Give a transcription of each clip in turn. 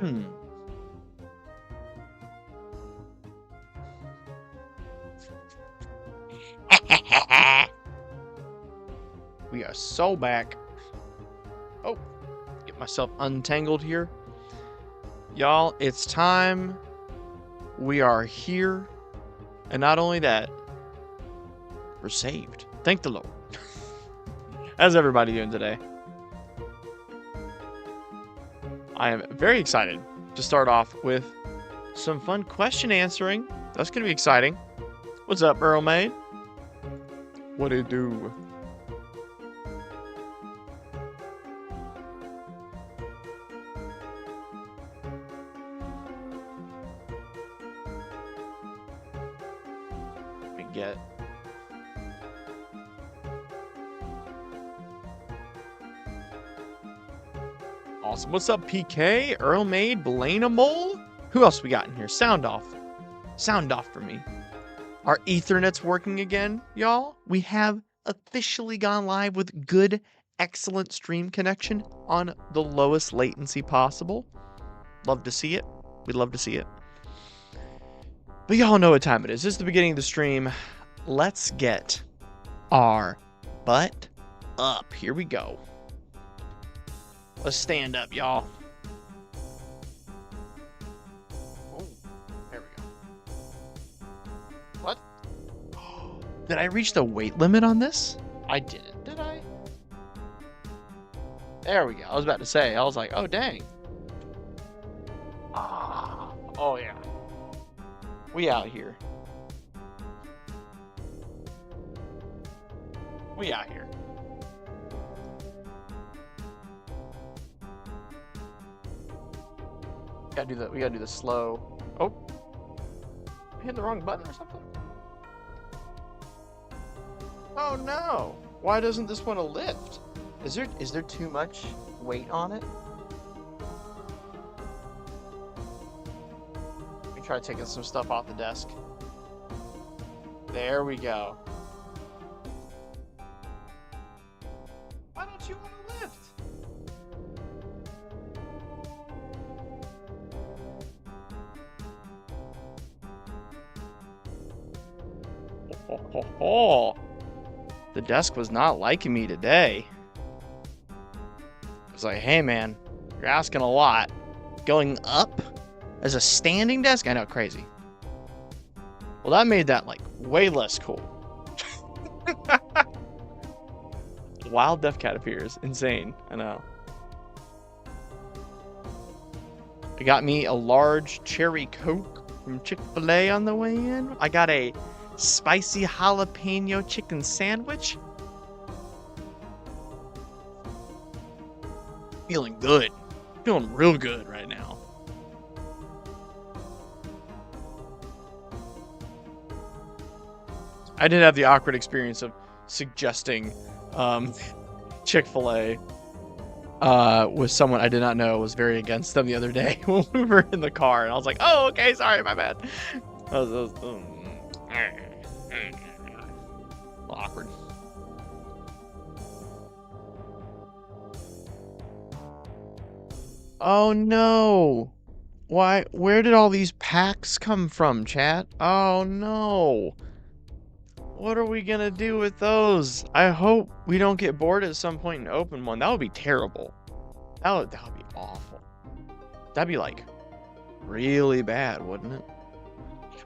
Hmm. We are so back. Oh, get myself untangled here. Y'all, it's time. We are here. And not only that, we're saved. Thank the Lord. How's everybody doing today? I am very excited to start off with some fun question answering. That's going to be exciting. What's up, Earl Maid? What do you do? We get awesome. What's up, PK? Earl Maid, Blanamole? Who else we got in here? Sound off. Sound off for me. Our Ethernet's working again, y'all. We have officially gone live with good, excellent stream connection on the lowest latency possible. Love to see it. We'd love to see it. But y'all know what time it is. This is the beginning of the stream. Let's get our butt up. Here we go. Let's stand up, y'all. Oh, there we go. What? Did I reach the weight limit on this? I didn't, did I? There we go. I was about to say, I was like, oh, dang. Oh, yeah. We out here. We out here. We gotta do the slow. Oh, I hit the wrong button or something. Oh no! Why doesn't this want to lift? Is there too much weight on it? Let me try taking some stuff off the desk. There we go. Why don't you want to lift? Oh. The desk was not liking me today. It was like, hey man, you're asking a lot. Going up as a standing desk? I know, crazy. Well, that made that like way less cool. Wild Death Cat appears. Insane. I know. I got me a large cherry Coke from Chick-fil-A on the way in. I got a spicy jalapeno chicken sandwich. Feeling good. Feeling real good right now. I did have the awkward experience of suggesting Chick-fil-A with someone I did not know was very against them the other day when we were in the car, and I was like, oh, okay, sorry, my bad. That was awkward. Oh no! Why? Where did all these packs come from, chat? Oh no! What are we gonna do with those? I hope we don't get bored at some point and open one. That would be terrible. That would be awful. That'd be like really bad, wouldn't it?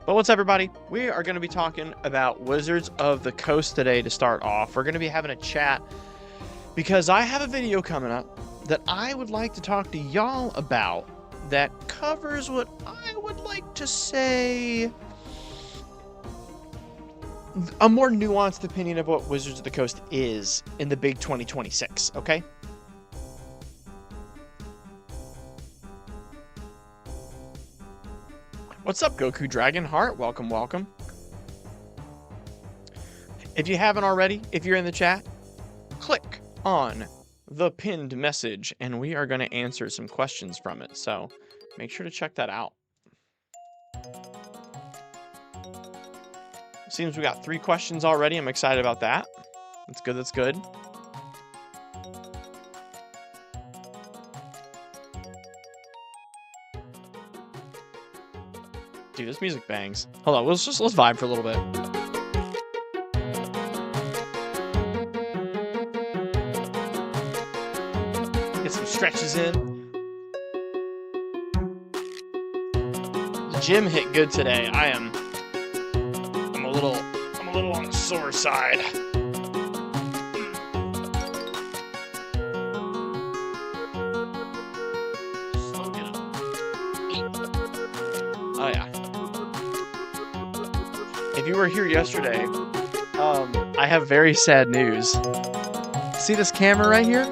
But what's up, everybody? We are going to be talking about Wizards of the Coast today to start off. We're going to be having a chat because I have a video coming up that I would like to talk to y'all about that covers what I would like to say a more nuanced opinion of what Wizards of the Coast is in the big 2026, okay? What's up, Goku Dragonheart? Welcome, welcome. If you haven't already, if you're in the chat, click on the pinned message and we are going to answer some questions from it. So make sure to check that out. Seems we got 3 questions already. I'm excited about that. That's good, that's good. Dude, this music bangs. Hold on, let's vibe for a little bit. Get some stretches in. The gym hit good today. I'm a little on the sore side. Oh yeah. If you were here yesterday, I have very sad news. See this camera right here?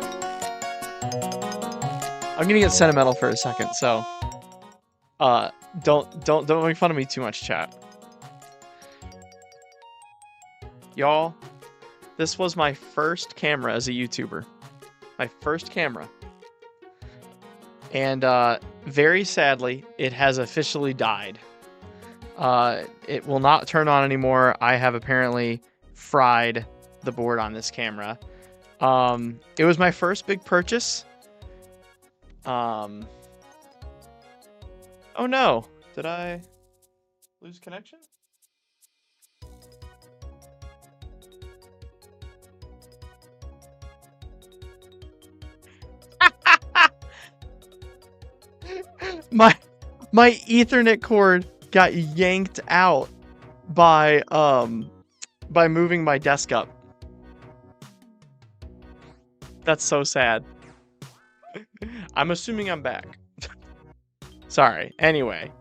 I'm gonna get sentimental for a second, so don't make fun of me too much, chat. Y'all, this was my first camera as a YouTuber. My first camera. And very sadly, it has officially died. It will not turn on anymore. I have apparently fried the board on this camera. It was my first big purchase. Oh no, did I lose connection? My Ethernet cord got yanked out by moving my desk up. That's so sad. I'm assuming I'm back. Sorry. Anyway.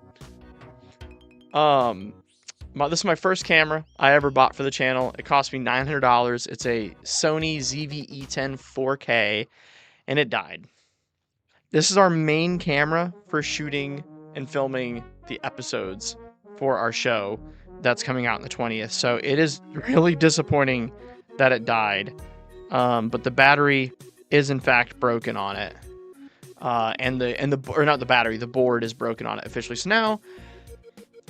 This is my first camera I ever bought for the channel. It cost me $900. It's a Sony ZV-E10 4K, and it died. This is our main camera for shooting and filming the episodes for our show that's coming out on the 20th. So it is really disappointing that it died. But the battery is in fact broken on it. The board is broken on it officially. So now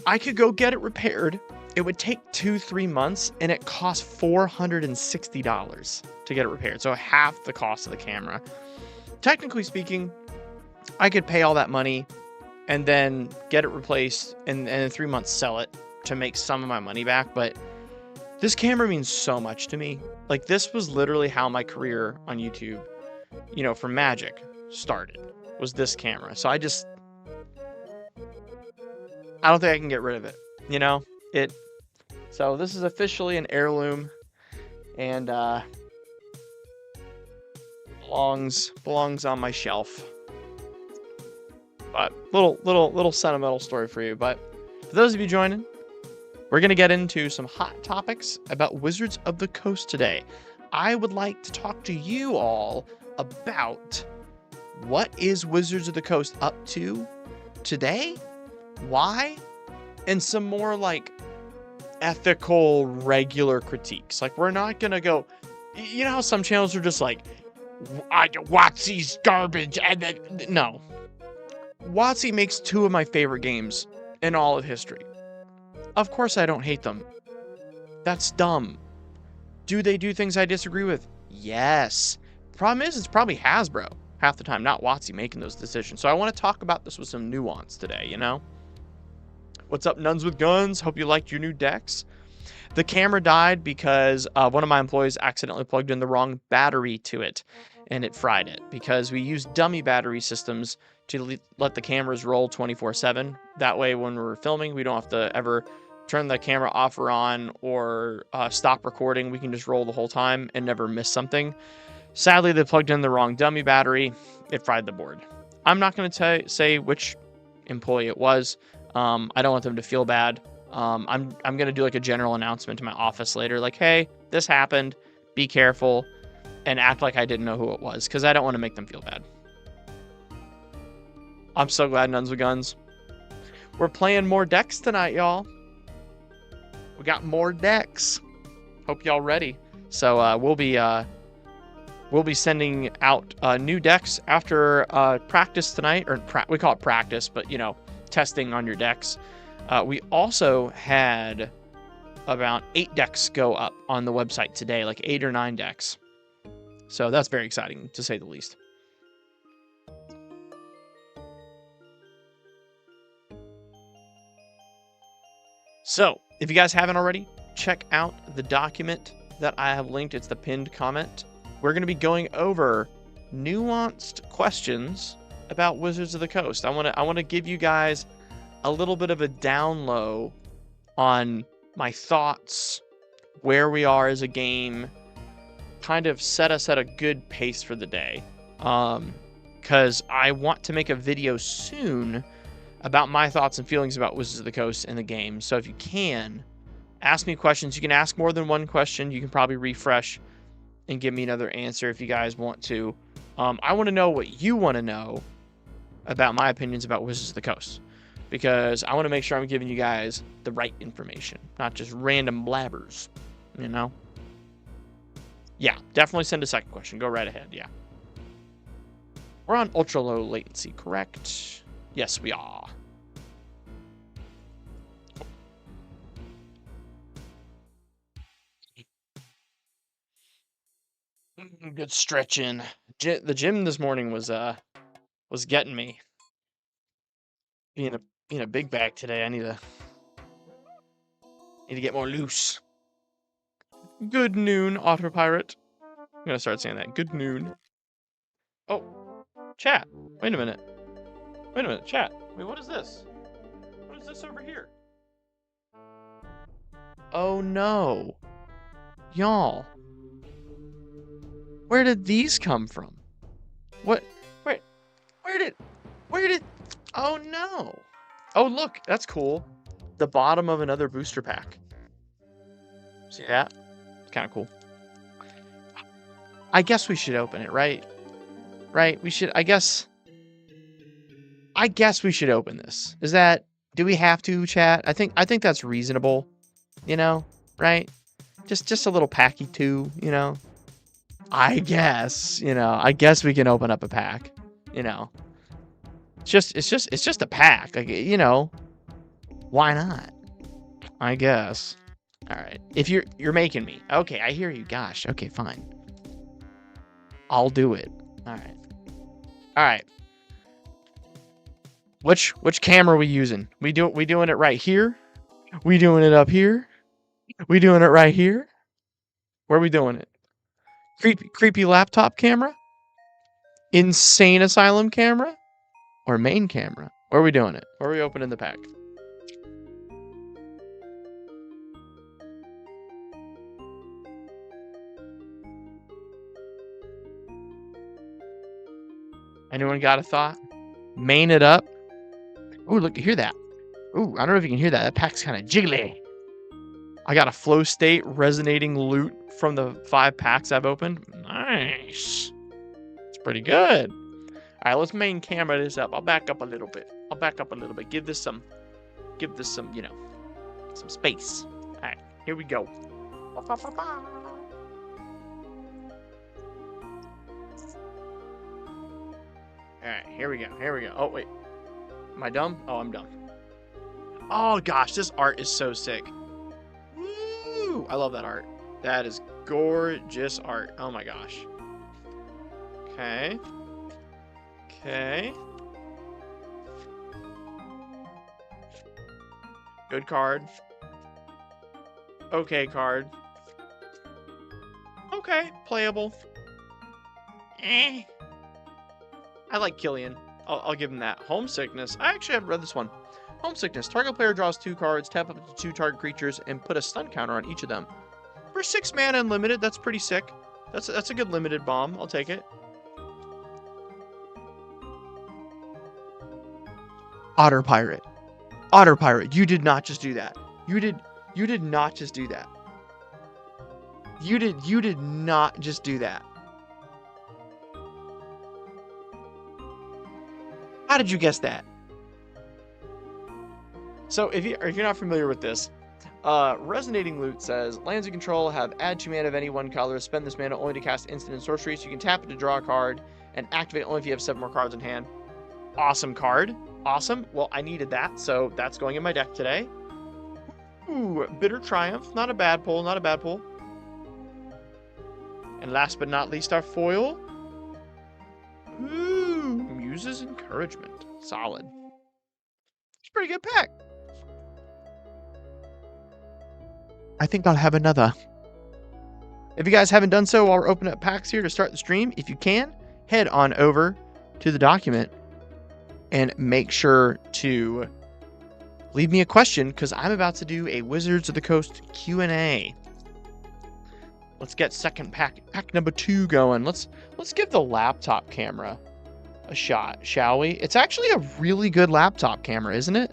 I could go get it repaired. It would take 2-3 months, and it costs $460 to get it repaired. So half the cost of the camera. Technically speaking, I could pay all that money and then get it replaced and in 3 months sell it to make some of my money back. But this camera means so much to me. Like, this was literally how my career on YouTube, for Magic started, was this camera. So I don't think I can get rid of it, So this is officially an heirloom, and belongs on my shelf. But little sentimental story for you. But for those of you joining, we're gonna get into some hot topics about Wizards of the Coast today. I would like to talk to you all about what is Wizards of the Coast up to today, why, and some more like ethical regular critiques. Like, we're not gonna go, how some channels are just like, WotC's garbage, and then no. WotC makes 2 of my favorite games in all of history. Of course I don't hate them. That's dumb. Do they do things I disagree with? Yes. Problem is, it's probably Hasbro half the time, not WotC making those decisions. So I want to talk about this with some nuance today, What's up, Nuns with Guns? Hope you liked your new decks. The camera died because one of my employees accidentally plugged in the wrong battery to it, and it fried it, because we use dummy battery systems to let the cameras roll 24/7. That way, when we're filming, we don't have to ever turn the camera off or on or stop recording. We can just roll the whole time and never miss something. Sadly, they plugged in the wrong dummy battery. It fried the board. I'm not going to say which employee it was. I don't want them to feel bad. I'm going to do like a general announcement to my office later, like, hey, this happened. Be careful, and act like I didn't know who it was, because I don't want to make them feel bad. I'm so glad, Nuns with Guns. We're playing more decks tonight, y'all. We got more decks. Hope y'all ready. So we'll be sending out new decks after practice tonight, or we call it practice, but testing on your decks. We also had about 8 decks go up on the website today, like 8 or 9 decks. So that's very exciting, to say the least. So, if you guys haven't already, check out the document that I have linked. It's the pinned comment. We're going to be going over nuanced questions about Wizards of the Coast. I want to give you guys a little bit of a down low on my thoughts, where we are as a game, kind of set us at a good pace for the day. Because I want to make a video soon about my thoughts and feelings about Wizards of the Coast and the game. So if you can, ask me questions. You can ask more than one question. You can probably refresh and give me another answer if you guys want to. I want to know what you want to know about my opinions about Wizards of the Coast, because I want to make sure I'm giving you guys the right information, not just random blabbers, you know? Yeah, definitely send a second question. Go right ahead, yeah. We're on ultra low latency, correct? Yes, we are. Good stretching. The gym this morning was getting me. Being a big bag today, I need to get more loose. Good noon, Autopirate. I'm gonna start saying that. Good noon. Oh, chat. Wait a minute. Chat. Wait, what is this? What is this over here? Oh no. Y'all. Where did these come from? What? Where did... Oh no. Oh look, that's cool. The bottom of another booster pack. See that? It's kind of cool. I guess we should open it, right? Right? We should, I guess we should open this. Do we have to, chat? I think that's reasonable, you know, right? Just a little packy too, you know. I guess we can open up a pack, you know. It's just a pack, like, you know. Why not? I guess. All right. If you're making me. Okay, I hear you. Gosh. Okay, fine. I'll do it. All right. Which camera are we using? We doing it right here? We doing it up here? We doing it right here? Where are we doing it? Creepy laptop camera? Insane asylum camera? Or main camera? Where are we doing it? Where are we opening the pack? Anyone got a thought? Main it up? Ooh, look, hear that. Ooh, I don't know if you can hear that. That pack's kind of jiggly. I got a flow state resonating loot from the 5 packs I've opened. Nice. It's pretty good. All right, let's main camera this up. I'll back up a little bit. Give this some, you know, some space. All right, here we go. Alright, here we go. Oh, wait. Am I dumb? Oh, I'm dumb. Oh, gosh, this art is so sick. Woo! I love that art. That is gorgeous art. Oh, my gosh. Okay. Good card. Okay card. Okay, playable. I like Killian. I'll give him that. Homesickness. I actually haven't read this one. Homesickness. Target player draws 2 cards, tap up to 2 target creatures, and put a stun counter on each of them. For 6 mana unlimited, that's pretty sick. That's a good limited bomb. I'll take it. Otter Pirate, you did not just do that. You did not just do that. You did not just do that. How did you guess that? So if you're not familiar with this, Resonating Loot says lands you control have add 2 mana of any one color. Spend this mana only to cast instant and sorcery, so you can tap it to draw a card and activate only if you have 7 more cards in hand. Awesome card. Awesome. Well, I needed that, so that's going in my deck today. Ooh, Bitter Triumph. Not a bad pull. And last but not least, our foil. Ooh, Muse's Encouragement. Solid. It's a pretty good pack. I think I'll have another. If you guys haven't done so while we're opening up packs here to start the stream, if you can, head on over to the document and make sure to leave me a question because I'm about to do a Wizards of the Coast Q&A. Let's get second pack number 2 going. Let's give the laptop camera a shot, shall we? It's actually a really good laptop camera, isn't it?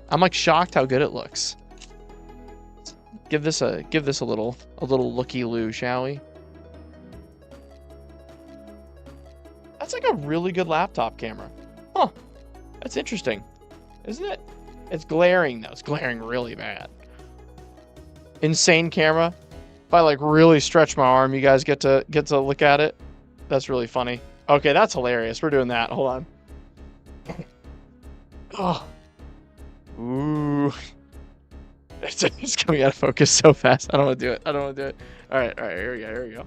I'm like shocked how good it looks. Give this a little looky-loo, shall we? That's like a really good laptop camera. Huh. That's interesting, isn't it? It's glaring though. It's glaring really bad. Insane camera. If I like really stretch my arm, you guys get to look at it. That's really funny. Okay, that's hilarious. We're doing that. Hold on. Oh. Ooh. It's coming out of focus so fast. I don't want to do it. All right. Here we go.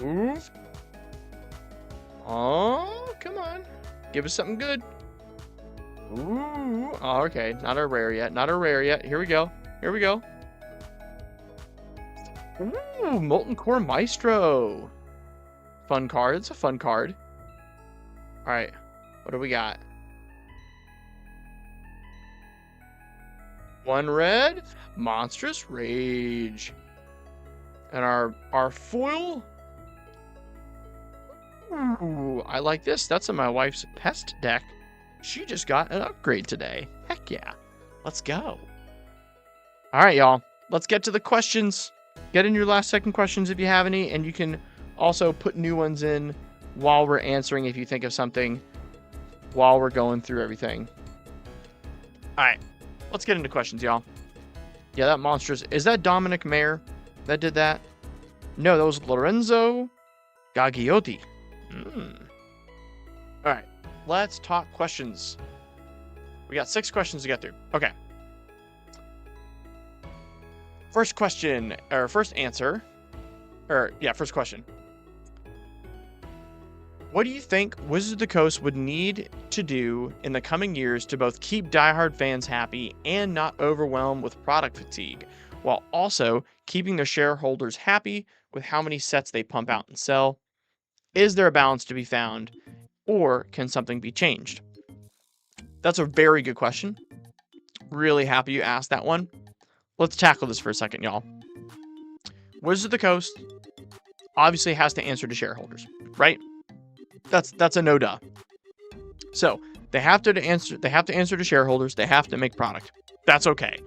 Ooh. Oh, come on. Give us something good. Ooh. Oh, okay. Not a rare yet. Here we go. Ooh, Molten Core Maestro. Fun card. It's a fun card. All right. What do we got? 1 red. Monstrous Rage. And our foil. Ooh, I like this. That's in my wife's pest deck. She just got an upgrade today. Heck yeah. Let's go. All right, y'all. Let's get to the questions. Get in your last second questions if you have any, and you can also put new ones in while we're answering if you think of something while we're going through everything. All right. Let's get into questions, y'all. Yeah, that monstrous. Is that Dominic Mayer that did that? No, that was Lorenzo Gagliotti. All right. Let's talk questions. We got 6 questions to get through. Okay. First question. First question. What do you think Wizards of the Coast would need to do in the coming years to both keep diehard fans happy and not overwhelm with product fatigue, while also keeping their shareholders happy with how many sets they pump out and sell? Is there a balance to be found, or can something be changed? That's a very good question. Really happy you asked that one. Let's tackle this for a second, y'all. Wizards of the Coast obviously has to answer to shareholders, right? That's a no-duh. So they have to answer to shareholders. They have to make product. That's okay.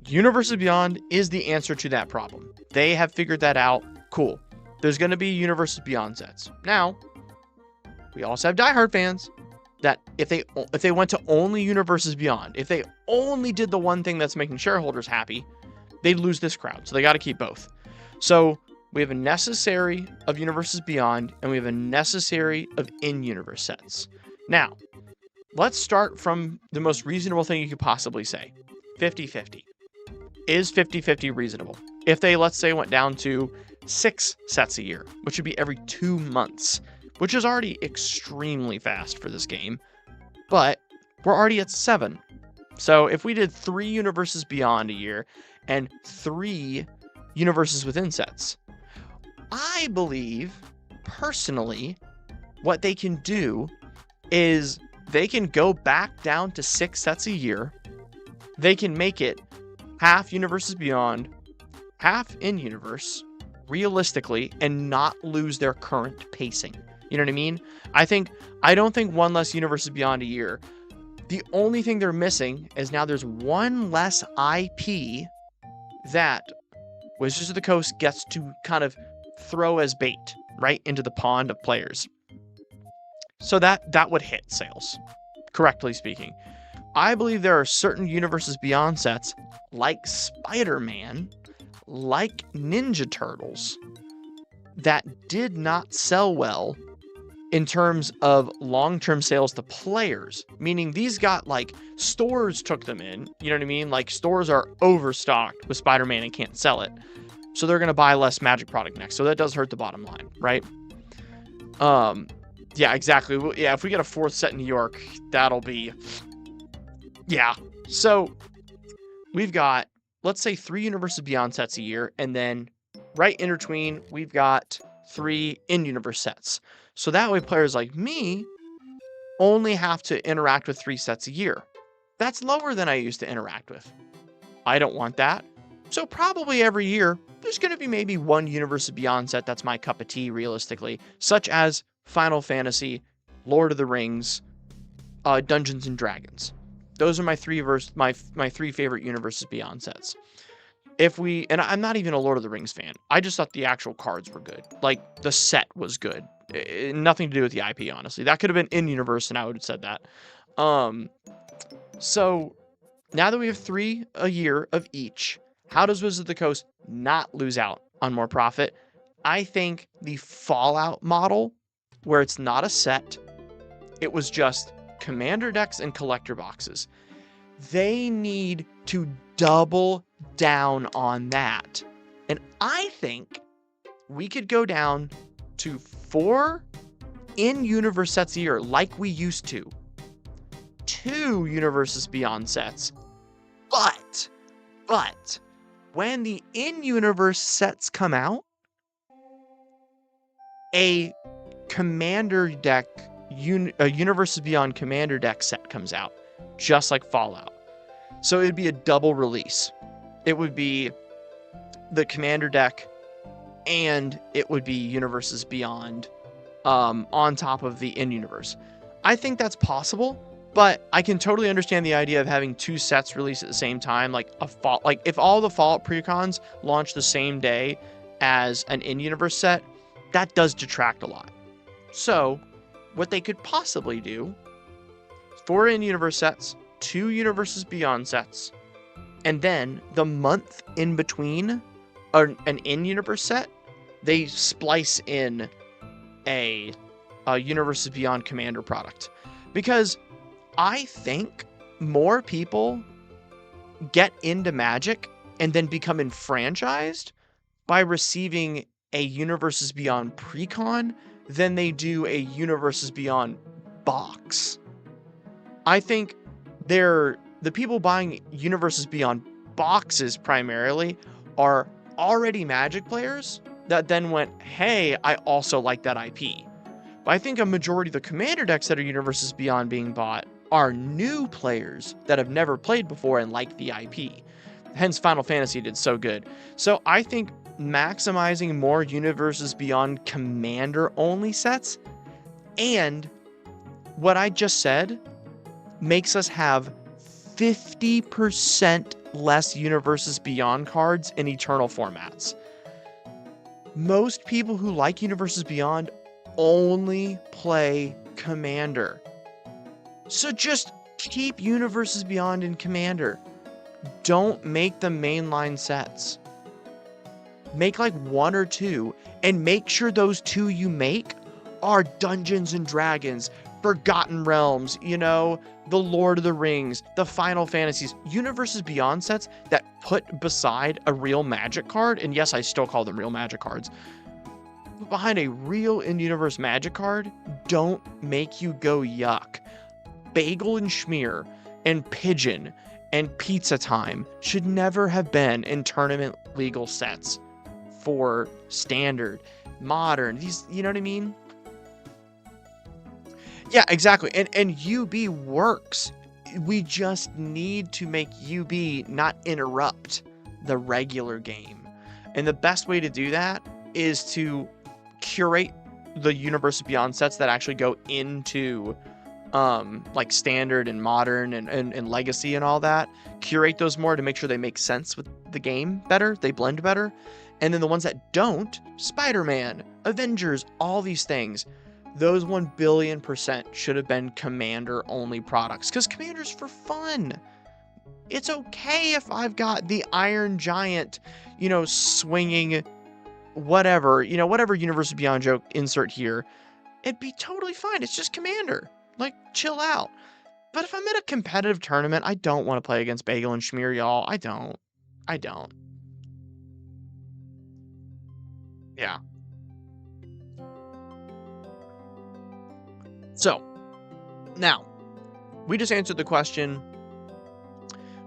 Universes Beyond is the answer to that problem. They have figured that out. Cool. There's going to be Universes Beyond sets. Now, we also have diehard fans that if they went to only Universes Beyond, if they only did the one thing that's making shareholders happy, they'd lose this crowd. So they got to keep both. So we have a necessary of Universes Beyond, and we have a necessary of in-universe sets. Now, let's start from the most reasonable thing you could possibly say. 50-50. Is 50-50 reasonable? If they, let's say, went down to 6 sets a year, which would be every 2 months, which is already extremely fast for this game, but we're already at 7. So if we did 3 Universes Beyond a year and 3 Universes Within sets, I believe, personally, what they can do is they can go back down to 6 sets a year. They can make it half Universes Beyond, half in-universe, realistically, and not lose their current pacing. You know what I mean? I don't think 1 less Universes Beyond a year. The only thing they're missing is now there's 1 less IP that Wizards of the Coast gets to kind of throw as bait right into the pond of players. So that would hit sales, correctly speaking. I believe there are certain Universes Beyond sets like Spider-Man, like Ninja Turtles, that did not sell well in terms of long-term sales to players, meaning these got like stores took them in, you know what I mean? Like stores are overstocked with Spider-Man and can't sell it. So they're going to buy less Magic product next. So that does hurt the bottom line, right? Yeah, exactly. Yeah, if we get a 4th set in New York, that'll be, yeah. So we've got, let's say 3 Universes Beyond sets a year, and then right in between, we've got 3 in-universe sets. So that way players like me only have to interact with 3 sets a year. That's lower than I used to interact with. I don't want that. So probably every year, there's going to be maybe 1 Universes Beyond set that's my cup of tea, realistically, such as Final Fantasy, Lord of the Rings, Dungeons and Dragons. Those are my 3 favorite Universes Beyond sets. And I'm not even a Lord of the Rings fan. I just thought the actual cards were good. Like, the set was good. Nothing to do with the IP, honestly. That could have been in-universe, and I would have said that. So, now that we have 3 a year of each, how does Wizards of the Coast not lose out on more profit? I think the Fallout model, where it's not a set, it was just commander decks and collector boxes. They need to double down on that. And I think we could go down to 4 in-universe sets a year like we used to. 2 Universes Beyond sets. But when the in-universe sets come out, a commander deck, a Universes Beyond commander deck set comes out, just like Fallout. So it'd be a double release. It would be the commander deck, and it would be Universes Beyond on top of the in-universe. I think that's possible, but I can totally understand the idea of having 2 sets released at the same time, like if all the Fallout precons launch the same day as an in-universe set, that does detract a lot. So, what they could possibly do, 4 in-universe sets, 2 Universes Beyond sets, and then the month in between an in-universe set, they splice in a Universes Beyond Commander product. Because I think more people get into Magic and then become enfranchised by receiving a Universes Beyond precon than they do a Universes Beyond box. I think the people buying Universes Beyond boxes primarily are already Magic players that then went, hey, I also like that IP. But I think a majority of the commander decks that are Universes Beyond being bought are new players that have never played before and like the IP. Hence Final Fantasy did so good. So I think maximizing more Universes Beyond commander only sets and what I just said makes us have 50% less Universes Beyond cards in Eternal formats. Most people who like Universes Beyond only play Commander. So just keep Universes Beyond in Commander. Don't make the mainline sets. Make like 1 or 2, and make sure those 2 you make are Dungeons and Dragons, Forgotten Realms, the Lord of the Rings, the Final Fantasies, Universes Beyond sets that put beside a real Magic card, and yes, I still call them real Magic cards, but behind a real in-universe Magic card, don't make you go yuck. Bagel and Schmear and Pigeon and Pizza Time should never have been in tournament legal sets for Standard, Modern, these, you know what I mean? Yeah, exactly. And UB works. We just need to make UB not interrupt the regular game. And the best way to do that is to curate the Universes Beyond sets that actually go into like Standard and Modern and Legacy and all that. Curate those more to make sure they make sense with the game better, they blend better. And then the ones that don't, Spider-Man, Avengers, all these things, those 1 billion% should have been Commander-only products. Because Commander's for fun. It's okay if I've got the Iron Giant, swinging whatever, whatever Universes Beyond joke insert here. it'd be totally fine. It's just Commander. Like, chill out. But if I'm at a competitive tournament, I don't want to play against Bagel and Schmear, y'all. I don't. Yeah. So, now, we just answered the question,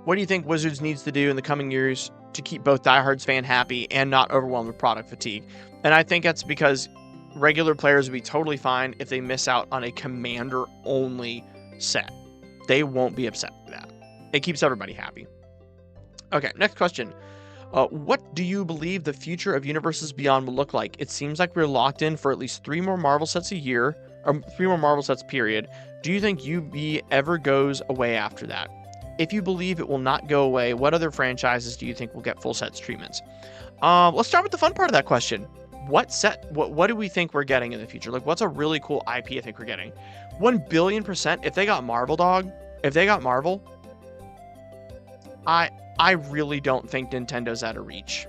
what do you think Wizards needs to do in the coming years to keep both diehards fan happy and not overwhelmed with product fatigue? And I think that's because regular players would be totally fine if they miss out on a Commander-only set. They won't be upset with that. It keeps everybody happy. Okay, next question. What do you believe the future of Universes Beyond will look like? It seems like we're locked in for at least 3 more Marvel sets a year, or 3 more Marvel sets, period. Do you think UB ever goes away after that? If you believe it will not go away, what other franchises do you think will get full sets treatments? Let's start with the fun part of that question. What do we think we're getting in the future? Like, what's a really cool IP I think we're getting? 1,000,000,000%. If they got Marvel, I really don't think Nintendo's out of reach.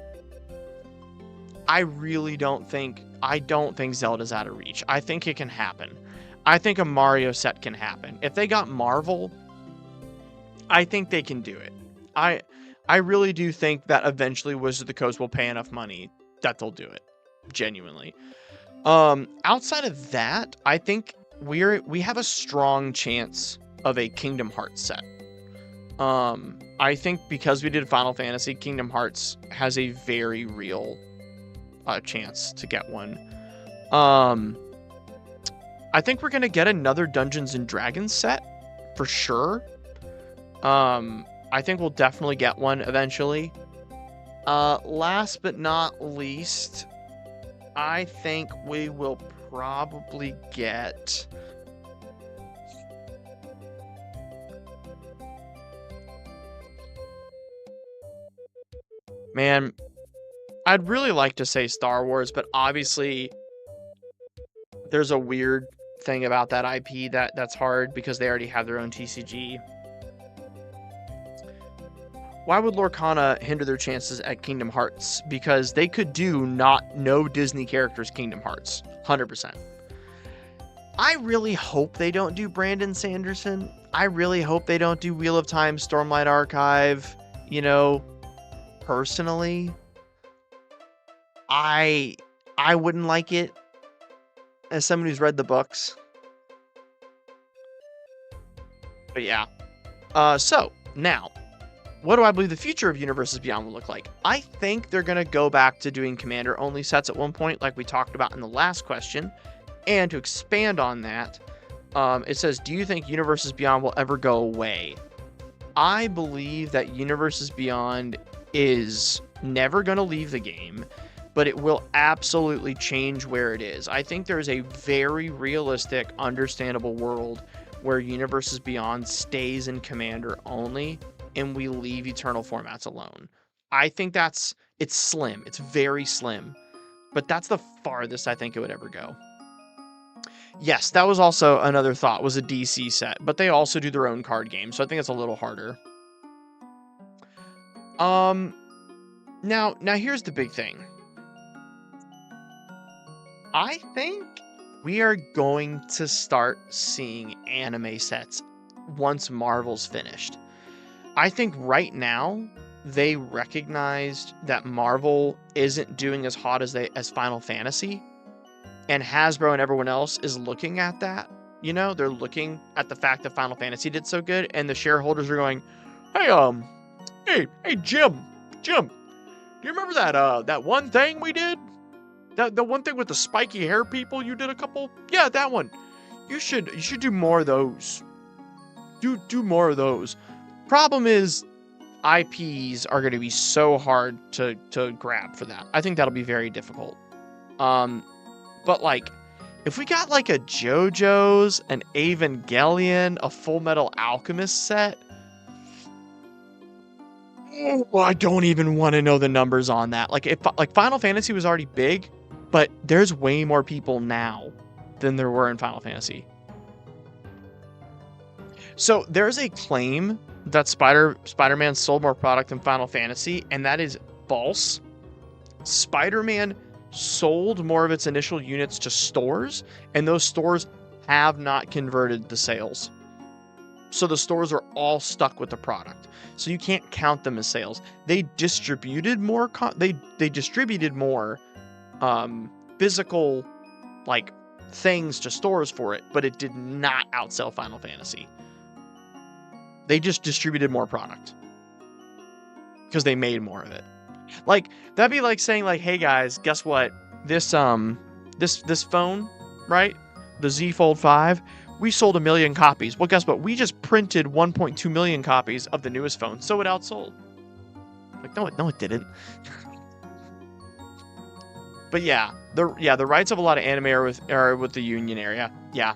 I don't think Zelda's out of reach. I think it can happen. I think a Mario set can happen. If they got Marvel, I think they can do it. I really do think that eventually Wizards of the Coast will pay enough money that they'll do it. Genuinely. Outside of that, I think we have a strong chance of a Kingdom Hearts set. I think because we did Final Fantasy, Kingdom Hearts has a very real chance to get one. I think we're gonna get another Dungeons and Dragons set for sure. I think we'll definitely get one eventually. Last but not least, I think we will probably get... Man, I'd really like to say Star Wars, but obviously there's a weird thing about that IP that's hard because they already have their own TCG. Why would Lorcana hinder their chances at Kingdom Hearts? Because they could do no Disney characters Kingdom Hearts. 100%. I really hope they don't do Brandon Sanderson. I really hope they don't do Wheel of Time, Stormlight Archive. You know, personally, I wouldn't like it as someone who's read the books. But yeah. So, now, what do I believe the future of Universes Beyond will look like? I think they're going to go back to doing Commander-only sets at one point, like we talked about in the last question. And to expand on that, it says, do you think Universes Beyond will ever go away? I believe that Universes Beyond is never going to leave the game, but it will absolutely change where it is. I think there's a very realistic, understandable world where Universes Beyond stays in Commander only, and we leave Eternal formats alone. I think it's slim. It's very slim. But that's the farthest I think it would ever go. Yes, that was also another thought, was a DC set. But they also do their own card game, so I think it's a little harder. Now here's the big thing. I think we are going to start seeing anime sets once Marvel's finished. I think right now they recognized that Marvel isn't doing as hot as Final Fantasy, and Hasbro and everyone else is looking at that. You know, they're looking at the fact that Final Fantasy did so good, and the shareholders are going, "Hey, Jim, do you remember that one thing we did? The one thing with the spiky hair people you did a couple? Yeah, that one. You should do more of those. Do more of those." Problem is, IPs are going to be so hard to grab for that. I think that'll be very difficult. But like, if we got like a JoJo's, an Evangelion, a Full Metal Alchemist set, I don't even want to know the numbers on that. Like, if like Final Fantasy was already big, but there's way more people now than there were in Final Fantasy. So there's a claim that Spider-Man sold more product than Final Fantasy, and that is false. Spider-Man sold more of its initial units to stores, and those stores have not converted the sales. So the stores are all stuck with the product. So you can't count them as sales. They distributed more they distributed more physical like things to stores for it, but it did not outsell Final Fantasy. They just distributed more product because they made more of it. Like, that'd be like saying, like, hey guys, guess what? This phone, right? The Z Fold 5, we sold 1 million copies. Well, guess what? We just printed 1.2 million copies of the newest phone, so it outsold. Like, no, it didn't. But yeah, the rights of a lot of anime are with the Union area. Yeah,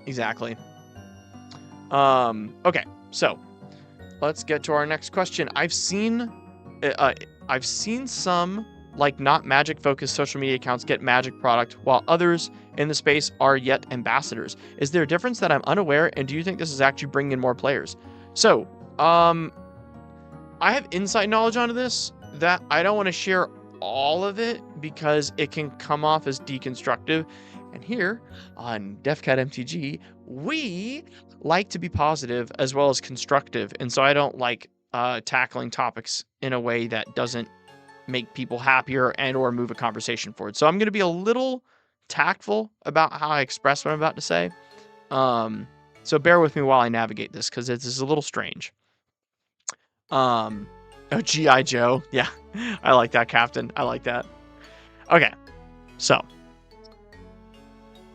exactly. Okay, so let's get to our next question. I've seen some like not Magic focused social media accounts get Magic product, while others in the space are yet ambassadors. Is there a difference that I'm unaware, and do you think this is actually bringing in more players? So, I have inside knowledge onto this that I don't want to share all of it because it can come off as deconstructive. And here on DefCat MTG, we like to be positive as well as constructive, and so I don't like tackling topics in a way that doesn't make people happier and or move a conversation forward. So I'm going to be a little tactful about how I express what I'm about to say. So bear with me while I navigate this because it is a little strange. Oh, G.I. Joe. Yeah, I like that, Captain. I like that. Okay, so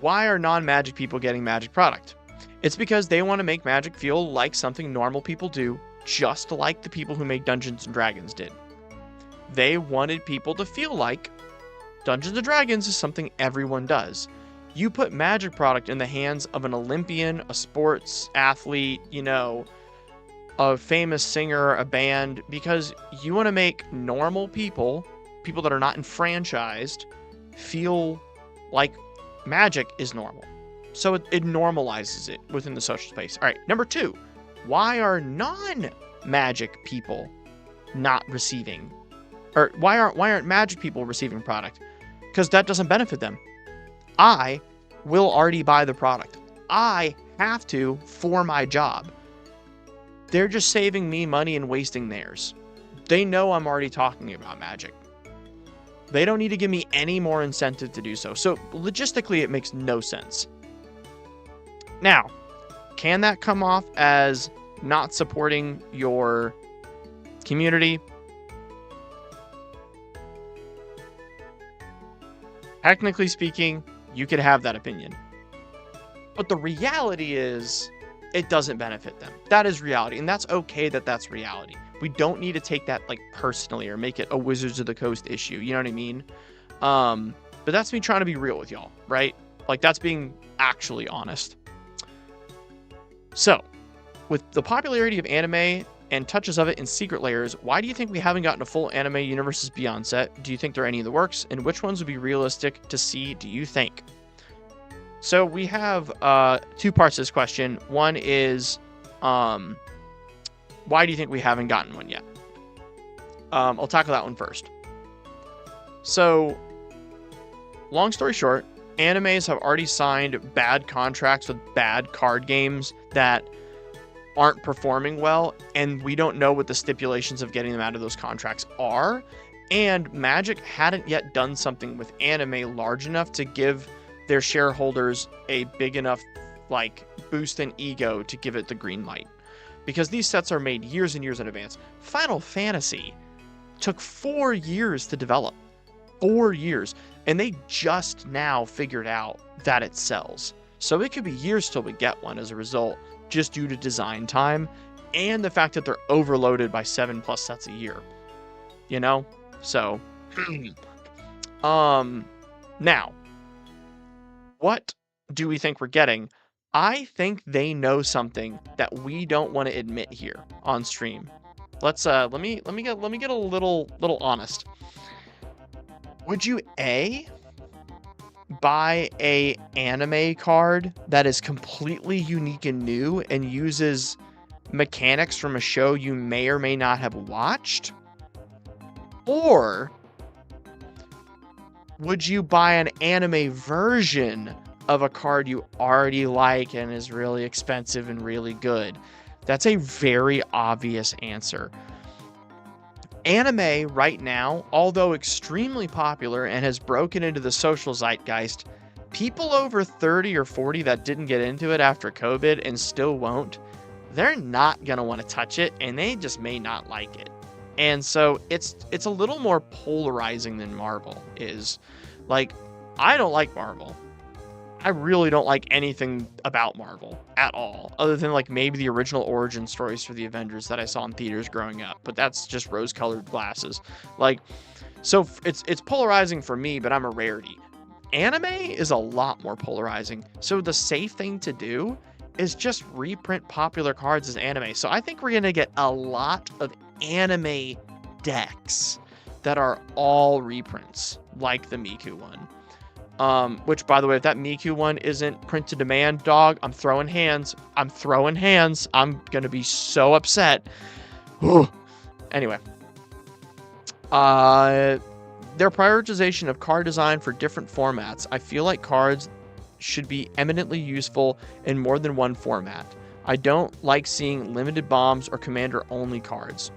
why are non-Magic people getting Magic product? It's because they want to make Magic feel like something normal people do, just like the people who make Dungeons & Dragons did. They wanted people to feel like Dungeons & Dragons is something everyone does. You put Magic product in the hands of an Olympian, a sports athlete, you know, a famous singer, a band, because you want to make normal people that are not enfranchised, feel like Magic is normal. So it normalizes it within the social space. All right, number 2, why are non-Magic people not receiving, or why aren't Magic people receiving product? Because that doesn't benefit them. I will already buy the product. I have to for my job. They're just saving me money and wasting theirs. They know I'm already talking about Magic. They don't need to give me any more incentive to do so. So logistically, it makes no sense. Now, can that come off as not supporting your community? Technically speaking, you could have that opinion. But the reality is, it doesn't benefit them. That is reality, and that's okay that that's reality. We don't need to take that like personally or make it a Wizards of the Coast issue. You know what I mean? But that's me trying to be real with y'all, right? Like, that's being actually honest. So, with the popularity of anime and touches of it in Secret Layers, why do you think we haven't gotten a full Anime Universes Beyond set? Do you think there are any in the works? And which ones would be realistic to see, do you think? So we have 2 parts to this question. One is, why do you think we haven't gotten one yet? I'll tackle that one first. So, long story short, animes have already signed bad contracts with bad card games that aren't performing well, and we don't know what the stipulations of getting them out of those contracts are. And Magic hadn't yet done something with anime large enough to give their shareholders a big enough like boost in ego to give it the green light, because these sets are made years and years in advance. Final Fantasy took 4 years to develop, 4 years, and they just now figured out that it sells. So it could be years till we get one as a result, just due to design time and the fact that they're overloaded by 7+ sets a year, you know? So now, what do we think we're getting? I think they know something that we don't want to admit here on stream. Let's let me get a little honest. Would you buy a anime card that is completely unique and new and uses mechanics from a show you may or may not have watched? Or would you buy an anime version of a card you already like and is really expensive and really good? That's a very obvious answer. Anime right now, although extremely popular and has broken into the social zeitgeist, people over 30 or 40 that didn't get into it after COVID and still won't, they're not going to want to touch it, and they just may not like it. And so it's a little more polarizing than Marvel is. Like, I don't like Marvel. I really don't like anything about Marvel at all, other than like maybe the original origin stories for the Avengers that I saw in theaters growing up, but that's just rose-colored glasses. Like, so it's polarizing for me, but I'm a rarity. Anime is a lot more polarizing. So the safe thing to do is just reprint popular cards as anime. So I think we're going to get a lot of anime decks that are all reprints, like the Miku one. Which, by the way, if that Miku one isn't print to demand, dog, I'm throwing hands. I'm going to be so upset. Anyway. Their prioritization of card design for different formats. I feel like cards should be eminently useful in more than one format. I don't like seeing limited bombs or commander-only cards.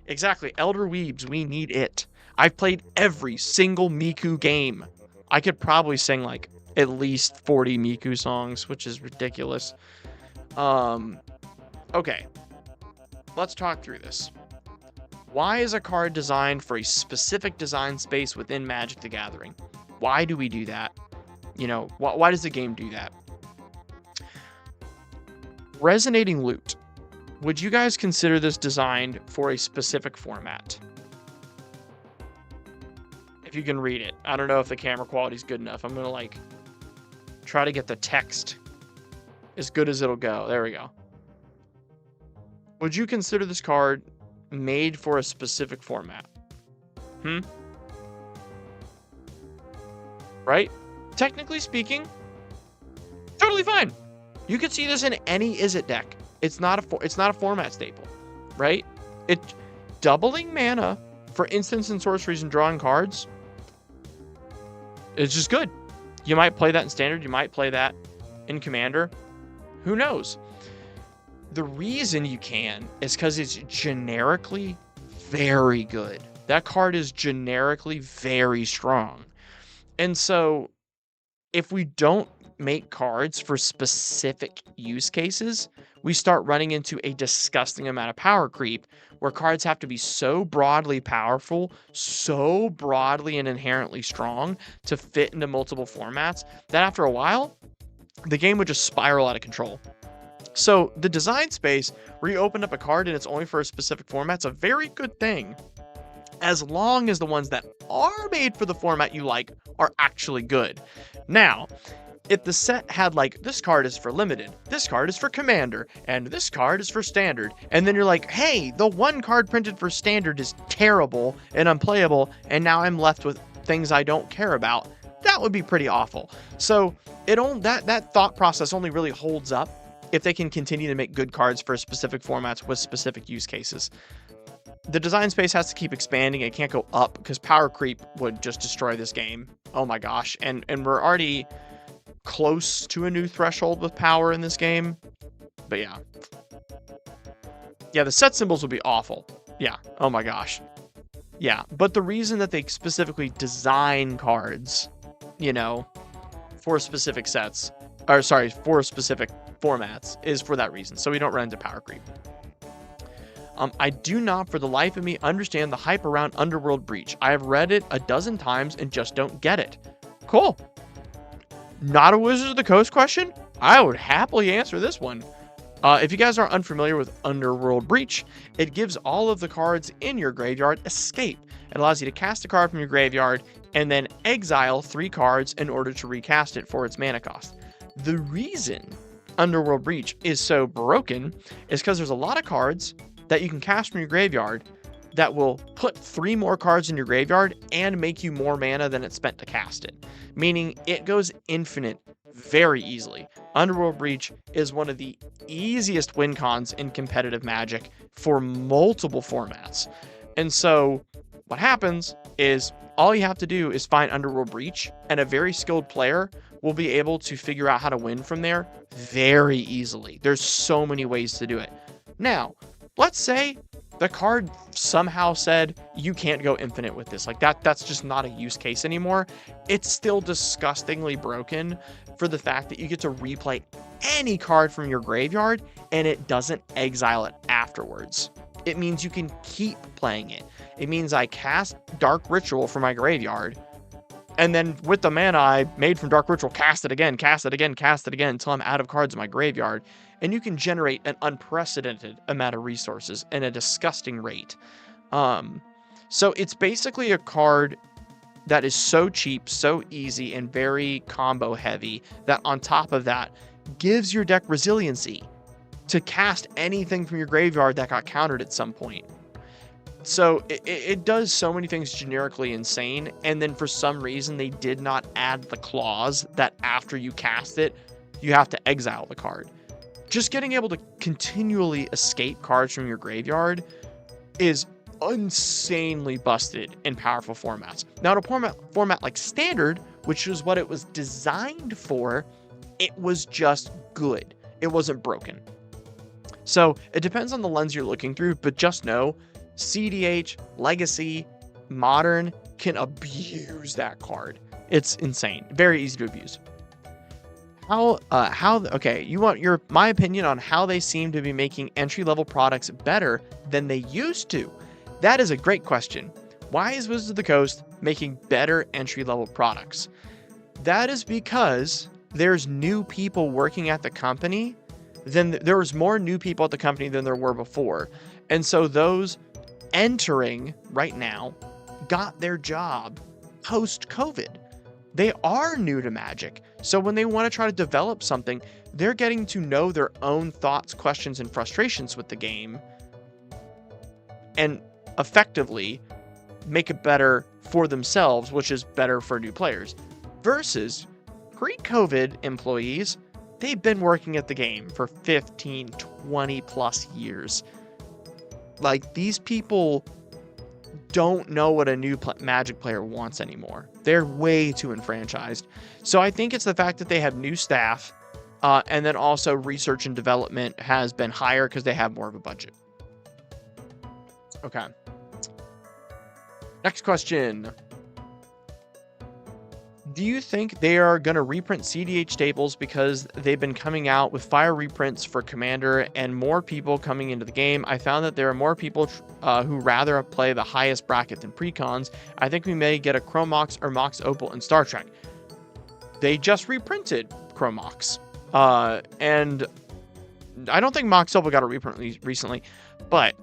Exactly. Elder Weebs, we need it. I've played every single Miku game. I could probably sing like at least 40 Miku songs, which is ridiculous. Okay. Let's talk through this. Why is a card designed for a specific design space within Magic the Gathering? Why do we do that? You know, why does the game do that? Resonating Loot. Would you guys consider this designed for a specific format? If you can read it. I don't know if the camera quality is good enough. I'm going to like try to get the text as good as it'll go. There we go. Would you consider this card made for a specific format? Right? Technically speaking, totally fine. You could see this in any Izzet deck. It's not a format staple, right? It doubling mana for instants and sorceries and drawing cards. It's just good. You might play that in Standard. You might play that in Commander. Who knows? The reason you can is because it's generically very good. That card is generically very strong. And so if we don't make cards for specific use cases, we start running into a disgusting amount of power creep where cards have to be so broadly powerful, so broadly and inherently strong to fit into multiple formats that after a while, the game would just spiral out of control. So the design space where you open up a card and it's only for a specific format's a very good thing, as long as the ones that are made for the format you like are actually good. Now, if the set had like, this card is for limited, this card is for commander, and this card is for standard, and then you're like, hey, the one card printed for standard is terrible and unplayable, and now I'm left with things I don't care about, that would be pretty awful. So that thought process only really holds up if they can continue to make good cards for specific formats with specific use cases. The design space has to keep expanding. It can't go up because power creep would just destroy this game. Oh my gosh. And we're already close to a new threshold with power in this game. But yeah. Yeah, the set symbols would be awful. Yeah. Oh my gosh. Yeah. But the reason that they specifically design cards, you know, for specific sets, or sorry, for specific formats is for that reason. So we don't run into power creep. I do not for the life of me understand the hype around Underworld Breach. I have read it a dozen times and just don't get it. Cool. Not a Wizards of the Coast question? I would happily answer this one. If you guys are unfamiliar with Underworld Breach, it gives all of the cards in your graveyard escape. It allows you to cast a card from your graveyard and then exile 3 cards in order to recast it for its mana cost. The reason Underworld Breach is so broken is because there's a lot of cards that you can cast from your graveyard that will put 3 more cards in your graveyard and make you more mana than it's spent to cast it. Meaning it goes infinite very easily. Underworld Breach is one of the easiest win cons in competitive Magic for multiple formats. And so What happens is all you have to do is find Underworld Breach, and a very skilled player will be able to figure out how to win from there very easily. There's so many ways to do it. Now, let's say the card somehow said you can't go infinite with this. Like that's just not a use case anymore. It's still disgustingly broken for the fact that you get to replay any card from your graveyard and it doesn't exile it afterwards. It means you can keep playing it. It means I cast Dark Ritual from my graveyard, and then with the mana I made from Dark Ritual, cast it again, cast it again, cast it again until I'm out of cards in my graveyard. And you can generate an unprecedented amount of resources in a disgusting rate. So it's basically a card that is so cheap, so easy, and very combo heavy that on top of that gives your deck resiliency to cast anything from your graveyard that got countered at some point. So it does so many things generically insane, and then for some reason they did not add the clause that after you cast it, you have to exile the card. Just getting able to continually escape cards from your graveyard is insanely busted in powerful formats. Now, in a format like Standard, which is what it was designed for, it was just good. It wasn't broken. So it depends on the lens you're looking through, but just know CDH, Legacy, Modern can abuse that card. It's insane. Very easy to abuse. Okay, you want my opinion on how they seem to be making entry-level products better than they used to. That is a great question. Why is Wizards of the Coast making better entry-level products? That is because there's new people working at the company. There was more new people at the company than there were before. And so those entering right now got their job post-COVID. They are new to Magic. So when they want to try to develop something, they're getting to know their own thoughts, questions, and frustrations with the game and effectively make it better for themselves, which is better for new players. Versus pre-COVID employees, they've been working at the game for 15, 20 plus years. Like, these people don't know what a new Magic player wants anymore. They're way too enfranchised. So I think it's the fact that they have new staff, and then also research and development has been higher because they have more of a budget. Okay. Next question. Do you think they are going to reprint CDH staples because they've been coming out with fire reprints for Commander and more people coming into the game? I found that there are more people who rather play the highest bracket than precons. I think we may get a Chrome Mox or Mox Opal in Star Trek. They just reprinted Chrome Mox. And I don't think Mox Opal got a reprint recently, but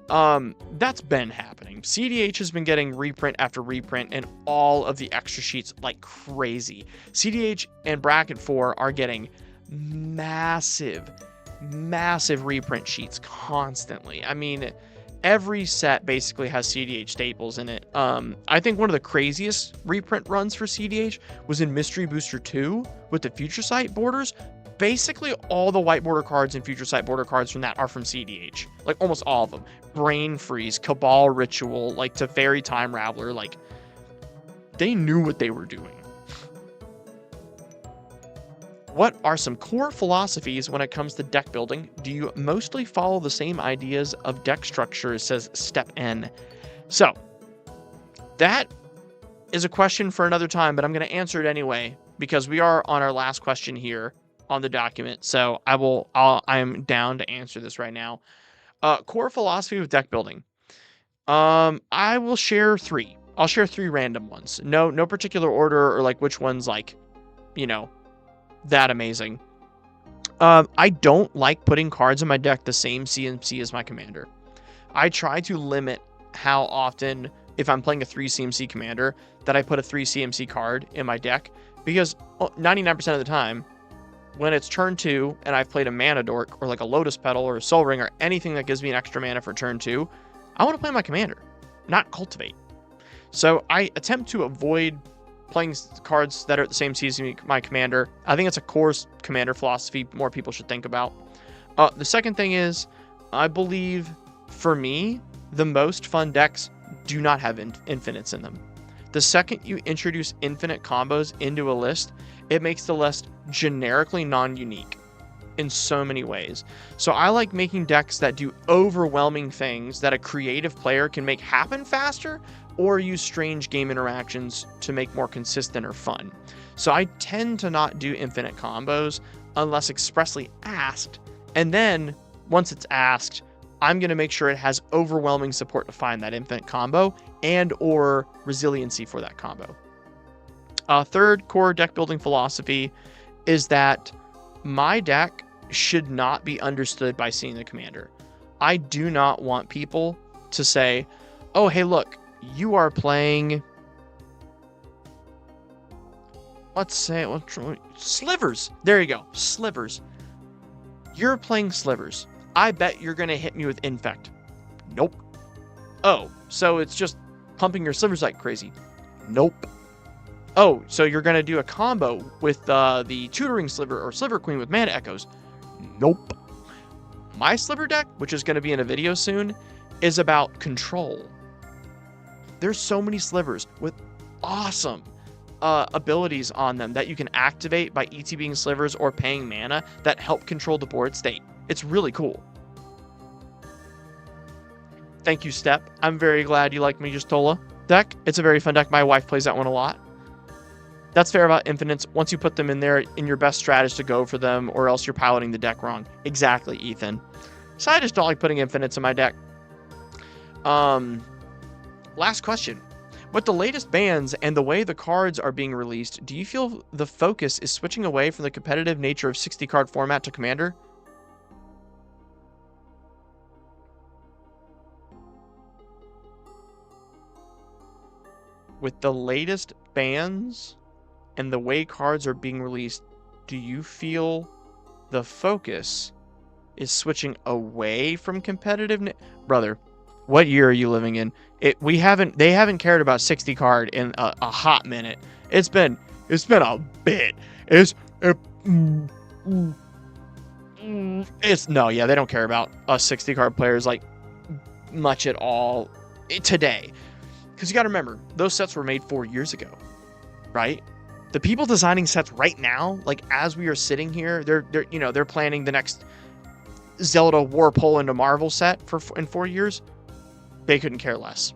that's been happening. CDH has been getting reprint after reprint and all of the extra sheets like crazy. CDH and Bracket 4 are getting massive reprint sheets constantly. I mean, every set basically has CDH staples in it. I think one of the craziest reprint runs for CDH was in Mystery Booster 2 with the Future Sight borders. Basically, all the white border cards and Future Sight border cards from that are from CDH. Like, almost all of them. Brain Freeze, Cabal Ritual, like, Teferi Time Raveler. Like, they knew what they were doing. What are some core philosophies when it comes to deck building? Do you mostly follow the same ideas of deck structure, says Step N? So, that is a question for another time, but I'm going to answer it anyway, because we are on our last question here on the document. So I'm down to answer this right now. Core philosophy of deck building. I will share three. I'll share three random ones. No particular order or like which one's like, that amazing. I don't like putting cards in my deck the same CMC as my commander. I try to limit how often, if I'm playing a 3 CMC commander, that I put a 3 CMC card in my deck, because 99% of the time, when it's turn 2 and I've played a Mana Dork or like a Lotus Petal or a Soul Ring or anything that gives me an extra mana for turn 2, I want to play my commander, not cultivate. So I attempt to avoid playing cards that are the same season as my commander. I think it's a core commander philosophy more people should think about. The second thing is, I believe, for me, the most fun decks do not have infinites in them. The second you introduce infinite combos into a list, it makes the list generically non-unique in so many ways. So I like making decks that do overwhelming things that a creative player can make happen faster, or use strange game interactions to make more consistent or fun. So I tend to not do infinite combos unless expressly asked, and then once it's asked, I'm going to make sure it has overwhelming support to find that infinite combo and or resiliency for that combo. Third core deck building philosophy is that my deck should not be understood by seeing the commander. I do not want people to say, oh, hey, look, you are playing, let's say, Slivers. There you go, Slivers. You're playing Slivers. I bet you're going to hit me with Infect. Nope. Oh, so it's just pumping your Slivers like crazy. Nope. Oh, so you're going to do a combo with the Tutoring Sliver or Sliver Queen with Mana Echoes. Nope. My Sliver deck, which is going to be in a video soon, is about control. There's so many Slivers with awesome abilities on them that you can activate by ETBing Slivers or paying mana that help control the board state. It's really cool. Thank you, Step. I'm very glad you like Majestola deck. It's a very fun deck. My wife plays that one a lot. That's fair about infinites. Once you put them in there, in your best strat is to go for them, or else you're piloting the deck wrong. Exactly, Ethan. So I just don't like putting infinites in my deck. Last question. With the latest bans and the way the cards are being released, do you feel the focus is switching away from the competitive nature of 60-card format to Commander? With the latest bans and the way cards are being released, do you feel the focus is switching away from competitive? Brother, what year are you living in? They haven't cared about 60 card in a hot minute. It's been a bit. They don't care about us 60 card players like much at all today. Because you got to remember, those sets were made 4 years ago, right? The people designing sets right now, like as we are sitting here, they're planning the next Zelda Warpole into Marvel set in 4 years. They couldn't care less.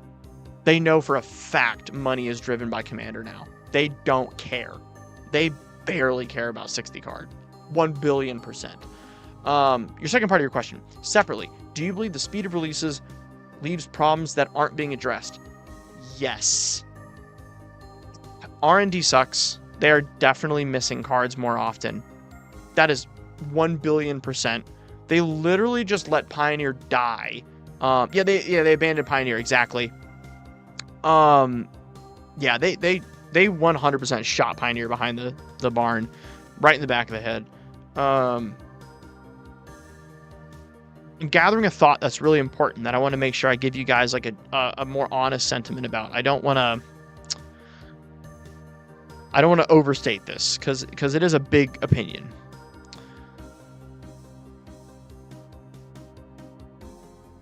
They know for a fact money is driven by Commander now. They don't care. They barely care about 60 card. 1 billion%. Your second part of your question. Separately, do you believe the speed of releases leaves problems that aren't being addressed? Yes. R&D sucks. They are definitely missing cards more often. That is 1 billion%. They literally just let Pioneer die. They abandoned Pioneer, exactly. They 100% shot Pioneer behind the barn, right in the back of the head. And gathering a thought that's really important that I want to make sure I give you guys like a more honest sentiment about. I don't want to overstate this because it is a big opinion.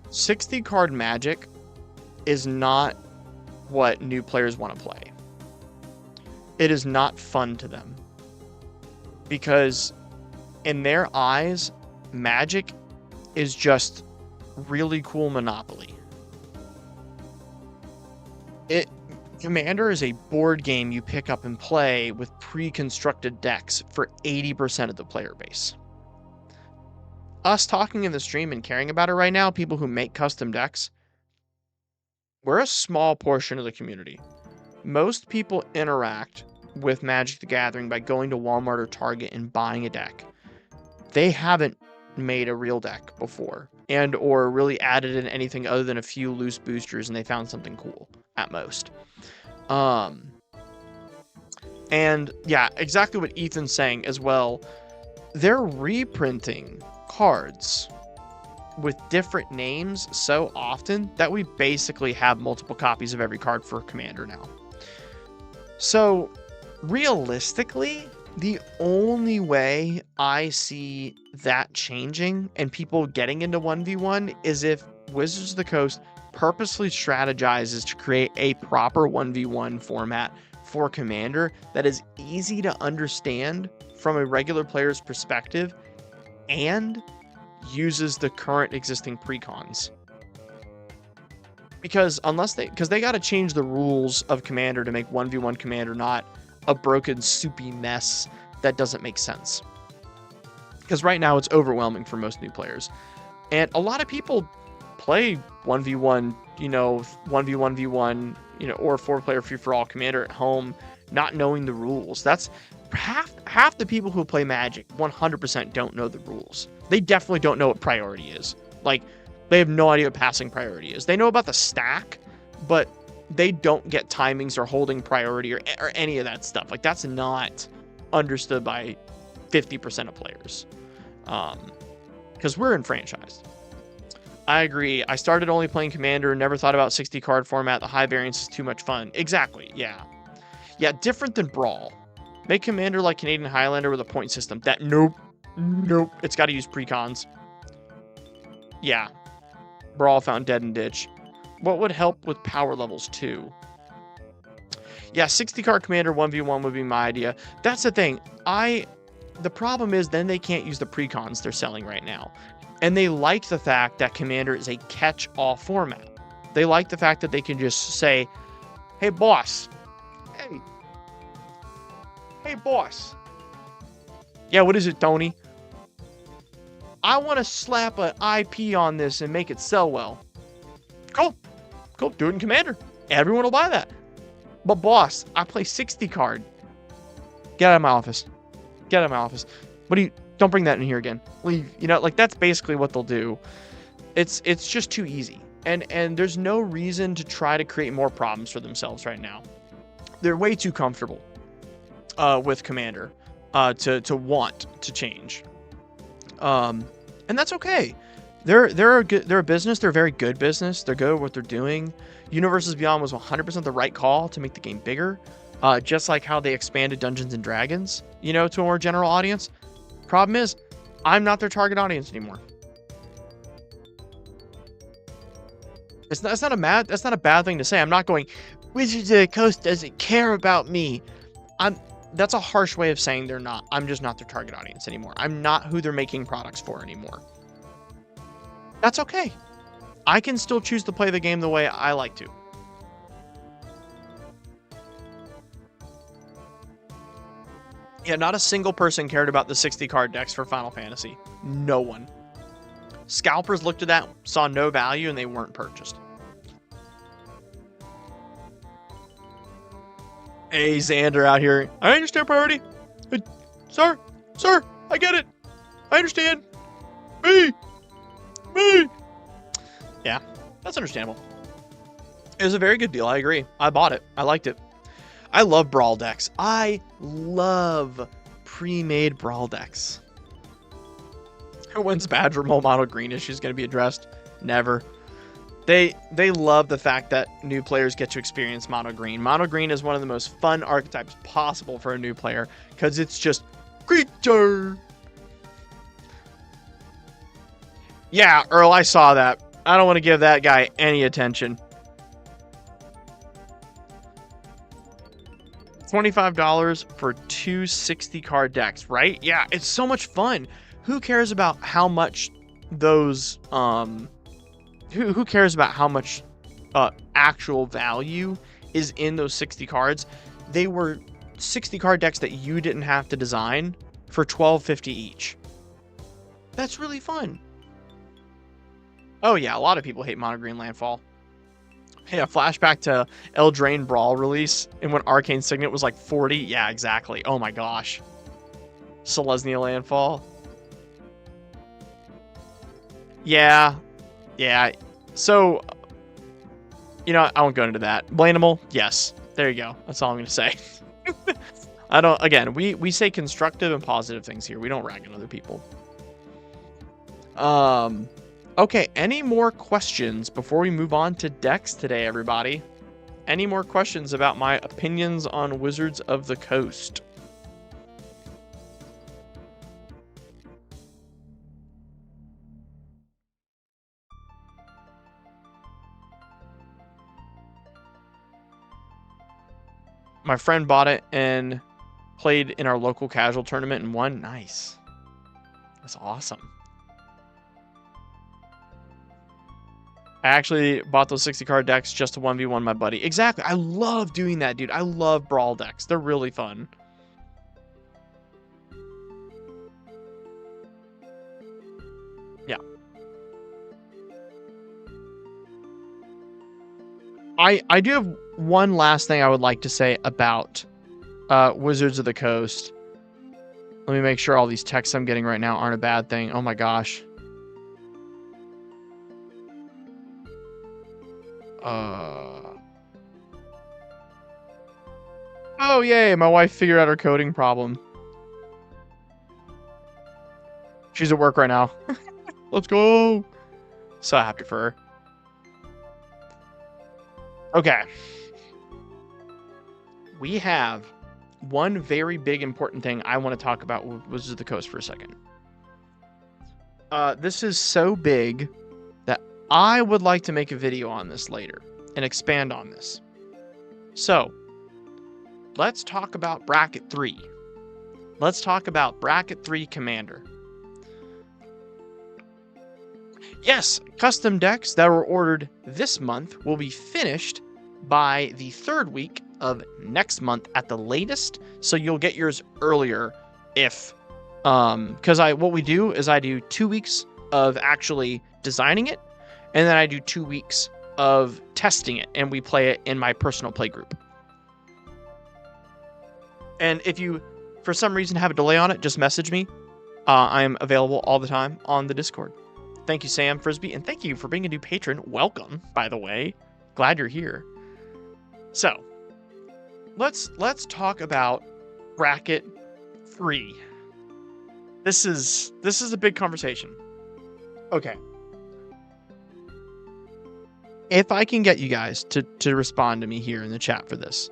$60 card Magic is not what new players want to play. It is not fun to them. Because in their eyes, Magic is just really cool Monopoly. Commander is a board game you pick up and play with pre-constructed decks for 80% of the player base. Us talking in the stream and caring about it right now, people who make custom decks, we're a small portion of the community. Most people interact with Magic the Gathering by going to Walmart or Target and buying a deck. They haven't made a real deck before and or really added in anything other than a few loose boosters, and they found something cool at most. And yeah, exactly what Ethan's saying as well. They're reprinting cards with different names so often that we basically have multiple copies of every card for Commander now. So realistically, the only way I see that changing and people getting into 1v1 is if Wizards of the Coast purposely strategizes to create a proper 1v1 format for Commander that is easy to understand from a regular player's perspective and uses the current existing precons. Because they got to change the rules of Commander to make 1v1 Commander not a broken, soupy mess that doesn't make sense. Because right now it's overwhelming for most new players. And a lot of people play 1v1, 1v1v1, or 4-player free-for-all Commander at home, not knowing the rules. That's half the people who play Magic 100% don't know the rules. They definitely don't know what priority is. Like, they have no idea what passing priority is. They know about the stack, but they don't get timings or holding priority or any of that stuff. Like, that's not understood by 50% of players. Because we're enfranchised. I agree. I started only playing Commander, never thought about 60 card format. The high variance is too much fun. Exactly, yeah. Yeah, different than Brawl. Make Commander like Canadian Highlander with a point system. Nope. It's got to use precons. Yeah. Brawl found dead in ditch. What would help with power levels too? Yeah, 60 card Commander 1v1 would be my idea. That's the thing. The problem is then they can't use the precons they're selling right now. And they like the fact that Commander is a catch-all format. They like the fact that they can just say, hey, boss. Hey, boss. Yeah, what is it, Tony? I want to slap an IP on this and make it sell well. Cool. Do it in Commander. Everyone will buy that. But boss, I play 60 card. Get out of my office. Don't bring that in here again. Leave. That's basically what they'll do. It's just too easy. And there's no reason to try to create more problems for themselves right now. They're way too comfortable with Commander to want to change. And that's okay. They're a business. They're a very good business. They're good at what they're doing. Universes Beyond was 100% the right call to make the game bigger. Just like how they expanded Dungeons and Dragons, to a more general audience. Problem is, I'm not their target audience anymore. That's not a bad thing to say. I'm not going, Wizards of the Coast doesn't care about me. That's a harsh way of saying they're not. I'm just not their target audience anymore. I'm not who they're making products for anymore. That's okay. I can still choose to play the game the way I like to. Yeah, not a single person cared about the 60 card decks for Final Fantasy. No one. Scalpers looked at that, saw no value, and they weren't purchased. Hey, Xander out here. I understand priority. Sir, I get it. I understand. Me. Yeah, that's understandable. It was a very good deal. I agree. I bought it. I liked it. I love Brawl decks. I love pre-made Brawl decks. When's Badger Mole Mono Green issues going to be addressed? Never. They love the fact that new players get to experience Mono Green. Mono Green is one of the most fun archetypes possible for a new player because it's just creature. Yeah, Earl, I saw that. I don't want to give that guy any attention. $25 for 2 60-card decks, right? Yeah, it's so much fun. Who cares about how much those who cares about how much actual value is in those 60 cards? They were 60 card decks that you didn't have to design for $12.50 each. That's really fun. Oh yeah, a lot of people hate Mono Green Landfall. Yeah, flashback to Eldraine Brawl release and when Arcane Signet was like 40. Yeah, exactly. Oh my gosh. Selesnya Landfall. Yeah. So, I won't go into that. Blameable? Yes. There you go. That's all I'm going to say. Again, we say constructive and positive things here. We don't rag on other people. Okay, any more questions before we move on to decks today, everybody? Any more questions about my opinions on Wizards of the Coast? my friend bought it and played in our local casual tournament and won. Nice. That's awesome. I actually bought those 60 card decks just to 1v1 my buddy. Exactly. I love doing that, dude. I love brawl decks. They're really fun. Yeah. I do have one last thing I would like to say about Wizards of the Coast. Let me make sure all these texts I'm getting right now aren't a bad thing. Oh my gosh. Oh, yay. My wife figured out her coding problem. She's at work right now. Let's go. So happy for her. Okay. We have one very big important thing I want to talk about with Wizards of the Coast for a second. This is so big that I would like to make a video on this later and expand on this. So, let's talk about Bracket 3. Let's talk about Bracket 3 Commander. Yes, custom decks that were ordered this month will be finished by the 3rd week of next month at the latest, so you'll get yours earlier if because what we do is I do 2 weeks of actually designing it, and then I do 2 weeks of testing it, and we play it in my personal play group. And if you for some reason have a delay on it, just message me. I am available all the time on the Discord. Thank you, Sam Frisbee, and thank you for being a new patron. Welcome, by the way. Glad you're here. So, let's talk about Bracket 3. This is a big conversation. Okay. If I can get you guys to respond to me here in the chat for this.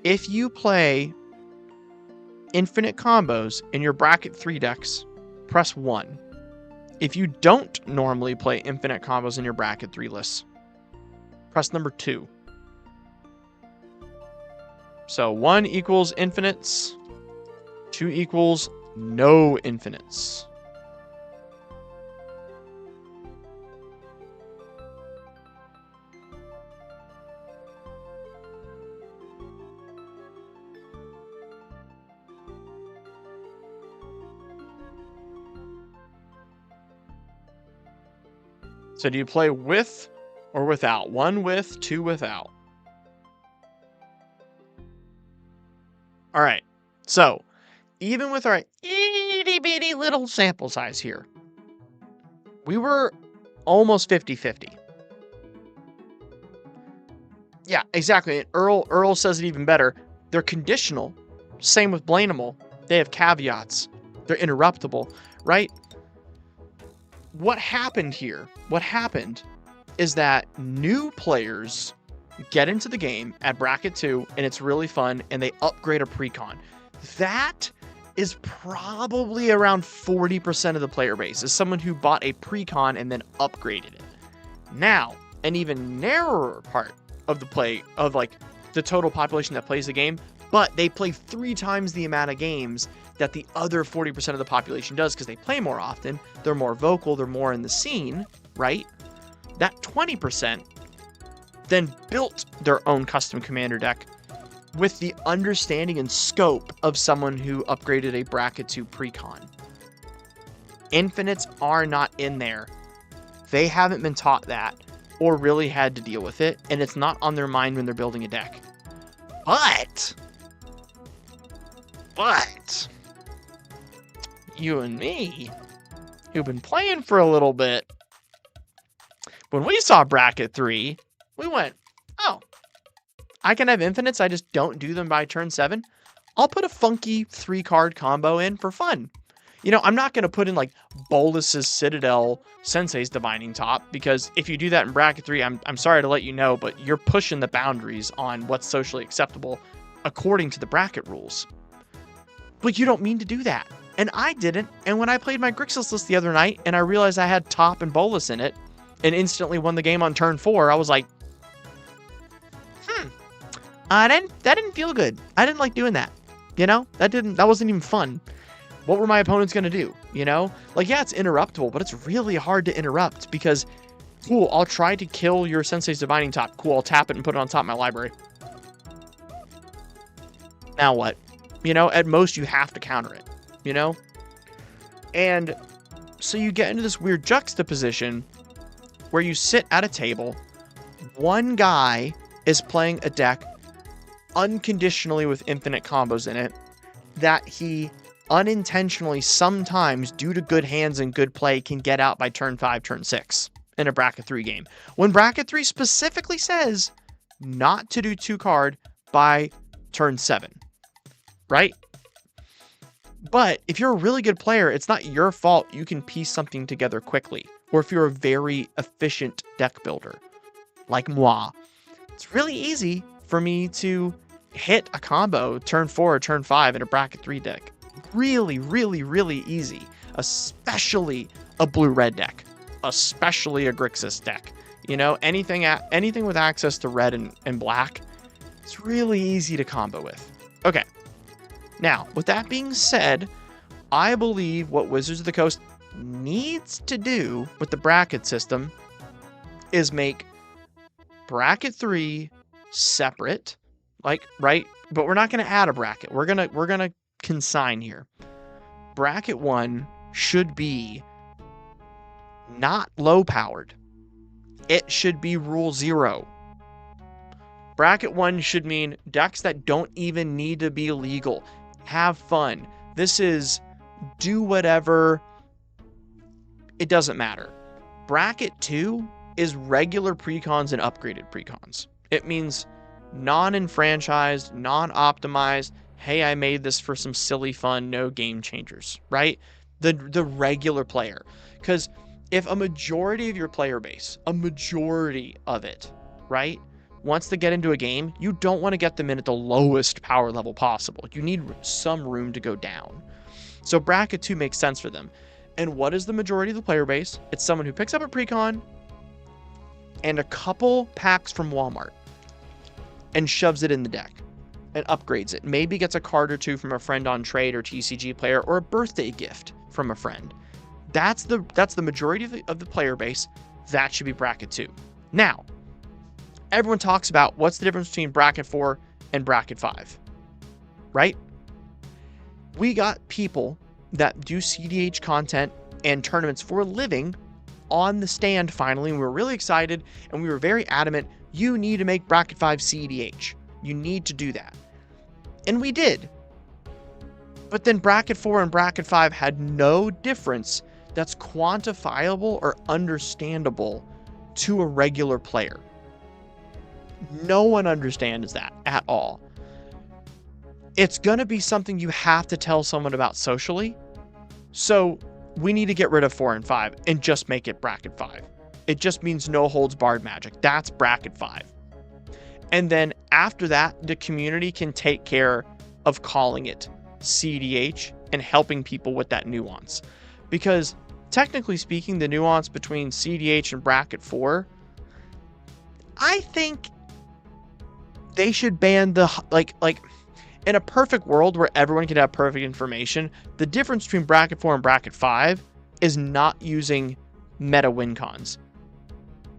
If you play infinite combos in your Bracket 3 decks, press 1. If you don't normally play infinite combos in your Bracket 3 lists, press number 2. So 1 equals infinites, 2 equals no infinites. So do you play with or without? 1 with, 2 without. All right. So even with our itty bitty little sample size here, we were almost 50-50. Yeah, exactly. And Earl says it even better. They're conditional. Same with Blainable. They have caveats. They're interruptible, right? What happened here? What happened is that new players get into the game at Bracket 2, and it's really fun, and they upgrade a precon. That is probably around 40% of the player base, is someone who bought a precon and then upgraded it. Now, an even narrower part of the play, of like the total population that plays the game, but they play 3 times the amount of games that the other 40% of the population does because they play more often, they're more vocal, they're more in the scene, right? That 20% then built their own custom commander deck with the understanding and scope of someone who upgraded a Bracket 2 precon. Infinites are not in there. They haven't been taught that or really had to deal with it, and it's not on their mind when they're building a deck. But you and me, who've been playing for a little bit, when we saw Bracket 3, we went, oh, I can have infinites, I just don't do them by turn 7. I'll put a funky 3-card combo in for fun. You know, I'm not going to put in like Bolus's Citadel Sensei's Divining Top, because if you do that in Bracket 3, I'm sorry to let you know, but you're pushing the boundaries on what's socially acceptable according to the bracket rules. But you don't mean to do that. And I didn't. And when I played my Grixis list the other night and I realized I had Top and Bolus in it and instantly won the game on turn 4, I was like, That didn't feel good. I didn't like doing that. You know, that wasn't even fun. What were my opponents going to do? You know, like, yeah, it's interruptible, but it's really hard to interrupt because, cool, I'll try to kill your Sensei's Divining Top. Cool, I'll tap it and put it on top of my library. Now what? You know, at most you have to counter it, you know? And so you get into this weird juxtaposition where you sit at a table, one guy is playing a deck unconditionally with infinite combos in it that he unintentionally sometimes, due to good hands and good play, can get out by turn 5, turn 6 in a bracket 3 game. When bracket 3 specifically says not to do 2 card by turn 7, right? But if you're a really good player, it's not your fault you can piece something together quickly. Or if you're a very efficient deck builder, like moi, it's really easy for me to hit a combo turn 4 or turn 5 in a bracket 3 deck. Really, really, really easy. Especially a blue-red deck. Especially a Grixis deck. You know, anything with access to red and black, it's really easy to combo with. Okay. Now, with that being said, I believe what Wizards of the Coast needs to do with the bracket system is make bracket 3 separate, like, right? But we're not going to add a bracket. We're going to consign here. Bracket 1 should be not low powered. It should be rule 0. Bracket 1 should mean decks that don't even need to be legal. Have fun. This is do whatever. It doesn't matter. Bracket 2 is regular precons and upgraded precons. It means non-enfranchised, non-optimized. Hey, I made this for some silly fun, no game changers, right? The regular player. Because if a majority of your player base, a majority of it, right, wants to get into a game, you don't want to get them in at the lowest power level possible. You need some room to go down. So bracket 2 makes sense for them. And what is the majority of the player base? It's someone who picks up a precon and a couple packs from Walmart and shoves it in the deck and upgrades it. Maybe gets a card or 2 from a friend on trade or TCG player, or a birthday gift from a friend. That's the majority of the player base. That should be bracket 2. Now, everyone talks about what's the difference between bracket 4 and bracket 5, right? We got people that do CDH content and tournaments for a living on the stand finally, and we were really excited, and we were very adamant, you need to make bracket 5 CDH. You need to do that. And we did. But then bracket 4 and bracket 5 had no difference that's quantifiable or understandable to a regular player. No one understands that at all. It's going to be something you have to tell someone about socially. So we need to get rid of 4 and 5 and just make it bracket 5. It just means no holds barred magic. That's bracket 5. And then after that, the community can take care of calling it CDH and helping people with that nuance. Because technically speaking, the nuance between CDH and bracket 4, I think they should ban the, like in a perfect world where everyone could have perfect information, the difference between bracket 4 and bracket 5 is not using meta win cons.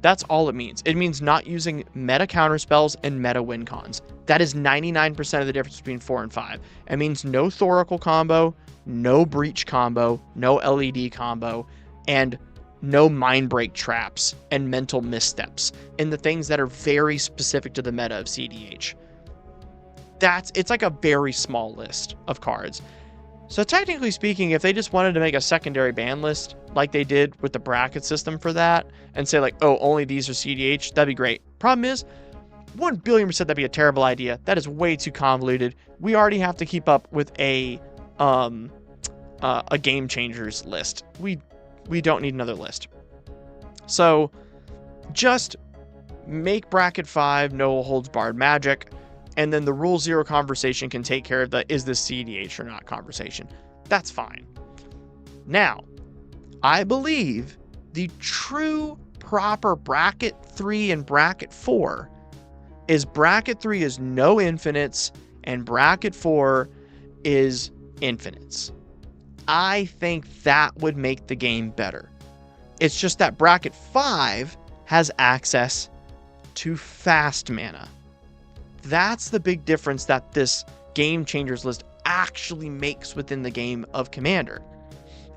That's all it means. It means not using meta counter spells and meta win cons. That is 99% of the difference between 4 and 5. It means no Thoracle combo, no Breach combo, no LED combo, and no mind break traps and mental missteps, and the things that are very specific to the meta of CDH. It's like a very small list of cards. So technically speaking, if they just wanted to make a secondary ban list like they did with the bracket system for that and say like, oh, only these are CDH, that'd be great. Problem is, 1,000,000,000% that'd be a terrible idea. That is way too convoluted. We already have to keep up with a game changers list. We don't need another list. So just make bracket 5 no holds barred magic, and then the rule 0 conversation can take care of the is this CDH or not conversation. That's fine. Now, I believe the true proper bracket 3 and bracket 4 is bracket 3 is no infinites and bracket 4 is infinites. I think that would make the game better. It's just that bracket 5 has access to fast mana. That's the big difference that this Game Changers list actually makes within the game of Commander,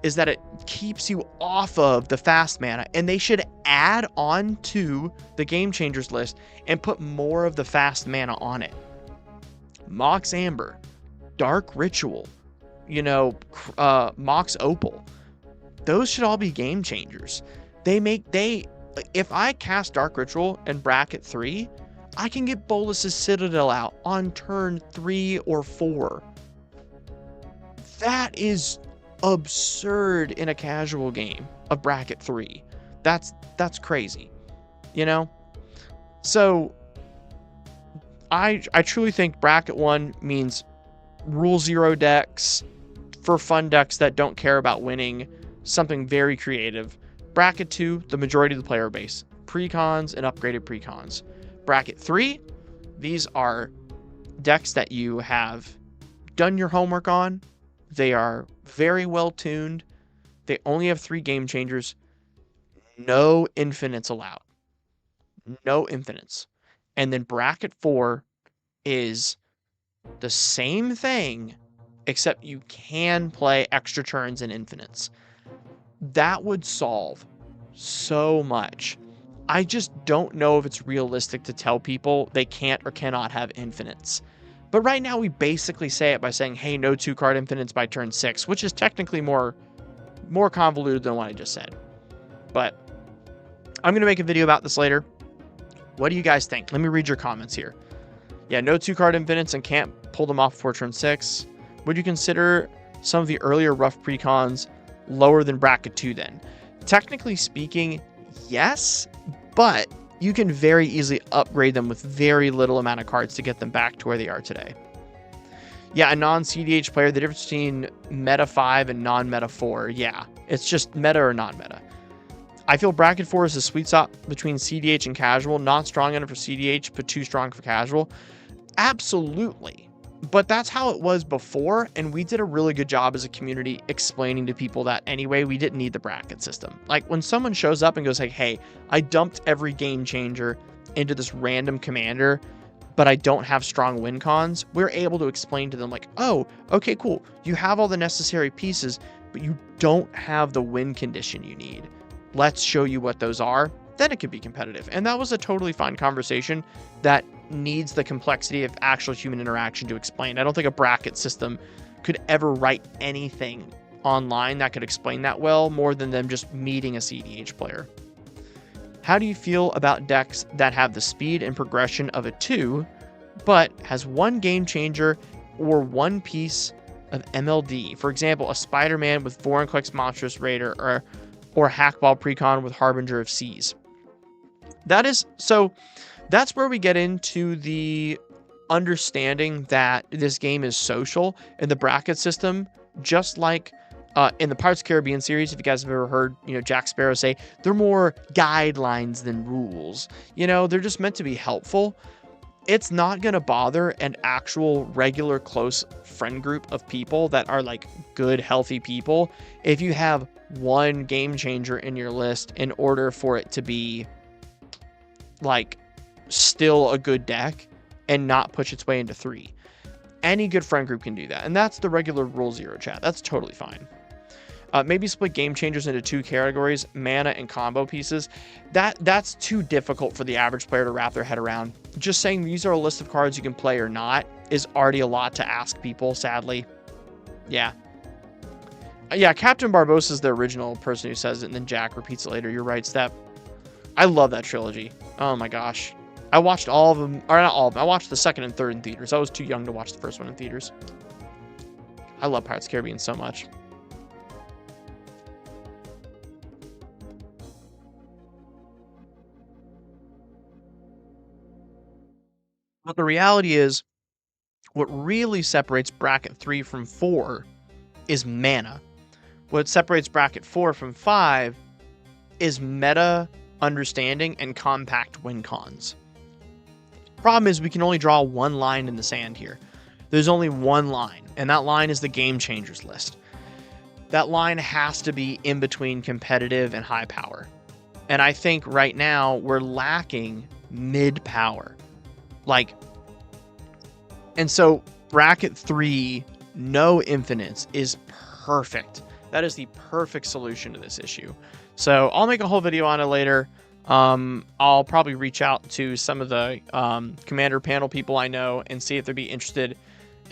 is that it keeps you off of the fast mana, and they should add on to the Game Changers list and put more of the fast mana on it. Mox Amber, Dark Ritual, Mox Opal, those should all be Game Changers. If I cast Dark Ritual in bracket 3, I can get Bolas's Citadel out on turn 3 or 4. That is absurd in a casual game of bracket 3. That's crazy, So I truly think bracket 1 means rule 0 decks for fun decks that don't care about winning, something very creative. Bracket 2, the majority of the player base, precons and upgraded precons. Bracket 3, these are decks that you have done your homework on. They are very well tuned. They only have 3 Game Changers. No infinites allowed. No infinites. And then bracket 4 is the same thing, except you can play extra turns and infinites. That would solve so much. I just don't know if it's realistic to tell people they can't or cannot have infinites. But right now we basically say it by saying, hey, no 2-card infinites by turn 6, which is technically more convoluted than what I just said. But I'm going to make a video about this later. What do you guys think? Let me read your comments here. Yeah, no 2-card infinites and can't pull them off before turn 6. Would you consider some of the earlier rough precons lower than bracket 2 then? Technically speaking, yes, but you can very easily upgrade them with very little amount of cards to get them back to where they are today. Yeah, a non-CDH player, the difference between meta 5 and non-meta 4. Yeah, it's just meta or non-meta. I feel bracket 4 is the sweet spot between CDH and casual. Not strong enough for CDH, but too strong for casual. Absolutely. But that's how it was before, and we did a really good job as a community explaining to people that anyway, we didn't need the bracket system. Like when someone shows up and goes like, hey, I dumped every Game Changer into this random commander, but I don't have strong win cons, we're able to explain to them like, oh, okay, cool. You have all the necessary pieces, but you don't have the win condition you need. Let's show you what those are. Then it could be competitive. And that was a totally fine conversation that needs the complexity of actual human interaction to explain. I don't think a bracket system could ever write anything online that could explain that well, more than them just meeting a CDH player. How do you feel about decks that have the speed and progression of a 2, but has 1 Game Changer or 1 piece of MLD? For example, a Spider-Man with Vorinclex Monstrous Raider, or Hackball Precon with Harbinger of Seas. That's where we get into the understanding that this game is social, and the bracket system, just like in the Pirates of the Caribbean series, if you guys have ever heard, Jack Sparrow say, they're more guidelines than rules. They're just meant to be helpful. It's not going to bother an actual regular close friend group of people that are like good, healthy people if you have 1 Game Changer in your list in order for it to be like still a good deck and not push its way into 3. Any good friend group can do that, and that's the regular rule 0 chat. That's totally fine. Maybe split Game Changers into 2 categories, mana and combo pieces. That's too difficult for the average player to wrap their head around. Just saying these are a list of cards you can play or not is already a lot to ask people, sadly. Yeah. Yeah, Captain Barbosa is the original person who says it, and then Jack repeats it later. You're right, Step. I love that trilogy. Oh my gosh. I watched all of them, or not all of them. I watched the 2nd and 3rd in theaters. I was too young to watch the first one in theaters. I love Pirates of the Caribbean so much. But the reality is, what really separates bracket 3 from 4 is mana. What separates bracket 4 from 5 is meta understanding and compact win cons. Problem is, we can only draw one line in the sand here. There's only one line, and that line is the Game Changers list. That line has to be in between competitive and high power. And I think right now we're lacking mid power. And so bracket 3, no infinites is perfect. That is the perfect solution to this issue. So I'll make a whole video on it later. I'll probably reach out to some of the commander panel people I know and see if they'd be interested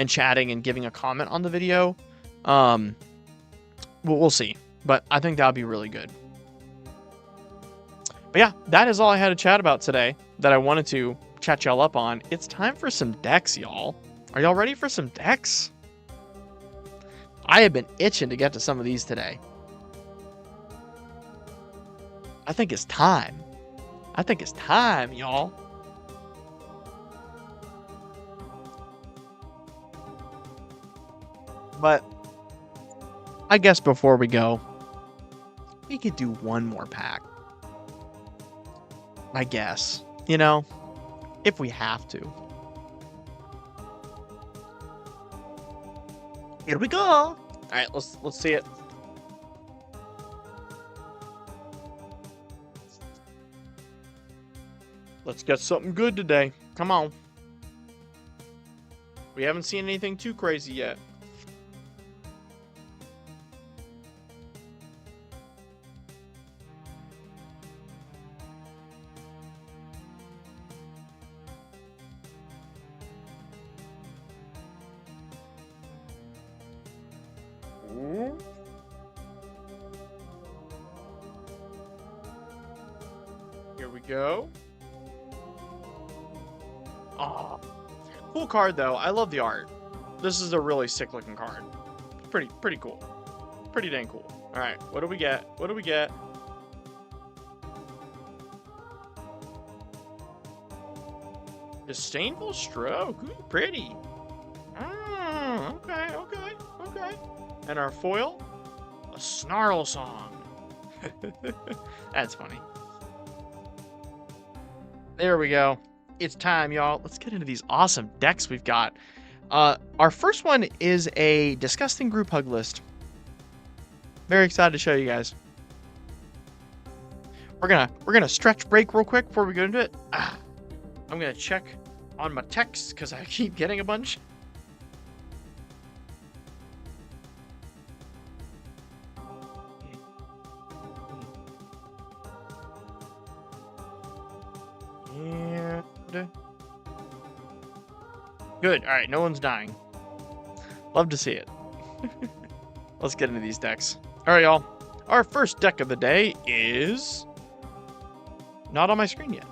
in chatting and giving a comment on the video. We'll see, but I think that would be really good. But yeah, that is all I had to chat about today that I wanted to chat y'all up on. It's time for some decks, y'all. Are y'all ready for some decks? I have been itching to get to some of these today. I think it's time. I think it's time, y'all. But I guess before we go, we could do one more pack. I guess, you know, if we have to. Here we go. All right, let's see it. Let's get something good today. Come on. We haven't seen anything too crazy yet. Here we go. Oh, cool card though. I love the art. This is a really sick looking card. Pretty cool. Pretty dang cool. All right, what do we get? What do we get? Disdainful Stroke. Ooh, pretty. Okay. And our foil, a Snarl Song. That's funny. There we go. It's time, y'all. Let's get into these awesome decks we've got. Our first one is a Disgusting Group Hug list. Very excited to show you guys. We're gonna stretch break real quick before we go into it. I'm gonna check on my texts because I keep getting a bunch. And good. All right, no one's dying. Love to see it. Let's get into these decks. All right, y'all. Our first deck of the day is not on my screen yet.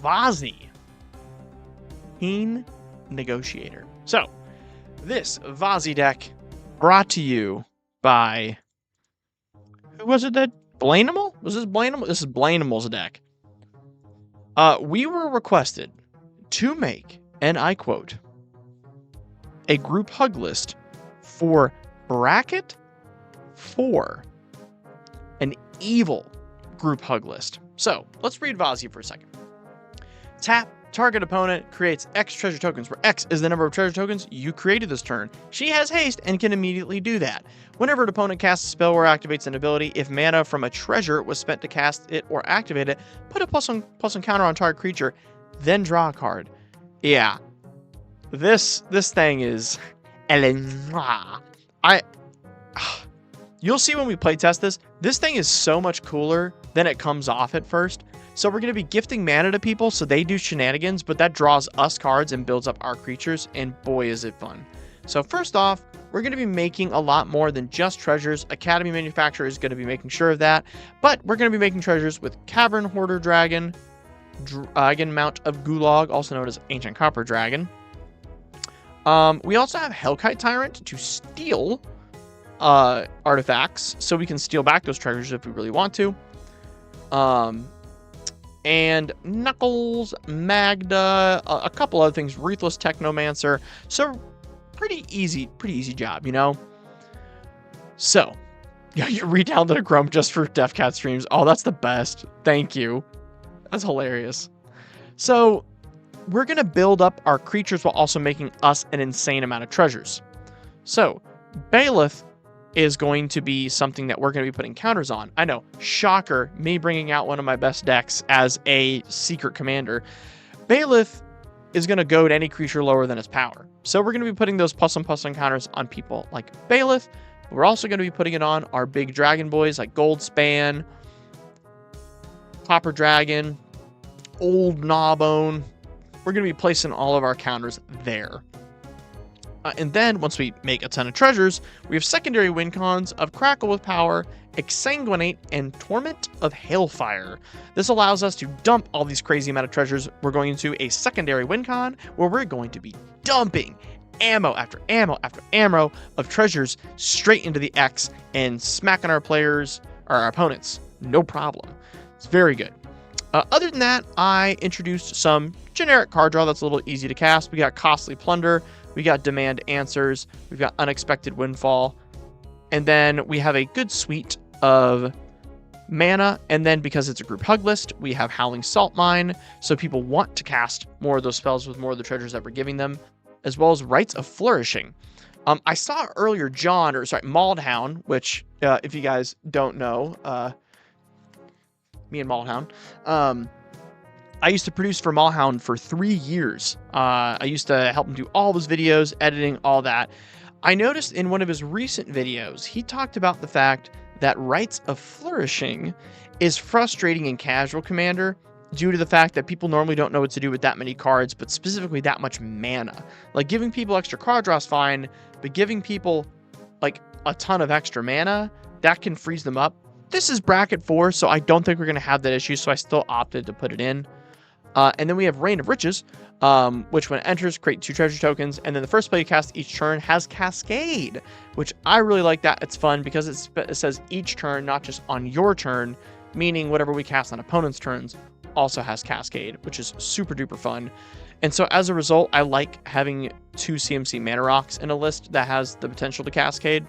Vazi, Keen Negotiator. So, this Vazi deck brought to you by, who was it that, Blainimal? Was this Blainimal? This is Blainimal's deck. We were requested to make, and I quote, a group hug list for bracket 4, an evil group hug list. So, let's read Vazi for a second. Tap, target opponent creates X treasure tokens, where X is the number of treasure tokens you created this turn. She has haste and can immediately do that. Whenever an opponent casts a spell or activates an ability, if mana from a treasure was spent to cast it or activate it, put a plus one counter on target creature, then draw a card. Yeah. This thing is... You'll see when we playtest this, this thing is so much cooler than it comes off at first. So we're going to be gifting mana to people so they do shenanigans, but that draws us cards and builds up our creatures, and boy is it fun. So first off, we're going to be making a lot more than just treasures. Academy Manufacturer is going to be making sure of that, but we're going to be making treasures with Cavern Hoarder Dragon, Dragon Mount of Gulag, also known as Ancient Copper Dragon. We also have Hellkite Tyrant to steal artifacts, so we can steal back those treasures if we really want to. And Knuckles, Magda, a couple other things, Ruthless Technomancer. So pretty easy job, you know. So, yeah, you re-downloaded Chrome just for DefCat streams. Oh, that's the best. Thank you. That's hilarious. So, we're going to build up our creatures while also making us an insane amount of treasures. So, Bailiff is going to be something that we're going to be putting counters on. I know, shocker, me bringing out one of my best decks as a secret commander. Bailiff is going to goad any creature lower than its power. So we're going to be putting those +1/+1 counters on people like Bailiff. We're also going to be putting it on our big dragon boys like Goldspan, Copper Dragon, Old Gnawbone. We're going to be placing all of our counters there. And then, once we make a ton of treasures, we have secondary win cons of Crackle with Power, Exsanguinate, and Torment of Hailfire. This allows us to dump all these crazy amount of treasures. We're going into a secondary win con where we're going to be dumping ammo after ammo after ammo of treasures straight into the X and smacking our players or our opponents. No problem. It's very good. Other than that, I introduced some generic card draw that's a little easy to cast. We got Costly Plunder. We got Demand Answers, we've got Unexpected Windfall, and then we have a good suite of mana, and then because it's a group hug list, we have Howling Salt Mine, so people want to cast more of those spells with more of the treasures that we're giving them, as well as Rites of Flourishing. I saw earlier Maldhound, which, if you guys don't know, me and Maldhound, I used to produce for Maldhound for 3 years. I used to help him do all those videos, editing, all that. I noticed in one of his recent videos, he talked about the fact that Rites of Flourishing is frustrating in Casual Commander due to the fact that people normally don't know what to do with that many cards, but specifically that much mana. Like, giving people extra card draw is fine, but giving people, like, a ton of extra mana, that can freeze them up. This is bracket 4, so I don't think we're going to have that issue, so I still opted to put it in. And then we have Reign of Riches, which when it enters, create 2 treasure tokens, and then the first play you cast each turn has Cascade, which I really like that. It's fun because it says each turn, not just on your turn, meaning whatever we cast on opponents' turns also has Cascade, which is super duper fun. And so as a result, I like having 2 CMC Mana Rocks in a list that has the potential to Cascade.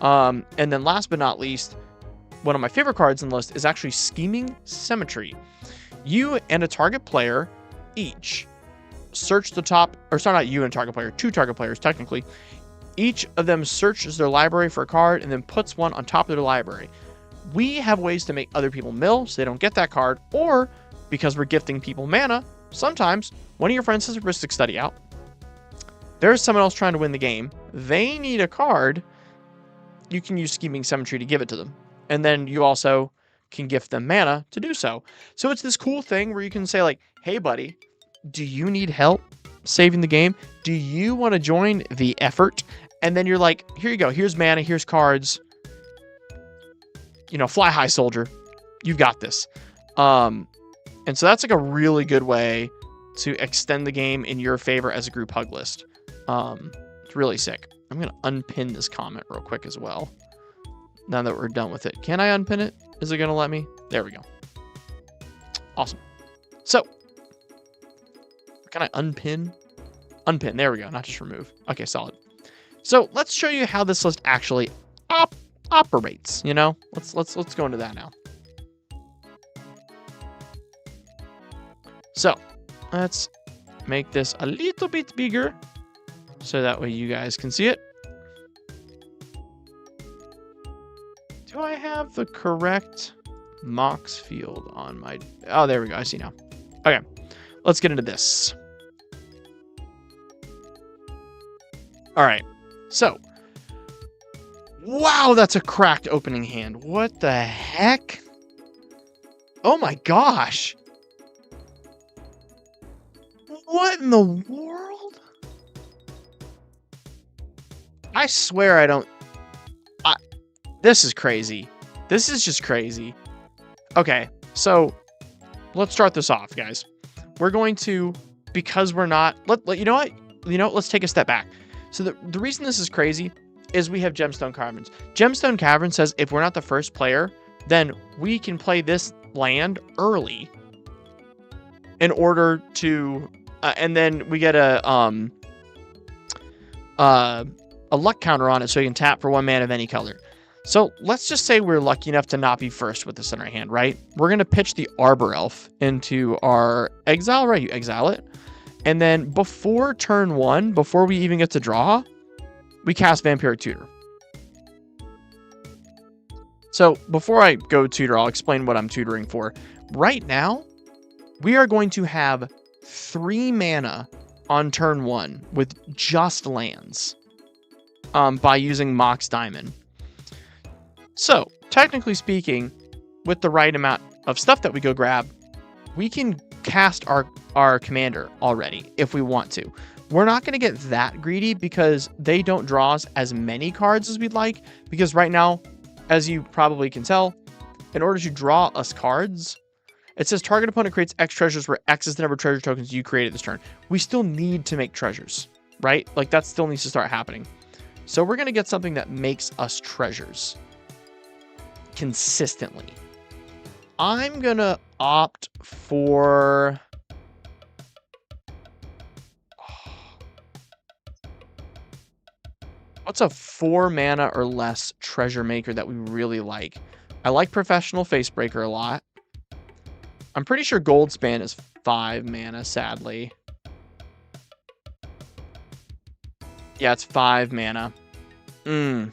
And then last but not least, one of my favorite cards in the list is actually Scheming Symmetry. You and a target player each search the top, or sorry, not you and a target player, 2 target players technically. Each of them searches their library for a card and then puts one on top of their library. We have ways to make other people mill so they don't get that card, or because we're gifting people mana, sometimes one of your friends has a Heuristic Study out. There's someone else trying to win the game. They need a card. You can use Scheming Symmetry to give it to them. And then you also can gift them mana to do so. So it's this cool thing where you can say like, hey buddy, do you need help saving the game? Do you want to join the effort? And then you're like, here you go. Here's mana. Here's cards. You know, fly high, soldier. You've got this. And so that's like a really good way to extend the game in your favor as a group hug list. It's really sick. I'm going to unpin this comment real quick as well. Now that we're done with it. Can I unpin it? Is it going to let me? There we go. Awesome. So, can I unpin? Unpin. There we go. Not just remove. Okay, solid. So let's show you how this list actually operates. You know, let's go into that now. So let's make this a little bit bigger so that way you guys can see it. Do I have the correct Mox field on my... Oh, there we go. I see now. Okay, let's get into this. All right, so... Wow, that's a cracked opening hand. What the heck? Oh my gosh. What in the world? I swear I don't... This is crazy. This is just crazy. Okay, so let's start this off, guys. We're going to, because we're not... you know what? You know, let's take a step back. So the reason this is crazy is we have Gemstone Caverns. Gemstone Cavern says if we're not the first player, then we can play this land early in order to... and then we get a a luck counter on it so you can tap for 1 mana of any color. So let's just say we're lucky enough to not be first with this in our hand, right? We're going to pitch the Arbor Elf into our exile, right? You exile it. And then before turn 1, before we even get to draw, we cast Vampiric Tutor. So before I go tutor, I'll explain what I'm tutoring for. Right now, we are going to have 3 mana on turn 1 with just lands by using Mox Diamond. So, technically speaking, with the right amount of stuff that we go grab, we can cast our commander already if we want to. We're not going to get that greedy because they don't draw us as many cards as we'd like, because right now, as you probably can tell, in order to draw us cards, it says target opponent creates X treasures where X is the number of treasure tokens you created this turn. We still need to make treasures, right? Like that still needs to start happening. So we're going to get something that makes us treasures consistently. I'm going to opt for... What's a 4 mana or less treasure maker that we really like? I like Professional Facebreaker a lot. I'm pretty sure Goldspan is 5 mana, sadly. Yeah, it's 5 mana. And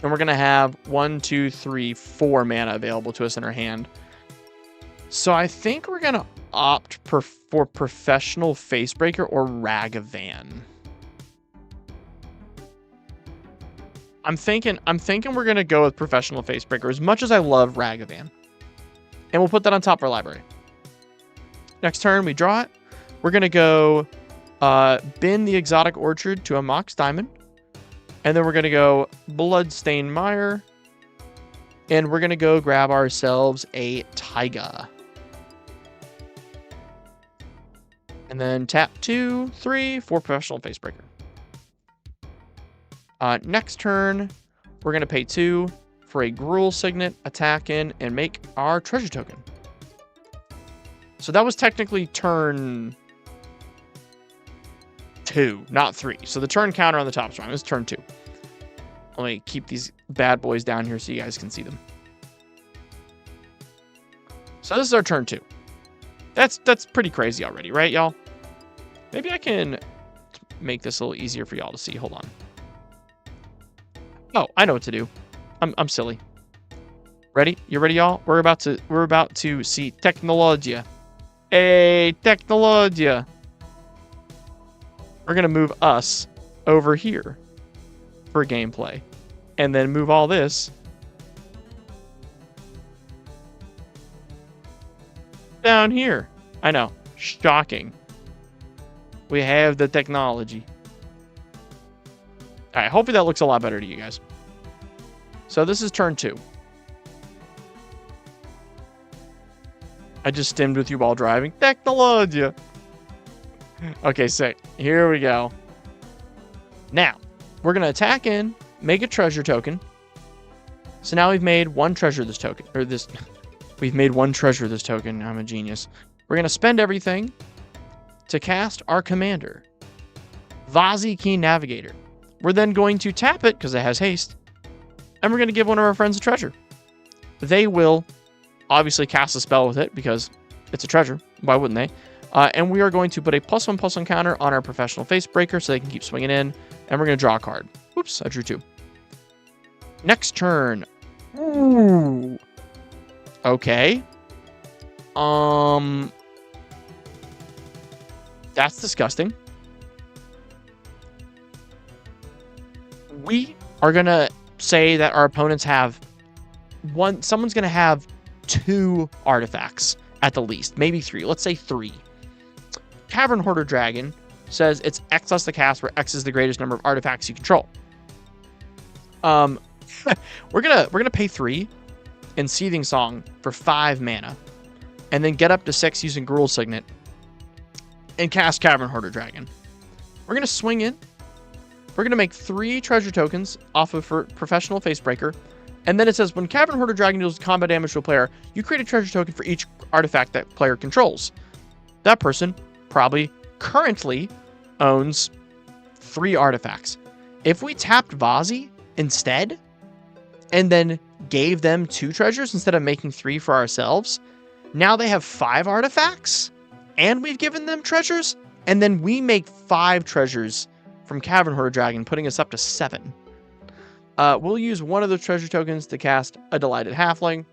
we're going to have 1, 2, 3, 4 mana available to us in our hand. So I think we're going to opt for Professional Facebreaker or Ragavan. I'm thinking we're going to go with Professional Facebreaker as much as I love Ragavan. And we'll put that on top of our library. Next turn, we draw it. We're going to go bin the Exotic Orchard to a Mox Diamond. And then we're going to go Bloodstained Mire. And we're going to go grab ourselves a Taiga. And then tap 2, 3, 4 Professional Facebreaker. Next turn, we're going to pay 2 for a Gruul Signet, attack in, and make our treasure token. So that was technically turn 2, not 3. So the turn counter on the top strong is turn 2. Let me keep these bad boys down here so you guys can see them. So this is our turn 2. That's pretty crazy already, right, y'all? Maybe I can make this a little easier for y'all to see. Hold on. Oh, I know what to do. I'm silly. Ready? You ready, y'all? We're about to see Technologia. Hey, Technologia. We're gonna move us over here for gameplay, and then move all this down here. I know, shocking. We have the technology. All right, hopefully that looks a lot better to you guys. So this is turn 2. I just stimmed with you while driving. Technologia. Okay, so here we go. Now, we're going to attack in, make a treasure token. So now we've made 1 treasure this token. Or this... We've made 1 treasure this token. I'm a genius. We're going to spend everything to cast our commander. Vazikeen Navigator. We're then going to tap it, because it has haste. And we're going to give one of our friends a treasure. They will obviously cast a spell with it, because it's a treasure. Why wouldn't they? And we are going to put a +1/+1 counter on our Professional Facebreaker so they can keep swinging in. And we're going to draw a card. Oops, I drew 2. Next turn. Ooh. Okay. That's disgusting. We are going to say that our opponents have someone's going to have 2 artifacts at the least, maybe 3. Let's say 3. Cavern Hoarder Dragon says it's X less the cast, where X is the greatest number of artifacts you control. We're gonna pay 3 in Seething Song for 5 mana, and then get up to 6 using Gruul Signet and cast Cavern Hoarder Dragon. We're gonna swing in. We're gonna make 3 treasure tokens off of Professional Facebreaker, and then it says when Cavern Hoarder Dragon deals combat damage to a player, you create a treasure token for each artifact that player controls. That person probably currently owns 3 artifacts. If we tapped Vazi instead, and then gave them 2 treasures instead of making 3 for ourselves, now they have 5 artifacts, and we've given them treasures, and then we make 5 treasures from Cavern Hoarder Dragon, putting us up to 7. We'll use one of the treasure tokens to cast a Delighted Halfling.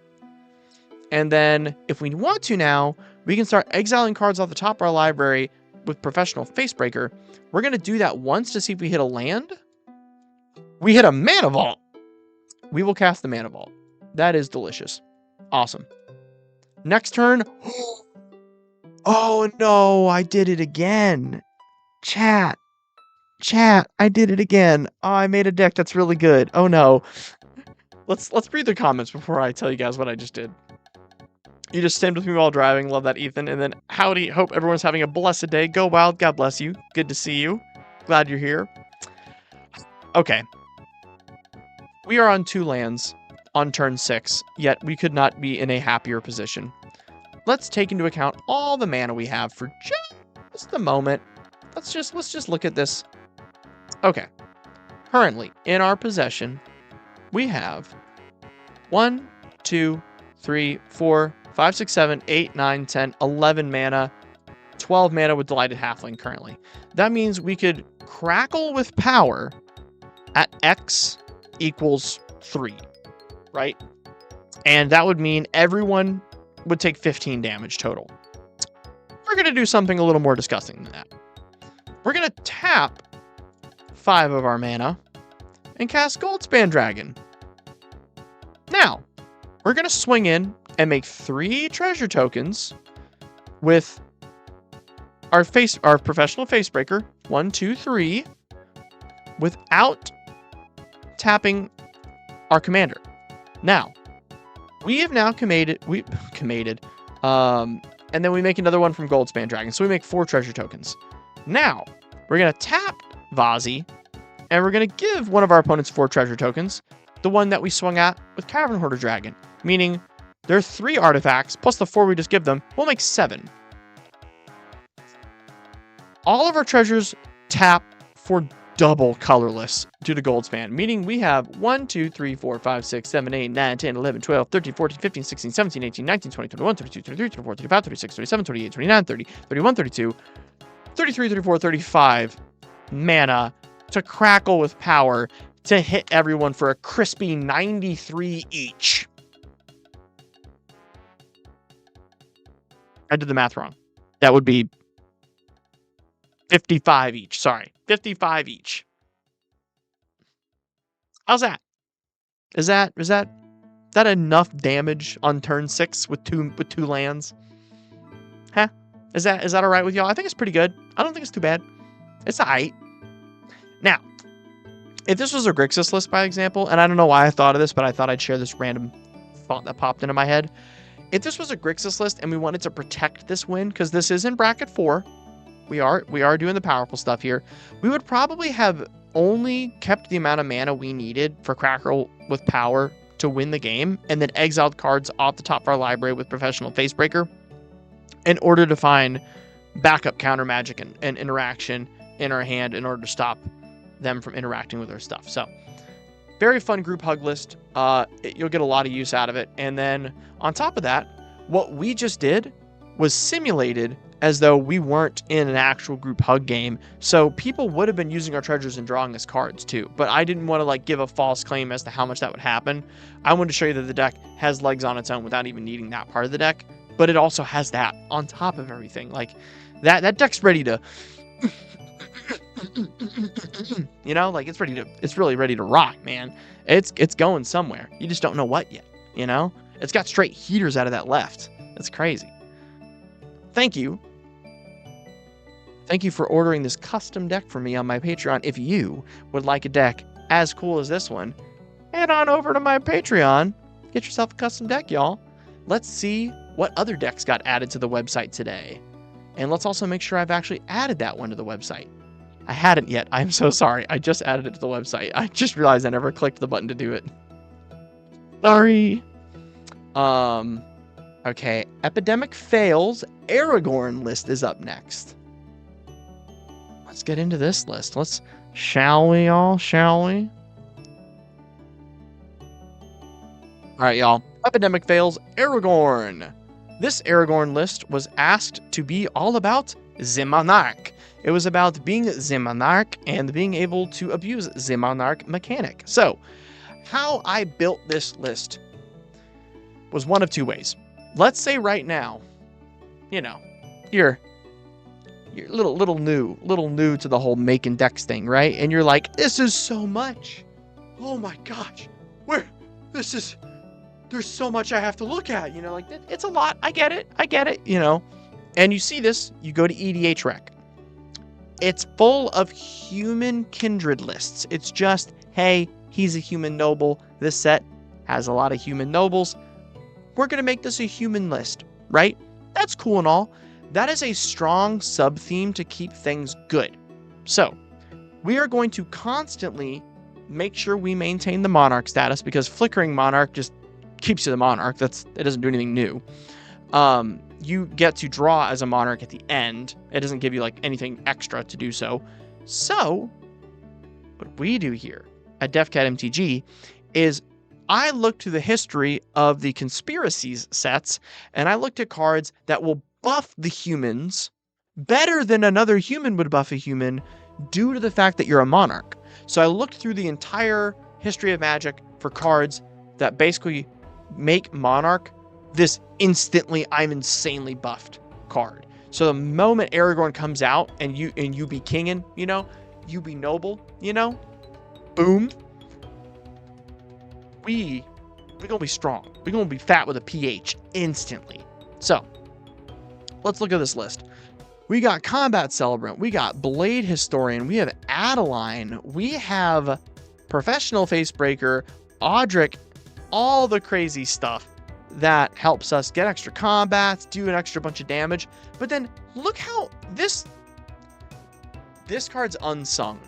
And then, if we want to now, we can start exiling cards off the top of our library with Professional Facebreaker. We're going to do that once to see if we hit a land. We hit a Mana Vault. We will cast the Mana Vault. That is delicious. Awesome. Next turn. Oh no, I did it again. Chat, I did it again. Oh, I made a deck that's really good. Oh no. Let's read the comments before I tell you guys what I just did. You just stand with me while driving. Love that, Ethan. And then, howdy. Hope everyone's having a blessed day. Go wild. God bless you. Good to see you. Glad you're here. Okay. We are on 2 lands on turn 6, yet we could not be in a happier position. Let's take into account all the mana we have for just a moment. Let's just look at this. Okay. Currently, in our possession, we have 1, 2, 3, 4, 5, 6, 7, 8, 9, 10, 11 mana, 12 mana with Delighted Halfling currently. That means we could Crackle with Power at X equals 3, right? And that would mean everyone would take 15 damage total. We're going to do something a little more disgusting than that. We're going to tap 5 of our mana and cast Goldspan Dragon. Now, we're going to swing in and make 3 treasure tokens with our Professional Facebreaker, 1, 2, 3, without tapping our commander. Now, we have now and then we make another one from Goldspan Dragon, so we make 4 treasure tokens. Now, we're going to tap Vazi, and we're going to give one of our opponents 4 treasure tokens, the one that we swung at with Cavern Hoarder Dragon, meaning there are 3 artifacts, plus the 4 we just give them, we'll make 7. All of our treasures tap for double colorless due to Goldspan, meaning we have 1, 2, 3, 4, 5, 6, 7, 8, 9, 10, 11, 12, 13, 14, 15, 16, 17, 18, 19, 20, 21, 22, 23, 24, 25, 26, 27, 28, 29, 30, 31, 32, 33, 34, 35 mana to Crackle with Power to hit everyone for a crispy 93 each. I did the math wrong. That would be 55 each. Sorry, 55 each. How's that? Is that enough damage on turn 6 with two lands? Huh? Is that all right with y'all? I think it's pretty good. I don't think it's too bad. It's alright. Now, if this was a Grixis list, by example, and I don't know why I thought of this, but I thought I'd share this random thought that popped into my head. If this was a Grixis list and we wanted to protect this win, because this is in bracket 4, we are doing the powerful stuff here, we would probably have only kept the amount of mana we needed for Crackle with Power to win the game, and then exiled cards off the top of our library with Professional Facebreaker in order to find backup counter magic and interaction in our hand in order to stop them from interacting with our stuff. So, very fun group hug list. You'll get a lot of use out of it. And then on top of that, what we just did was simulated as though we weren't in an actual group hug game. So people would have been using our treasures and drawing us cards too. But I didn't want to give a false claim as to how much that would happen. I wanted to show you that the deck has legs on its own without even needing that part of the deck. But it also has that on top of everything. That deck's ready to it's really ready to rock, man. It's going somewhere. You just don't know what yet, It's got straight heaters out of that left. That's crazy. Thank you for ordering this custom deck for me on my Patreon. If you would like a deck as cool as this one, head on over to my Patreon. Get yourself a custom deck, y'all. Let's see what other decks got added to the website today. And let's also make sure I've actually added that one to the website. I hadn't yet. I'm so sorry. I just added it to the website. I just realized I never clicked the button to do it. Sorry. Okay. Epidemic fails. Aragorn list is up next. Let's get into this list. Let's Shall we, y'all? Shall we? Alright, y'all. Epidemic fails Aragorn. This Aragorn list was asked to be all about the Monarch. It was about being the Monarch and being able to abuse the Monarch mechanic. So, how I built this list was one of two ways. Let's say right now, you know, you're little new to the whole making decks thing, right? And you're like, this is so much. Oh my gosh. There's so much I have to look at, you know, like it's a lot. I get it, you know. And you see this, you go to EDH Rec. It's full of human kindred lists. It's just, hey, he's a human noble. This set has a lot of human nobles. We're going to make this a human list, right? That's cool and all. That is a strong sub-theme to keep things good. So, we are going to constantly make sure we maintain the Monarch status, because flickering Monarch just keeps you the Monarch. It doesn't do anything new. You get to draw as a Monarch at the end. It doesn't give you like anything extra to do so. So, what we do here at DefCat MTG is I look to the history of the Conspiracies sets, and I looked at cards that will buff the humans better than another human would buff a human due to the fact that you're a Monarch. So I looked through the entire history of Magic for cards that basically make Monarch this instantly I'm insanely buffed card. So the moment Aragorn comes out and you be kingin', you know, you be noble, you know, boom. We're gonna be strong. We're gonna be fat with a PH instantly. So let's look at this list. We got Combat Celebrant, we got Blade Historian, we have Adeline, we have Professional Facebreaker, Audric, all the crazy stuff that helps us get extra combats, do an extra bunch of damage. But then look how this card's unsung.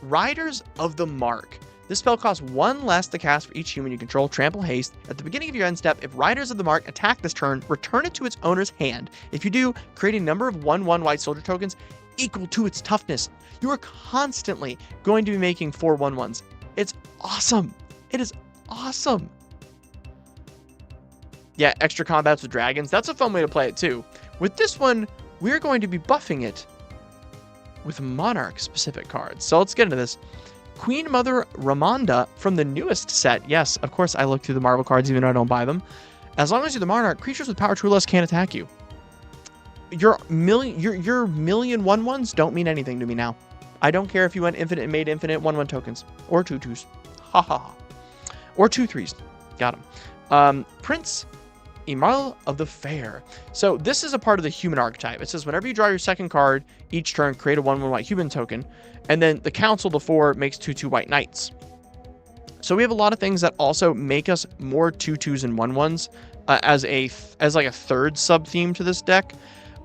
Riders of the Mark. This spell costs 1 less to cast for each human you control. Trample Haste. At the beginning of your end step, if Riders of the Mark attack this turn, return it to its owner's hand. If you do, create a number of 1/1 white soldier tokens equal to its toughness. You are constantly going to be making 4/1/1s. It's awesome. It is awesome. Yeah, extra combats with dragons. That's a fun way to play it too. With this one, we're going to be buffing it with Monarch specific cards. So let's get into this. Queen Mother Ramonda from the newest set. Yes, of course I look through the Marvel cards even though I don't buy them. As long as you're the Monarch, creatures with power 2 or less can't attack you. Your million 1/1s don't mean anything to me now. I don't care if you went infinite and made infinite 1/1 tokens. Or 2/2s. Ha ha ha. Or 2/3s. Got them. Prince Imal of the Fair. So this is a part of the human archetype. It says whenever you draw your second card each turn, create a 1/1 white human token. And then the Council before makes 2/2 white knights. So we have a lot of things that also make us more 2/2s and 1/1s as like a third sub-theme to this deck,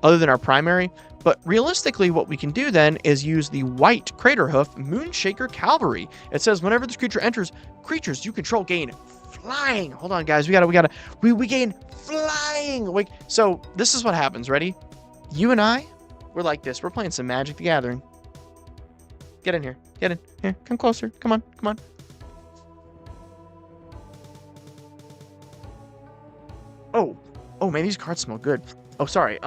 other than our primary. But realistically, what we can do then is use the white Craterhoof Moonshaker Cavalry. It says whenever this creature enters, creatures you control gain flying. Hold on, guys. We gain flying. So this is what happens. Ready? You and I, we're like this. We're playing some Magic the Gathering. Get in here. Get in here. Come closer. Come on. Come on. Oh man, these cards smell good. Oh, sorry.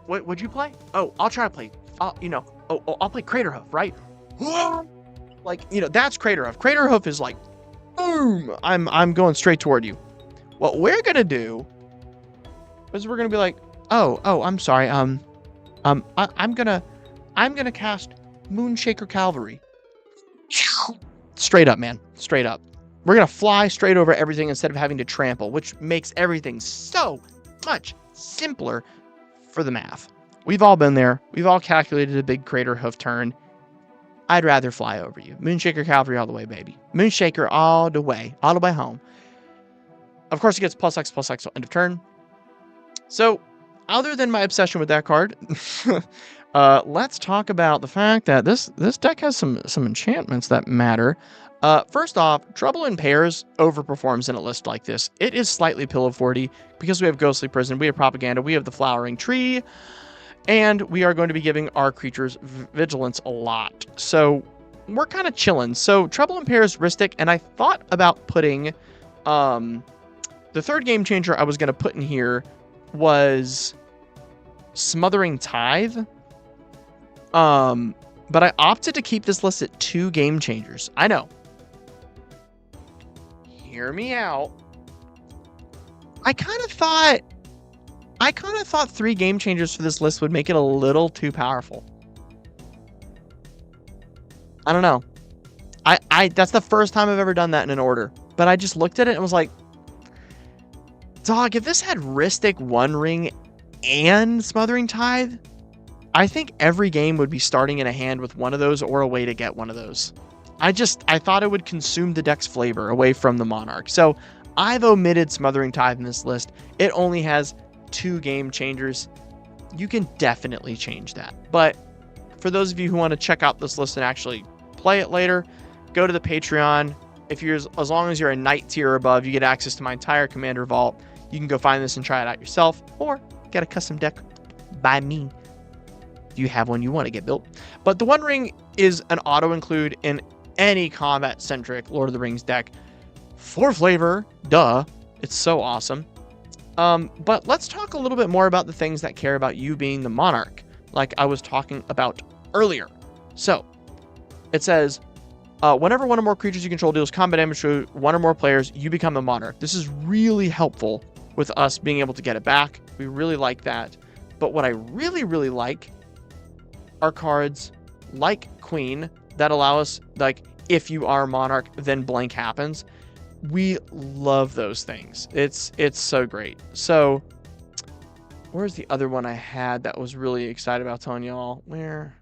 What'd you play? Oh, I'll try to play. I'll play Craterhoof, right? Like, you know, that's Craterhoof. Craterhoof is like, boom. I'm going straight toward you. What we're gonna do is we're gonna be like, oh, I'm sorry. I'm gonna cast Moonshaker Cavalry. Straight up, man. Straight up. We're going to fly straight over everything instead of having to trample, which makes everything so much simpler for the math. We've all been there. We've all calculated a big Craterhoof turn. I'd rather fly over you. Moonshaker Cavalry all the way, baby. Moonshaker all the way home. Of course, it gets +X till end of turn. So, other than my obsession with that card, let's talk about the fact that this deck has some enchantments that matter. First off, Trouble in Pairs overperforms in a list like this. It is slightly Pillow 40 because we have Ghostly Prison, we have Propaganda, we have the Flowering Tree, and we are going to be giving our creatures Vigilance a lot. So we're kind of chilling. So Trouble in Paris, Ristic, and I thought about putting the third game changer I was going to put in here was Smothering Tithe. But I opted to keep this list at 2 game changers. I know. Hear me out. I kind of thought 3 game changers for this list would make it a little too powerful. I don't know. That's the first time I've ever done that in an order. But I just looked at it and was like, dog, if this had Ristic, One Ring, and Smothering Tithe, I think every game would be starting in a hand with one of those or a way to get one of those. I thought it would consume the deck's flavor away from the Monarch. So I've omitted Smothering Tithe in this list. It only has 2 game changers. You can definitely change that. But for those of you who want to check out this list and actually play it later, go to the Patreon. If you're as long as you're a Knight tier or above, you get access to my entire Commander Vault. You can go find this and try it out yourself, or get a custom deck by me. Do you have one you want to get built? But the One Ring is an auto include in any combat centric Lord of the Rings deck for flavor. Duh, it's so awesome. But let's talk a little bit more about the things that care about you being the Monarch, like I was talking about earlier. So it says, whenever one or more creatures you control deals combat damage to one or more players, you become a Monarch. This is really helpful with us being able to get it back. We really like that. But what I really, really like are cards like Queen that allow us, like, if you are Monarch, then blank happens. We love those things. It's so great. So where's the other one I had that was really excited about telling y'all? Where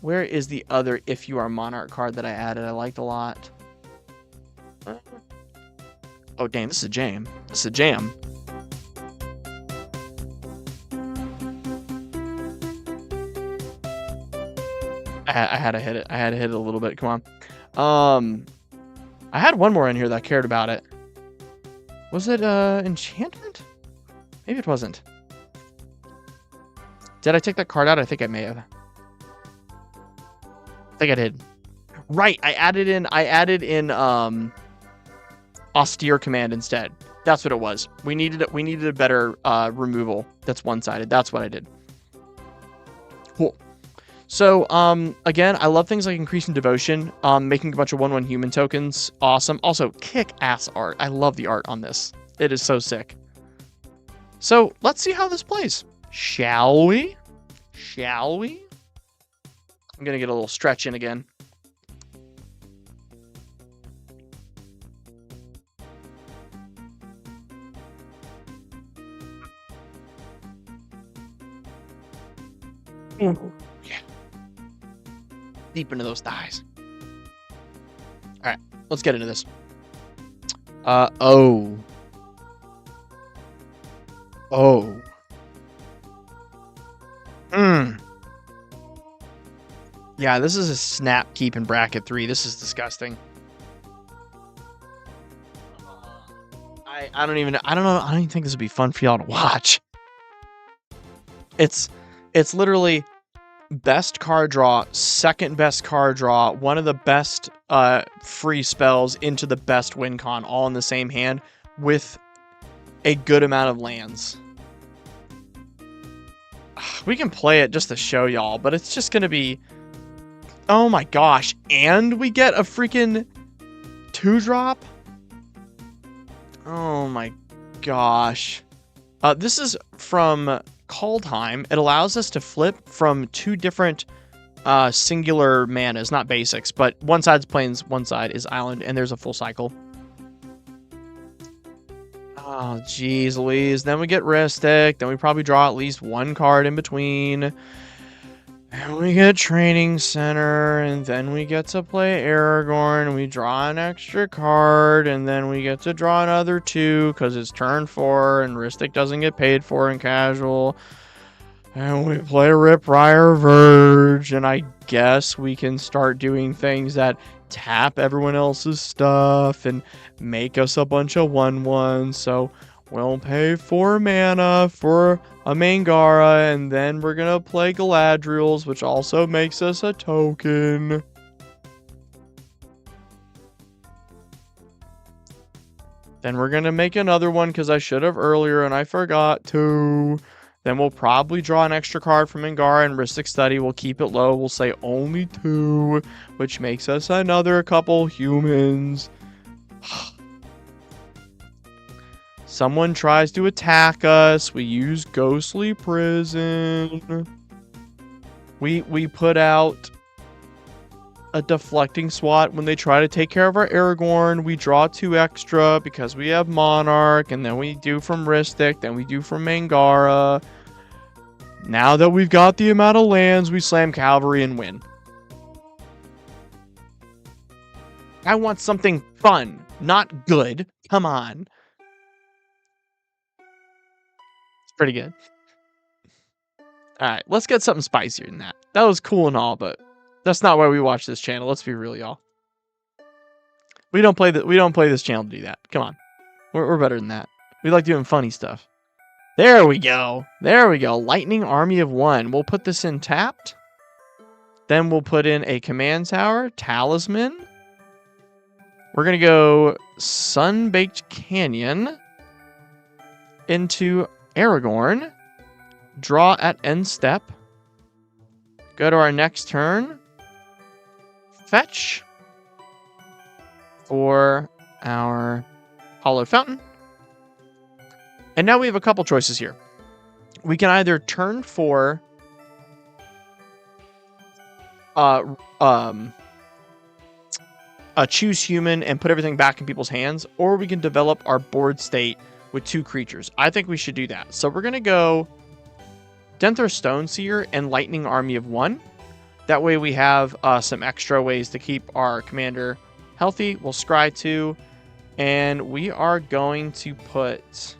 is the other if you are Monarch card that I added? I liked a lot. Oh, damn, this is a jam. This is a jam. I had to hit it. I had to hit it a little bit. Come on. I had one more in here that I cared about it. Was it enchantment? Maybe it wasn't. Did I take that card out? I think I may have. I think I did. Right, I added in Austere Command instead. That's what it was. We needed a better removal that's one-sided. That's what I did. Cool. So, again, I love things like increasing devotion, making a bunch of 1/1 human tokens. Awesome. Also, kick-ass art. I love the art on this. It is so sick. So, let's see how this plays. Shall we? Shall we? I'm going to get a little stretch in again. Ooh, yeah. Deep into those thighs. All right, let's get into this. Oh. Yeah, this is a snap keep in bracket 3. This is disgusting. I don't even think this would be fun for y'all to watch. It's literally best card draw, second best card draw, one of the best free spells into the best win con, all in the same hand with a good amount of lands. We can play it just to show y'all, but it's just gonna be, oh my gosh, and we get a freaking 2-drop? Oh my gosh. This is from Kaldheim. It allows us to flip from 2 different singular manas, not basics, but one side's plains, one side is island, and there's a full cycle. Oh, geez Louise. Then we get Ristic, then we probably draw at least 1 card in between. And we get Training Center, and then we get to play Aragorn, and we draw an extra card, and then we get to draw another 2, because it's turn 4, and Ristic doesn't get paid for in casual. And we play Ripwire Verge, and I guess we can start doing things that tap everyone else's stuff, and make us a bunch of 1/1s, so we'll pay 4 mana for a Mangara, and then we're gonna play Galadriels, which also makes us a token. Then we're going to make another one because I should have earlier and I forgot to. Then we'll probably draw an extra card from Angara and Rhystic Study. We'll keep it low. We'll say only 2, which makes us another couple humans. Someone tries to attack us. We use Ghostly Prison. We put out a deflecting SWAT when they try to take care of our Aragorn. We draw 2 extra because we have Monarch, and then we do from Rhystic, then we do from Mangara. Now that we've got the amount of lands, we slam Cavalry and win. I want something fun, not good. Come on. It's pretty good. Alright, let's get something spicier than that. That was cool and all, but that's not why we watch this channel. Let's be real, y'all. We don't play this channel to do that. Come on. We're better than that. We like doing funny stuff. There we go. There we go. Lightning Army of 1. We'll put this in tapped. Then we'll put in a command tower, talisman. We're going to go Sun-Baked Canyon into Aragorn. Draw at end step. Go to our next turn. Fetch for our Hollow Fountain. And now we have a couple choices here. We can either turn for choose human and put everything back in people's hands, or we can develop our board state with 2 creatures. I think we should do that. So we're going to go Denthor Stoneseer and Lightning Army of 1. That way we have some extra ways to keep our commander healthy. We'll scry 2, and we are going to put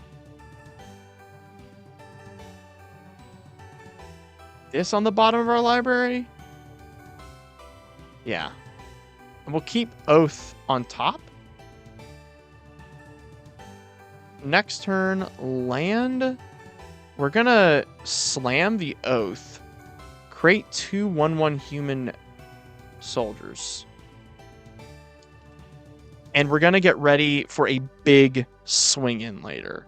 this on the bottom of our library. Yeah. And we'll keep Oath on top. Next turn, land. We're going to slam the Oath. Create 2 1/1 human soldiers. And we're going to get ready for a big swing in later.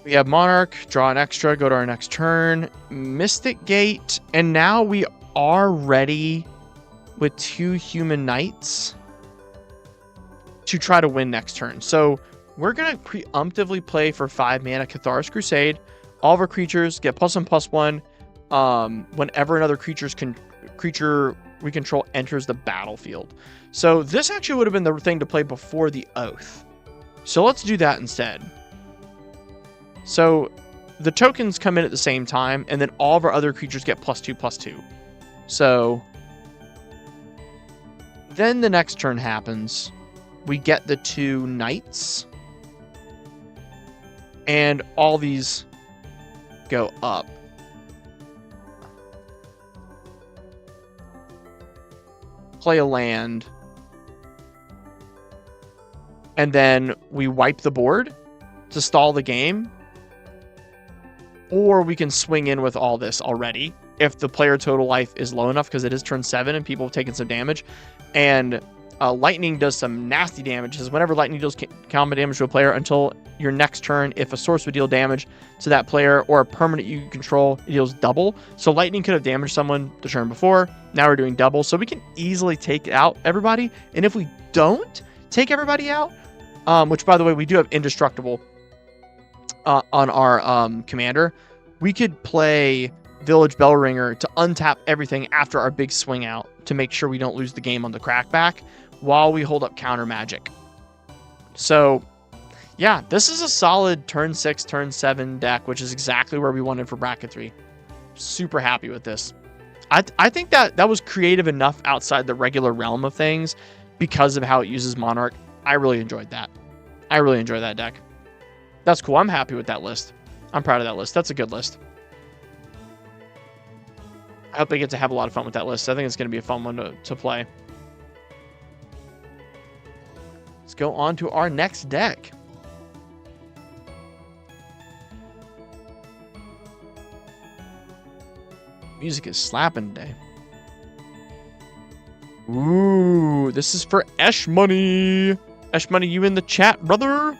We have Monarch, draw an extra, go to our next turn. Mystic Gate, and now we are ready with 2 human knights to try to win next turn. So we're going to preemptively play for 5 mana Cathar's Crusade. All of our creatures get +1/+1 whenever another creature we control enters the battlefield. So this actually would have been the thing to play before the Oath. So let's do that instead. So the tokens come in at the same time, and then all of our other creatures get +2/+2. So then the next turn happens. We get the 2 knights, and all these go up. Play a land, and then we wipe the board to stall the game, or we can swing in with all this already if the player total life is low enough, because it is turn 7 and people have taken some damage. And lightning does some nasty damage. Because whenever lightning deals combat damage to a player until your next turn, if a source would deal damage to that player or a permanent you control, it deals double. So lightning could have damaged someone the turn before. Now we're doing double. So we can easily take out everybody. And if we don't take everybody out, which by the way, we do have indestructible on our commander, we could play Village Bellringer to untap everything after our big swing out to make sure we don't lose the game on the crackback while we hold up counter magic. So yeah, this is a solid turn 6, turn 7 deck, which is exactly where we wanted for bracket 3. Super happy with this. I think that was creative enough outside the regular realm of things because of how it uses Monarch. I really enjoyed that. I really enjoy that deck. That's cool. I'm happy with that list. I'm proud of that list. That's a good list. I hope they get to have a lot of fun with that list. I think it's going to be a fun one to play. Let's go on to our next deck. Music is slapping today. Ooh, this is for Esh Money. Esh Money, you in the chat, brother?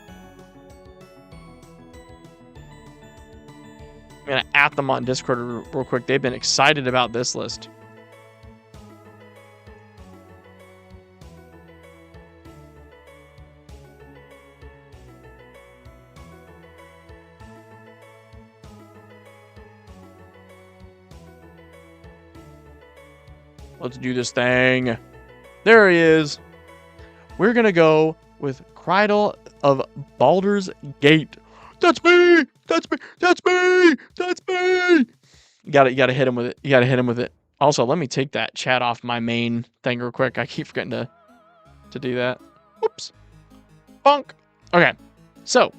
I'm gonna at them on Discord real quick. They've been excited about this list. Let's do this thing. There he is. We're gonna go with Krydle of Baldur's Gate. That's me! That's me! That's me! That's me! You gotta hit him with it. You gotta hit him with it. Also, let me take that chat off my main thing real quick. I keep forgetting to do that. Whoops. Bonk. Okay. So,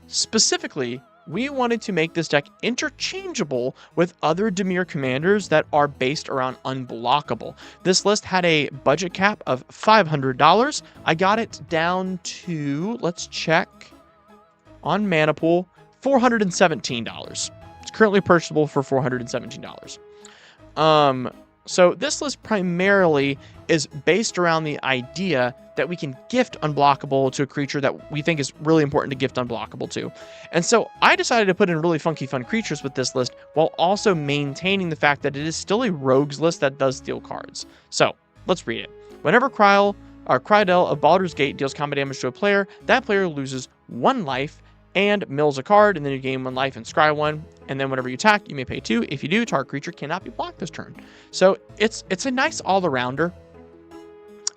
specifically, we wanted to make this deck interchangeable with other Dimir commanders that are based around unblockable. This list had a budget cap of $500. I got it down to, let's check, on Mana Pool, $417. It's currently purchasable for $417. So this list primarily is based around the idea that we can gift unblockable to a creature that we think is really important to gift unblockable to. And so I decided to put in really funky fun creatures with this list while also maintaining the fact that it is still a rogues list that does steal cards. So let's read it. Whenever Krydle of Baldur's Gate deals combat damage to a player, that player loses 1 life and mills a card, and then you gain 1 life and scry 1. And then whenever you attack, you may pay 2. If you do, target creature cannot be blocked this turn. So it's a nice all-arounder.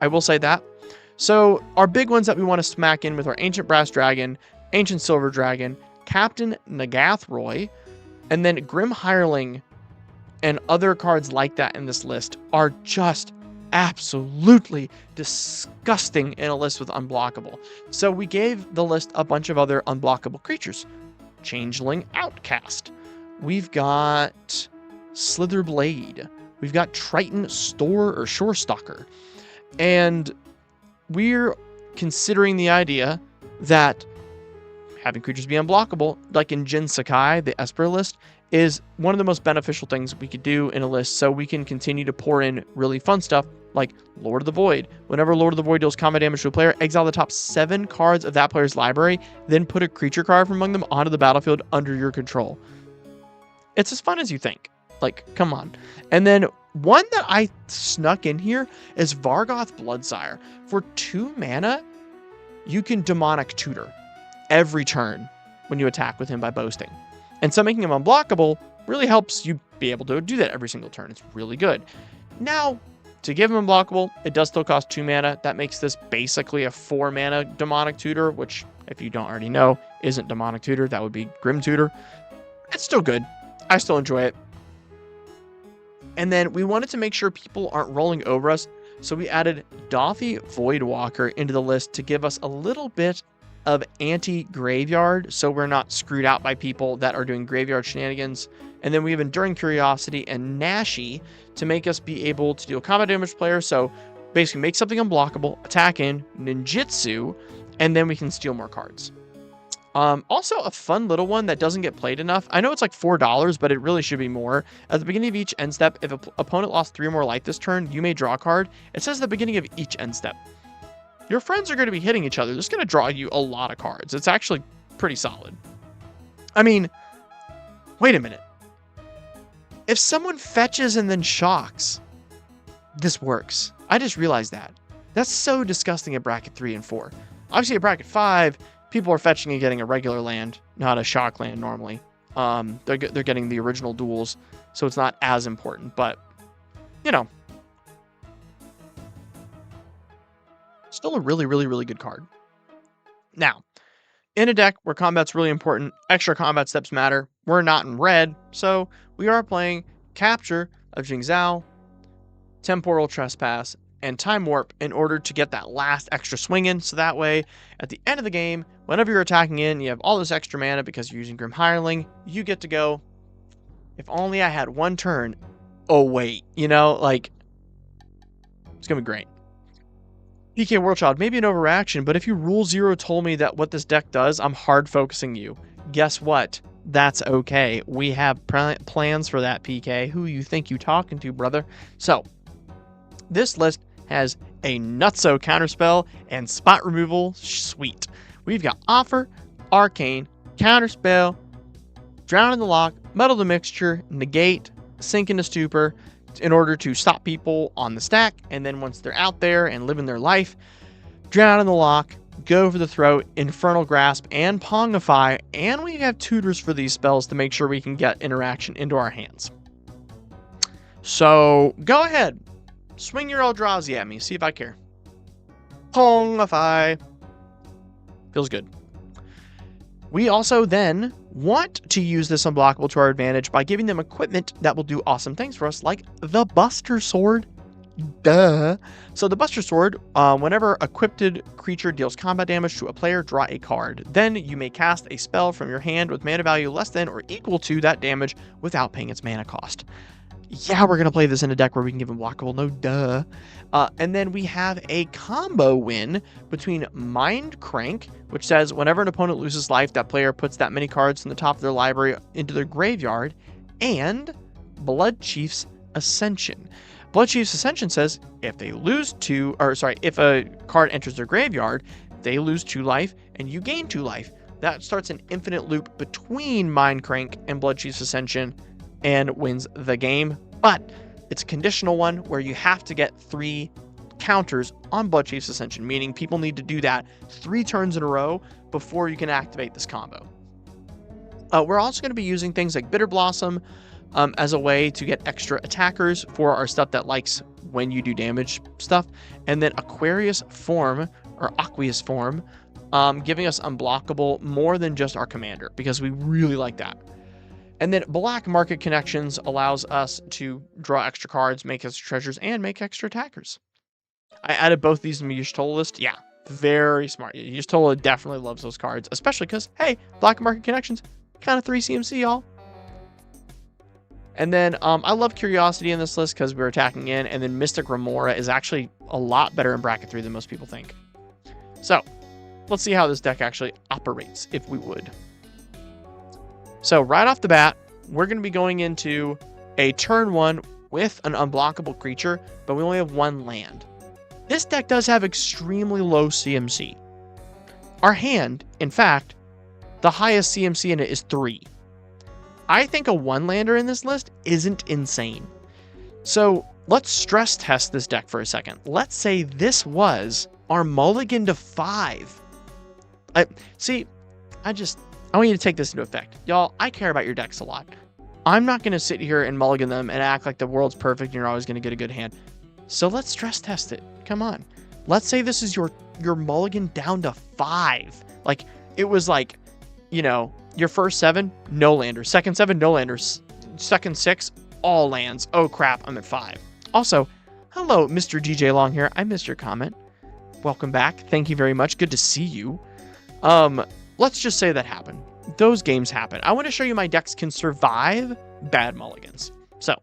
I will say that. So our big ones that we want to smack in with are Ancient Brass Dragon, Ancient Silver Dragon, Captain Nagathroy, and then Grim Hireling and other cards like that in this list are just absolutely disgusting in a list with unblockable. So we gave the list a bunch of other unblockable creatures. Changeling Outcast. We've got Slitherblade. We've got Triton Shore Stalker. And we're considering the idea that having creatures be unblockable, like in Jin Sakai, the Esper list, is one of the most beneficial things we could do in a list, so we can continue to pour in really fun stuff like Lord of the Void. Whenever Lord of the Void deals combat damage to a player, exile the top 7 cards of that player's library, then put a creature card from among them onto the battlefield under your control. It's as fun as you think. Like, come on. And then one that I snuck in here is Vargoth Bloodsire. For 2 mana, you can Demonic Tutor every turn when you attack with him by boasting. And so making him unblockable really helps you be able to do that every single turn. It's really good. Now, to give him unblockable, it does still cost 2 mana. That makes this basically a 4 mana Demonic Tutor, which, if you don't already know, isn't Demonic Tutor. That would be Grim Tutor. It's still good. I still enjoy it. And then we wanted to make sure people aren't rolling over us, so we added Dauthi Voidwalker into the list to give us a little bit of anti-graveyard, so we're not screwed out by people that are doing graveyard shenanigans. And then we have Enduring Curiosity and Nashi to make us be able to deal combat damage to players, so basically make something unblockable, attack in, ninjutsu, and then we can steal more cards. Also, a fun little one that doesn't get played enough. I know it's like $4, but it really should be more. At the beginning of each end step, if an opponent lost 3 or more life this turn, you may draw a card. It says at the beginning of each end step. Your friends are going to be hitting each other. This is going to draw you a lot of cards. It's actually pretty solid. I mean, wait a minute. If someone fetches and then shocks, this works. I just realized that. That's so disgusting at bracket 3 and 4. Obviously at bracket 5, people are fetching and getting a regular land, not a shock land normally. They're getting the original duels, so it's not as important, but, you know. Still a really, really, really good card. Now, in a deck where combat's really important, extra combat steps matter. We're not in red, so we are playing Capture of Jingzhou, Temporal Trespass, and Time Warp in order to get that last extra swing in, so that way, at the end of the game, whenever you're attacking in, you have all this extra mana because you're using Grim Hireling, you get to go, if only I had 1 turn, oh wait, you know, like, it's gonna be great. PK Worldchild, maybe an overreaction, but if you Rule Zero told me that what this deck does, I'm hard focusing you. Guess what? That's okay. We have plans for that, PK. Who you think you talking to, brother? So, this list has a nutso counterspell and spot removal. Sweet. We've got Offer, Arcane, Counterspell, Drown in the Lock, Muddle the Mixture, Negate, Sink into Stupor in order to stop people on the stack. And then once they're out there and living their life, Drown in the Lock, Go for the Throat, Infernal Grasp, and Pongify. And we have tutors for these spells to make sure we can get interaction into our hands. So go ahead. Swing your Eldrazi at me. See if I care. Pongify. Feels good. We also then want to use this unblockable to our advantage by giving them equipment that will do awesome things for us, like the Buster Sword. Duh. So the Buster Sword, whenever equipped creature deals combat damage to a player, draw a card. Then you may cast a spell from your hand with mana value less than or equal to that damage without paying its mana cost. Yeah, we're going to play this in a deck where we can give them blockable, no duh. And then we have a combo win between Mind Crank, which says whenever an opponent loses life, that player puts that many cards from the top of their library into their graveyard, and Bloodchief's Ascension. Bloodchief's Ascension says if if a card enters their graveyard, they lose 2 life and you gain 2 life. That starts an infinite loop between Mind Crank and Bloodchief's Ascension and wins the game. But it's a conditional one where you have to get 3 counters on Bloodchief's Ascension, meaning people need to do that 3 turns in a row before you can activate this combo. We're also going to be using things like Bitter Blossom as a way to get extra attackers for our stuff that likes when you do damage stuff. And then Aqueous Form, giving us unblockable more than just our commander, because we really like that. And then Black Market Connections allows us to draw extra cards, make extra treasures, and make extra attackers. I added both these in my Y'shtola list. Yeah, very smart. Y'shtola definitely loves those cards, especially because, hey, Black Market Connections, kind of 3 CMC, y'all. And then I love Curiosity in this list because we're attacking in, and then Mystic Remora is actually a lot better in bracket 3 than most people think. So let's see how this deck actually operates, if we would. So right off the bat, we're going to be going into a turn 1 with an unblockable creature, but we only have 1 land. This deck does have extremely low CMC. Our hand, in fact, the highest CMC in it is 3. I think a 1-lander in this list isn't insane. So let's stress test this deck for a second. Let's say this was our mulligan to 5. I want you to take this into effect. Y'all, I care about your decks a lot. I'm not going to sit here and mulligan them and act like the world's perfect and you're always going to get a good hand. So let's stress test it. Come on. Let's say this is your mulligan down to 5. Like, it was like, you know, your first 7, no landers. Second 7, no landers. Second 6, all lands. Oh crap, I'm at 5. Also, hello, Mr. DJ Long here. I missed your comment. Welcome back. Thank you very much. Good to see you. Let's just say that happened. Those games happen. I want to show you my decks can survive bad mulligans. So,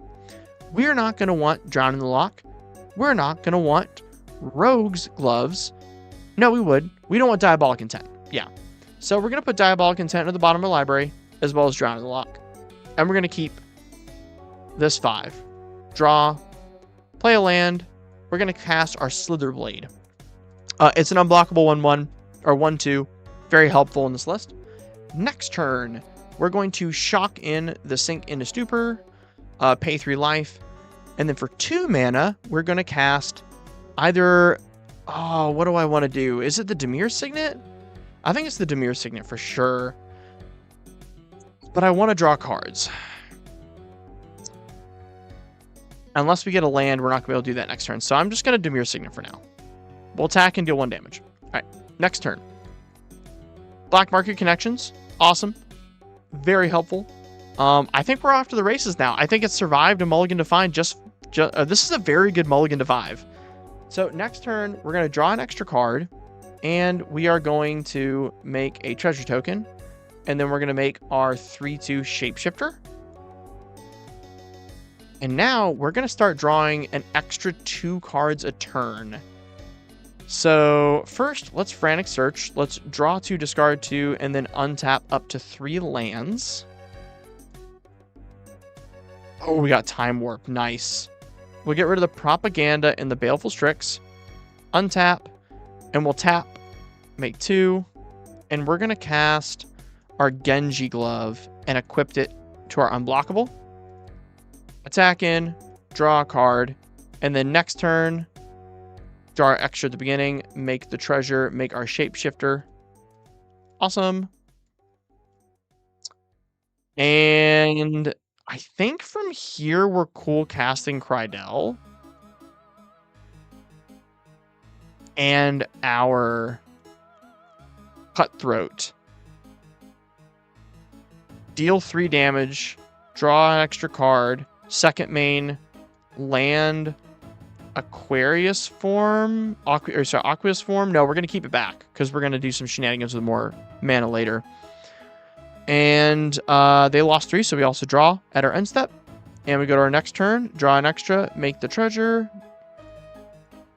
we're not going to want Drown in the Lock. We're not going to want Rogue's Gloves. No, we would. We don't want Diabolic Intent. Yeah. So we're going to put Diabolic Intent at the bottom of our library, as well as Drown in the Lock. And we're going to keep this 5. Draw. Play a land. We're going to cast our Slither Blade. It's an unblockable 1/1, or 1/2. Very helpful in this list. Next turn, we're going to shock in the Sink into Stupor, pay 3 life, and then for 2 mana, we're going to cast either... Oh, what do I want to do? Is it the Dimir Signet? I think it's the Dimir Signet for sure. But I want to draw cards. Unless we get a land, we're not going to be able to do that next turn. So I'm just going to Dimir Signet for now. We'll attack and deal 1 damage. All right, next turn. Black Market Connections. Awesome. Very helpful. I think we're off to the races now. I think it's survived a mulligan to 5. This is a very good mulligan to 5. So next turn, we're going to draw an extra card. And we are going to make a treasure token. And then we're going to make our 3/2 Shapeshifter. And now we're going to start drawing an extra 2 cards a turn. So first, let's Frantic Search. Let's draw 2, discard 2, and then untap up to 3 lands. Oh, we got Time Warp. Nice. We'll get rid of the Propaganda and the Baleful Strix. Untap. And we'll tap. Make 2. And we're going to cast our Genji Glove and equip it to our Unblockable. Attack in. Draw a card. And then next turn, draw our extra at the beginning. Make the treasure. Make our Shapeshifter. Awesome. And I think from here we're cool casting Krydel. And our Cutthroat. Deal 3 damage. Draw an extra card. Second main. Land Aquarius form. Aqueous form. No, we're going to keep it back because we're going to do some shenanigans with more mana later. And they lost 3, so we also draw at our end step. And we go to our next turn, draw an extra, make the treasure.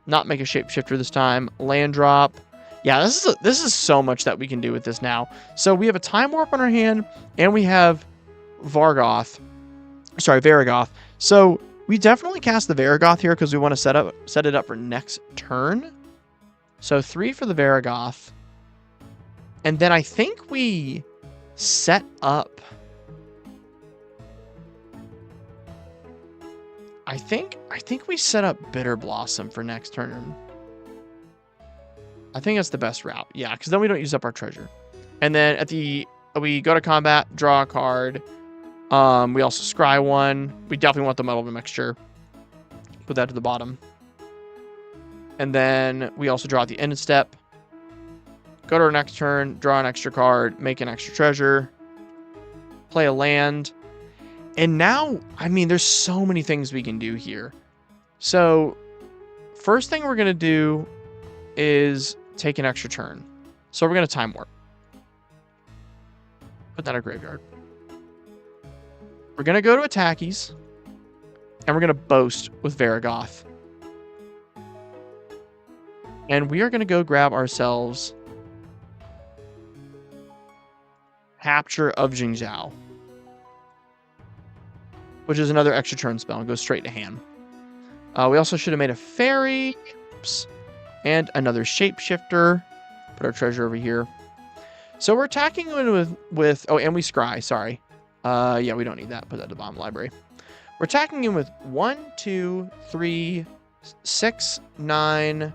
Not make a shapeshifter this time. Land drop. Yeah, this is so much that we can do with this now. So we have a Time Warp on our hand, and we have Vargoth. Sorry, Varigoth. So we definitely cast the Varigoth here because we want to set it up for next turn. So 3 for the Varigoth. And then I think we set up. I think we set up Bitter Blossom for next turn. I think that's the best route. Yeah, because then we don't use up our treasure. And then we go to combat, draw a card. We also scry 1. We definitely want the Metal of a Mixture. Put that to the bottom. And then we also draw at the end step. Go to our next turn, draw an extra card, make an extra treasure, play a land. And now, I mean, there's so many things we can do here. So, first thing we're going to do is take an extra turn. So we're going to Time Warp. Put that in our graveyard. We're going to go to Attackies. And we're going to Boast with Varigoth. And we are going to go grab ourselves Capture of Jingzhou, which is another extra turn spell and goes straight to hand. We also should have made a fairy. Oops. And another shapeshifter. Put our treasure over here. So we're attacking with oh, and we scry, sorry. Yeah, we don't need that. Put that to the bottom library. We're attacking him with 1, 2, 3, 6, 9,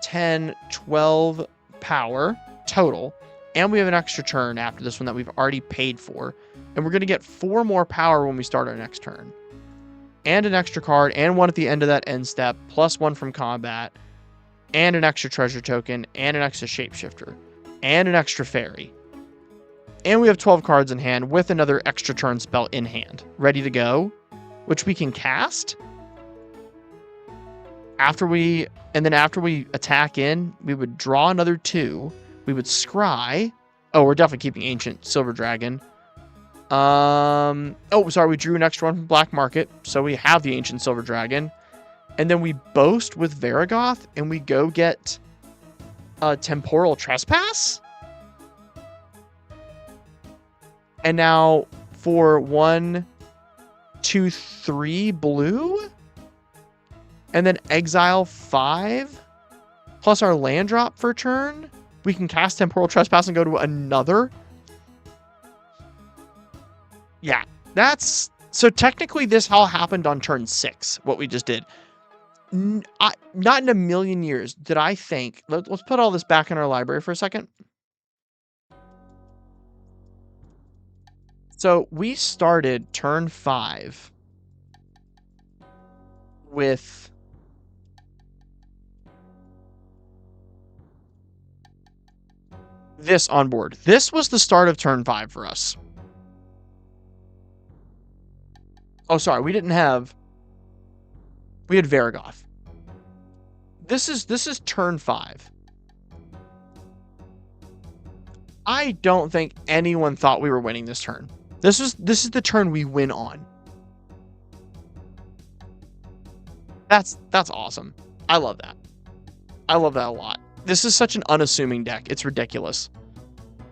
10, 12 power total. And we have an extra turn after this one that we've already paid for. And we're going to get 4 more power when we start our next turn. And an extra card, and 1 at the end of that end step, plus 1 from combat, and an extra treasure token, and an extra shapeshifter, and an extra fairy. And we have 12 cards in hand with another extra turn spell in hand, ready to go, which we can cast. After we attack in, we would draw another 2. We would scry. Oh, we're definitely keeping Ancient Silver Dragon. Oh, sorry, we drew an extra one from Black Market, so we have the Ancient Silver Dragon. And then we Boast with Varigoth, and we go get Temporal Trespass. And now for 1, 2, 3 blue, and then exile 5, plus our land drop for turn, we can cast Temporal Trespass and go to another. Yeah, that's... So technically this all happened on turn 6, what we just did. Not in a million years did I think... Let's put all this back in our library for a second. So we started turn 5 with... this on board. This was the start of turn 5 for us. Oh, sorry, we didn't have... We had Varigoth. This is turn 5. I don't think anyone thought we were winning this turn. This is the turn we win on. That's awesome. I love that. I love that a lot. This is such an unassuming deck. It's ridiculous.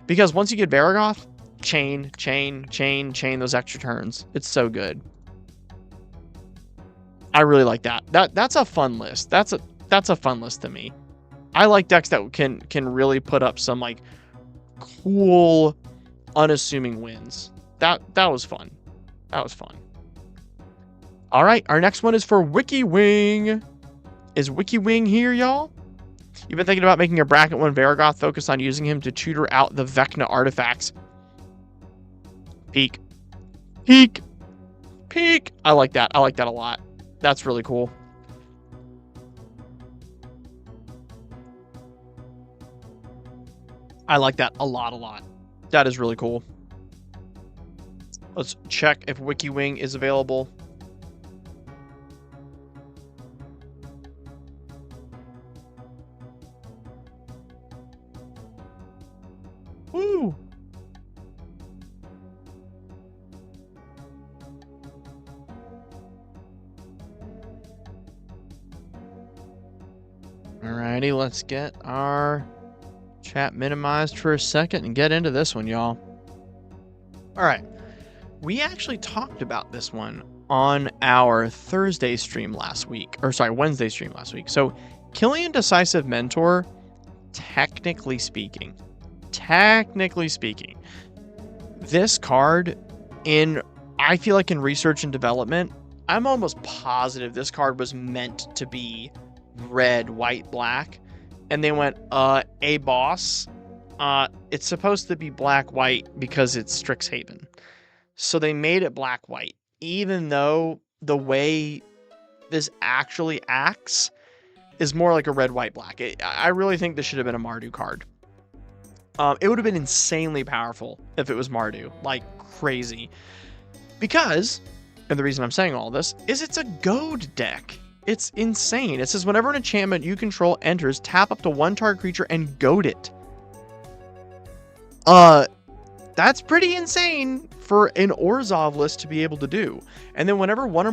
Because once you get Varigoth, chain those extra turns. It's so good. I really like that. That's a fun list. That's a fun list to me. I like decks that can really put up some like cool, unassuming wins. That was fun. That was fun. All right, our next one is for WikiWing. Is WikiWing here, y'all? You've been thinking about making a bracket one Varaggoth, focus on using him to tutor out the Vecna artifacts. Peak. Peak. Peak. I like that. I like that a lot. That's really cool. I like that a lot. That is really cool. Let's check if WikiWing is available. Woo! Alrighty, let's get our chat minimized for a second and get into this one, y'all. Alright. We actually talked about this one on our Thursday stream last week. Or sorry, Wednesday stream last week. So, Killian Decisive Mentor, technically speaking, this card I feel like in research and development, I'm almost positive this card was meant to be red, white, black. And they went, a boss, it's supposed to be black, white because it's Strixhaven. So they made it black, white, even though the way this actually acts is more like a red, white, black. I really think this should have been a Mardu card. It would have been insanely powerful if it was Mardu, like crazy. Because, and the reason I'm saying all this, is it's a goad deck. It's insane. It says whenever an enchantment you control enters, tap up to one target creature and goad it. That's pretty insane for an Orzhov list to be able to do. And then whenever one or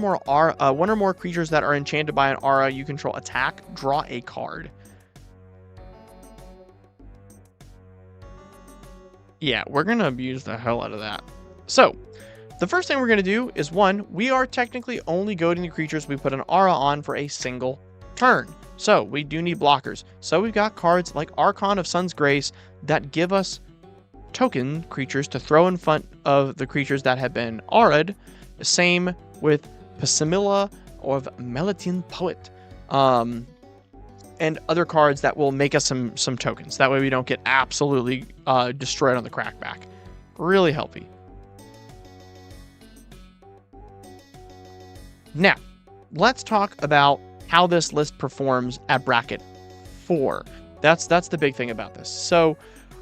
more creatures that are enchanted by an aura you control attack, draw a card. Yeah, we're going to abuse the hell out of that. So, the first thing we're going to do is, one, we are technically only goading the creatures we put an aura on for a single turn. So, we do need blockers. So, we've got cards like Archon of Sun's Grace that give us token creatures to throw in front of the creatures that have been aura'd. Same with Passimila of Melitene Poet. And other cards that will make us some tokens. That way we don't get absolutely destroyed on the crackback. Really healthy. Now, let's talk about how this list performs at bracket 4. That's the big thing about this. So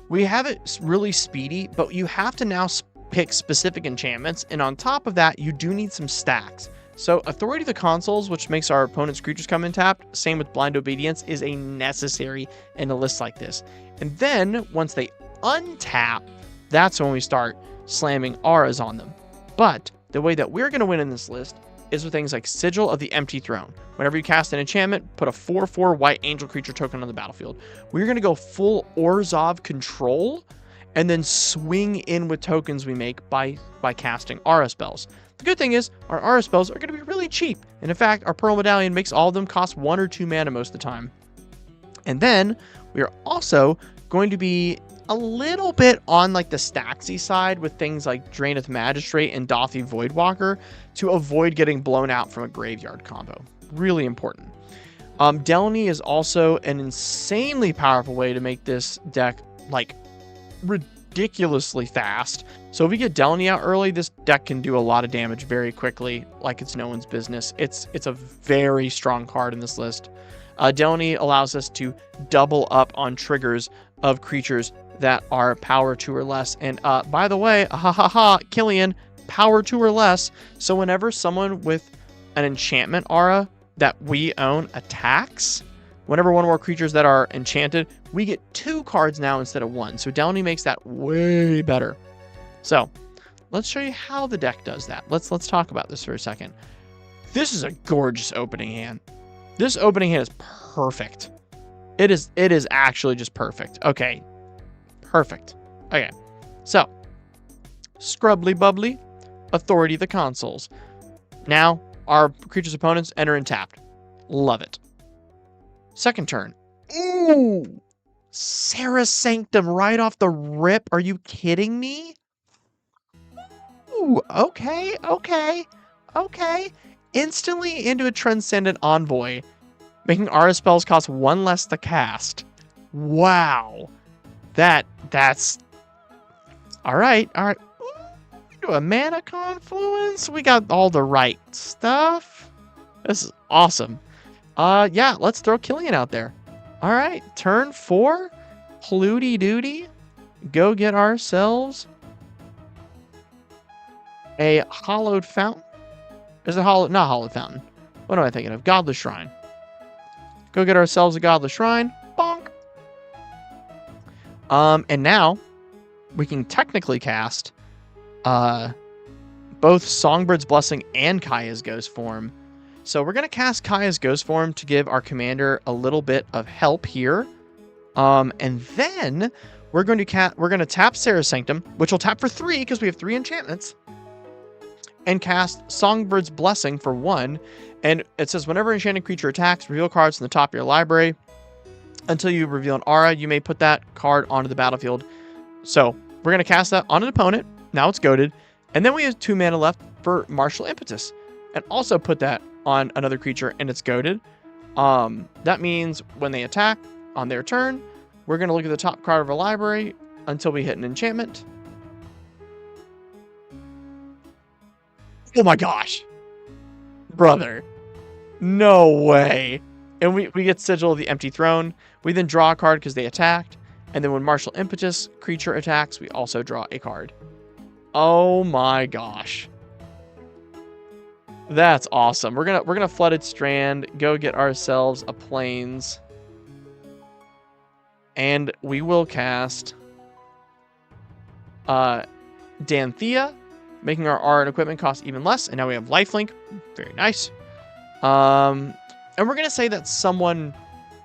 we have it really speedy, but you have to now pick specific enchantments. And on top of that, you do need some stacks. So Authority of the Consuls, which makes our opponent's creatures come in tapped, same with Blind Obedience, is a necessary in a list like this. And then once they untap, that's when we start slamming auras on them. But the way that we're going to win in this list is with things like Sigil of the Empty Throne. Whenever you cast an enchantment, put a 4/4 white angel creature token on the battlefield. We're going to go full Orzhov control and then swing in with tokens we make by casting aura spells. The good thing is, our aura spells are going to be really cheap. And in fact, our Pearl Medallion makes all of them cost 1 or 2 mana most of the time. And then, we are also going to be a little bit on like the Staxy side with things like Draenith Magistrate and Dothi Voidwalker to avoid getting blown out from a graveyard combo. Really important. Delny is also an insanely powerful way to make this deck like ridiculously fast. So if we get Delny out early, this deck can do a lot of damage very quickly, like it's no one's business. It's a very strong card in this list. Delny allows us to double up on triggers of creatures that are power 2 or less. And by the way, Killian, power 2 or less. So whenever someone with an enchantment aura that we own attacks, whenever one or more creatures that are enchanted, we get 2 cards now instead of 1. So Delny makes that way better. So let's show you how the deck does that. Let's talk about this for a second. This is a gorgeous opening hand. This opening hand is perfect. It is actually just perfect. Okay. Perfect. Okay. So, Scrubbly Bubbly, Authority of the Consuls. Now, our creature's opponents enter in tapped. Love it. Second turn. Ooh! Serra's Sanctum right off the rip. Are you kidding me? Ooh, okay. Instantly into a Transcendent Envoy, making our spells cost 1 less to cast. Wow. That's... Alright. Ooh, a Mana Confluence? We got all the right stuff. This is awesome. Yeah, let's throw Killian out there. Alright, turn 4. Pluty Duty. Go get ourselves a Hallowed Fountain. Is it Not Hallowed Fountain. What am I thinking of? Godless Shrine. Go get ourselves a Godless Shrine. Bonk. And now we can technically cast both Songbird's Blessing and Kaya's Ghost Form. So we're going to cast Kaya's Ghost Form to give our commander a little bit of help here. And then we're going to tap Serra's Sanctum, which will tap for 3 because we have 3 enchantments, and cast Songbird's Blessing for 1. And it says whenever an enchanted creature attacks, reveal cards from the top of your library. Until you reveal an aura, you may put that card onto the battlefield. So we're going to cast that on an opponent. Now it's goaded. And then we have 2 mana left for Martial Impetus. And also put that on another creature and it's goaded. That means when they attack on their turn, we're going to look at the top card of our library until we hit an enchantment. Oh my gosh. Brother. No way. And we get Sigil of the Empty Throne. We then draw a card because they attacked. And then when Martial Impetus creature attacks, we also draw a card. Oh my gosh. That's awesome. We're gonna Flooded Strand, go get ourselves a Plains. And we will cast Danthea, making our art and equipment cost even less. And now we have Lifelink. Very nice. And we're gonna say that someone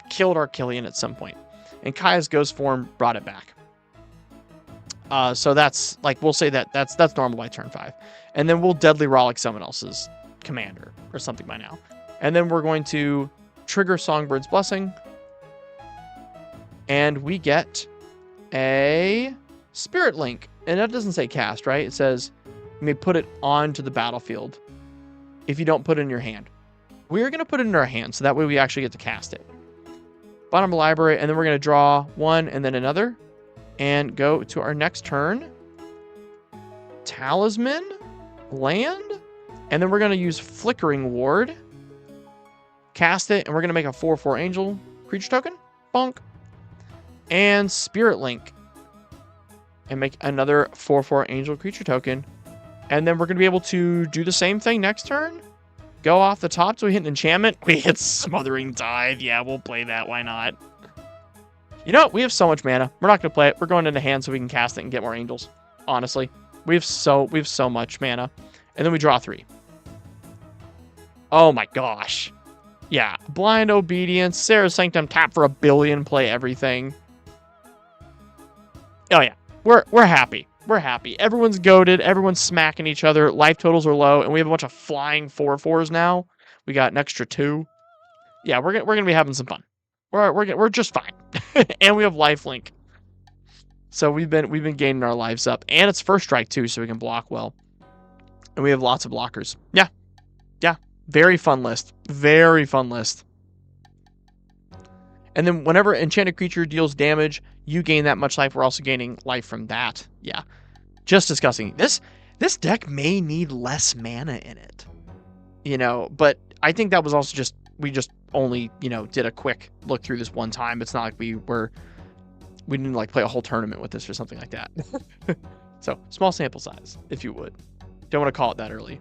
killed our Killian at some point, and Kaya's Ghost Form brought it back. So that's like, we'll say that's normal by turn 5, and then we'll Deadly Rollick someone else's commander or something by now, and then we're going to trigger Songbird's Blessing, and we get a Spirit Link, and that doesn't say cast, right? It says you may put it onto the battlefield if you don't put it in your hand. We're going to put it in our hand, so that way we actually get to cast it. Bottom of library, and then we're going to draw 1 and then another, and go to our next turn. Talisman, land, and then we're going to use Flickering Ward, cast it, and we're going to make a 4/4 Angel creature token, bonk, and Spirit Link, and make another 4/4 Angel creature token, and then we're going to be able to do the same thing next turn. Go off the top till we hit an enchantment. We hit Smothering Tithe. Yeah, we'll play that. Why not? You know what? We have so much mana. We're not going to play it. We're going into hand so we can cast it and get more angels. Honestly. We have so much mana. And then we draw 3. Oh my gosh. Yeah. Blind Obedience. Serra's Sanctum. Tap for 1 billion. Play everything. Oh yeah. We're happy. We're happy. Everyone's goated. Everyone's smacking each other. Life totals are low, and we have a bunch of flying 4/4s now. We got an extra 2. Yeah, we're gonna be having some fun. We're just fine, and we have Lifelink. So we've been gaining our lives up, and it's first strike too, so we can block well, and we have lots of blockers. Yeah. Very fun list. Very fun list. And then whenever enchanted creature deals damage, you gain that much life. We're also gaining life from that. Yeah. Just discussing. This deck may need less mana in it. You know, but I think that was also we just only, did a quick look through this one time. It's not like we didn't like play a whole tournament with this or something like that. So, small sample size, if you would. Don't want to call it that early.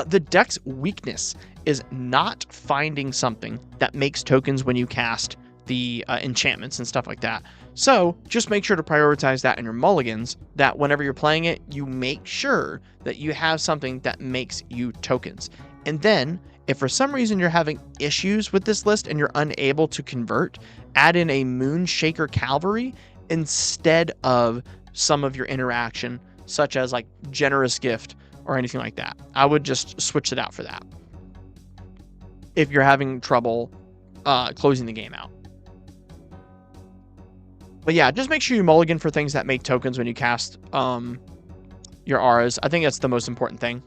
The deck's weakness is not finding something that makes tokens when you cast the enchantments and stuff like that. So just make sure to prioritize that in your mulligans, that whenever you're playing it, you make sure that you have something that makes you tokens. And then, if for some reason you're having issues with this list and you're unable to convert, add in a Moonshaker Cavalry instead of some of your interaction, such as like Generous Gift or anything like that. I would just switch it out for that if you're having trouble closing the game out. But yeah, just make sure you mulligan for things that make tokens when you cast your auras. I think that's the most important thing.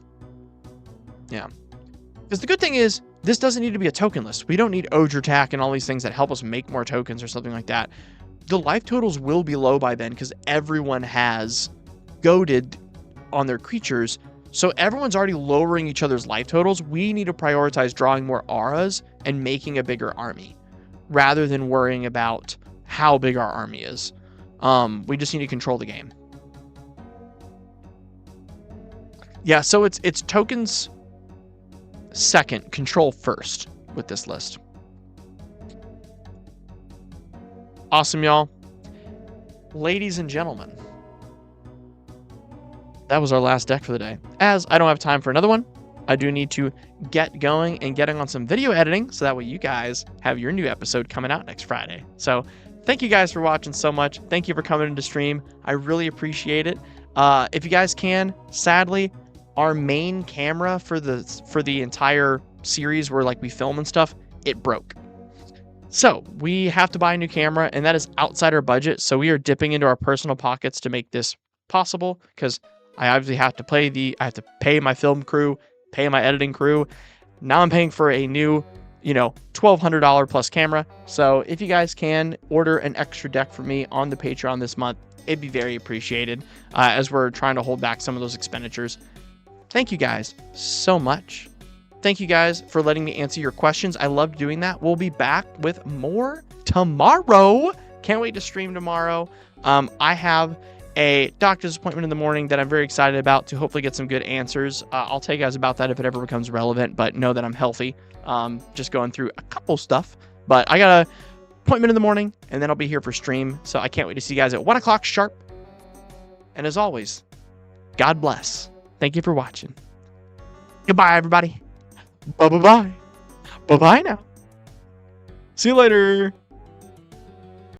Yeah. Because the good thing is, this doesn't need to be a token list. We don't need Odritak and all these things that help us make more tokens or something like that. The life totals will be low by then because everyone has goaded on their creatures. So everyone's already lowering each other's life totals. We need to prioritize drawing more auras and making a bigger army rather than worrying about how big our army is. We just need to control the game. Yeah, so it's tokens second, control first with this list. Awesome, y'all. Ladies and gentlemen, that was our last deck for the day. As I don't have time for another one, I do need to get going and getting on some video editing so that way you guys have your new episode coming out next Friday. So thank you guys for watching so much. Thank you for coming into stream. I really appreciate it. If you guys can, sadly, our main camera for the entire series where like we film and stuff, it broke. So we have to buy a new camera, and that is outside our budget. So we are dipping into our personal pockets to make this possible, because I obviously have to I have to pay my film crew, pay my editing crew. Now I'm paying for a new, $1,200 plus camera. So if you guys can order an extra deck for me on the Patreon this month, it'd be very appreciated, as we're trying to hold back some of those expenditures. Thank you guys so much. Thank you guys for letting me answer your questions. I loved doing that. We'll be back with more tomorrow. Can't wait to stream tomorrow. I have a doctor's appointment in the morning that I'm very excited about to hopefully get some good answers. I'll tell you guys about that if it ever becomes relevant, but know that I'm healthy. Just going through a couple stuff. But I got an appointment in the morning, and then I'll be here for stream. So I can't wait to see you guys at 1 o'clock sharp. And as always, God bless. Thank you for watching. Goodbye, everybody. Bye-bye. Bye-bye now. See you later.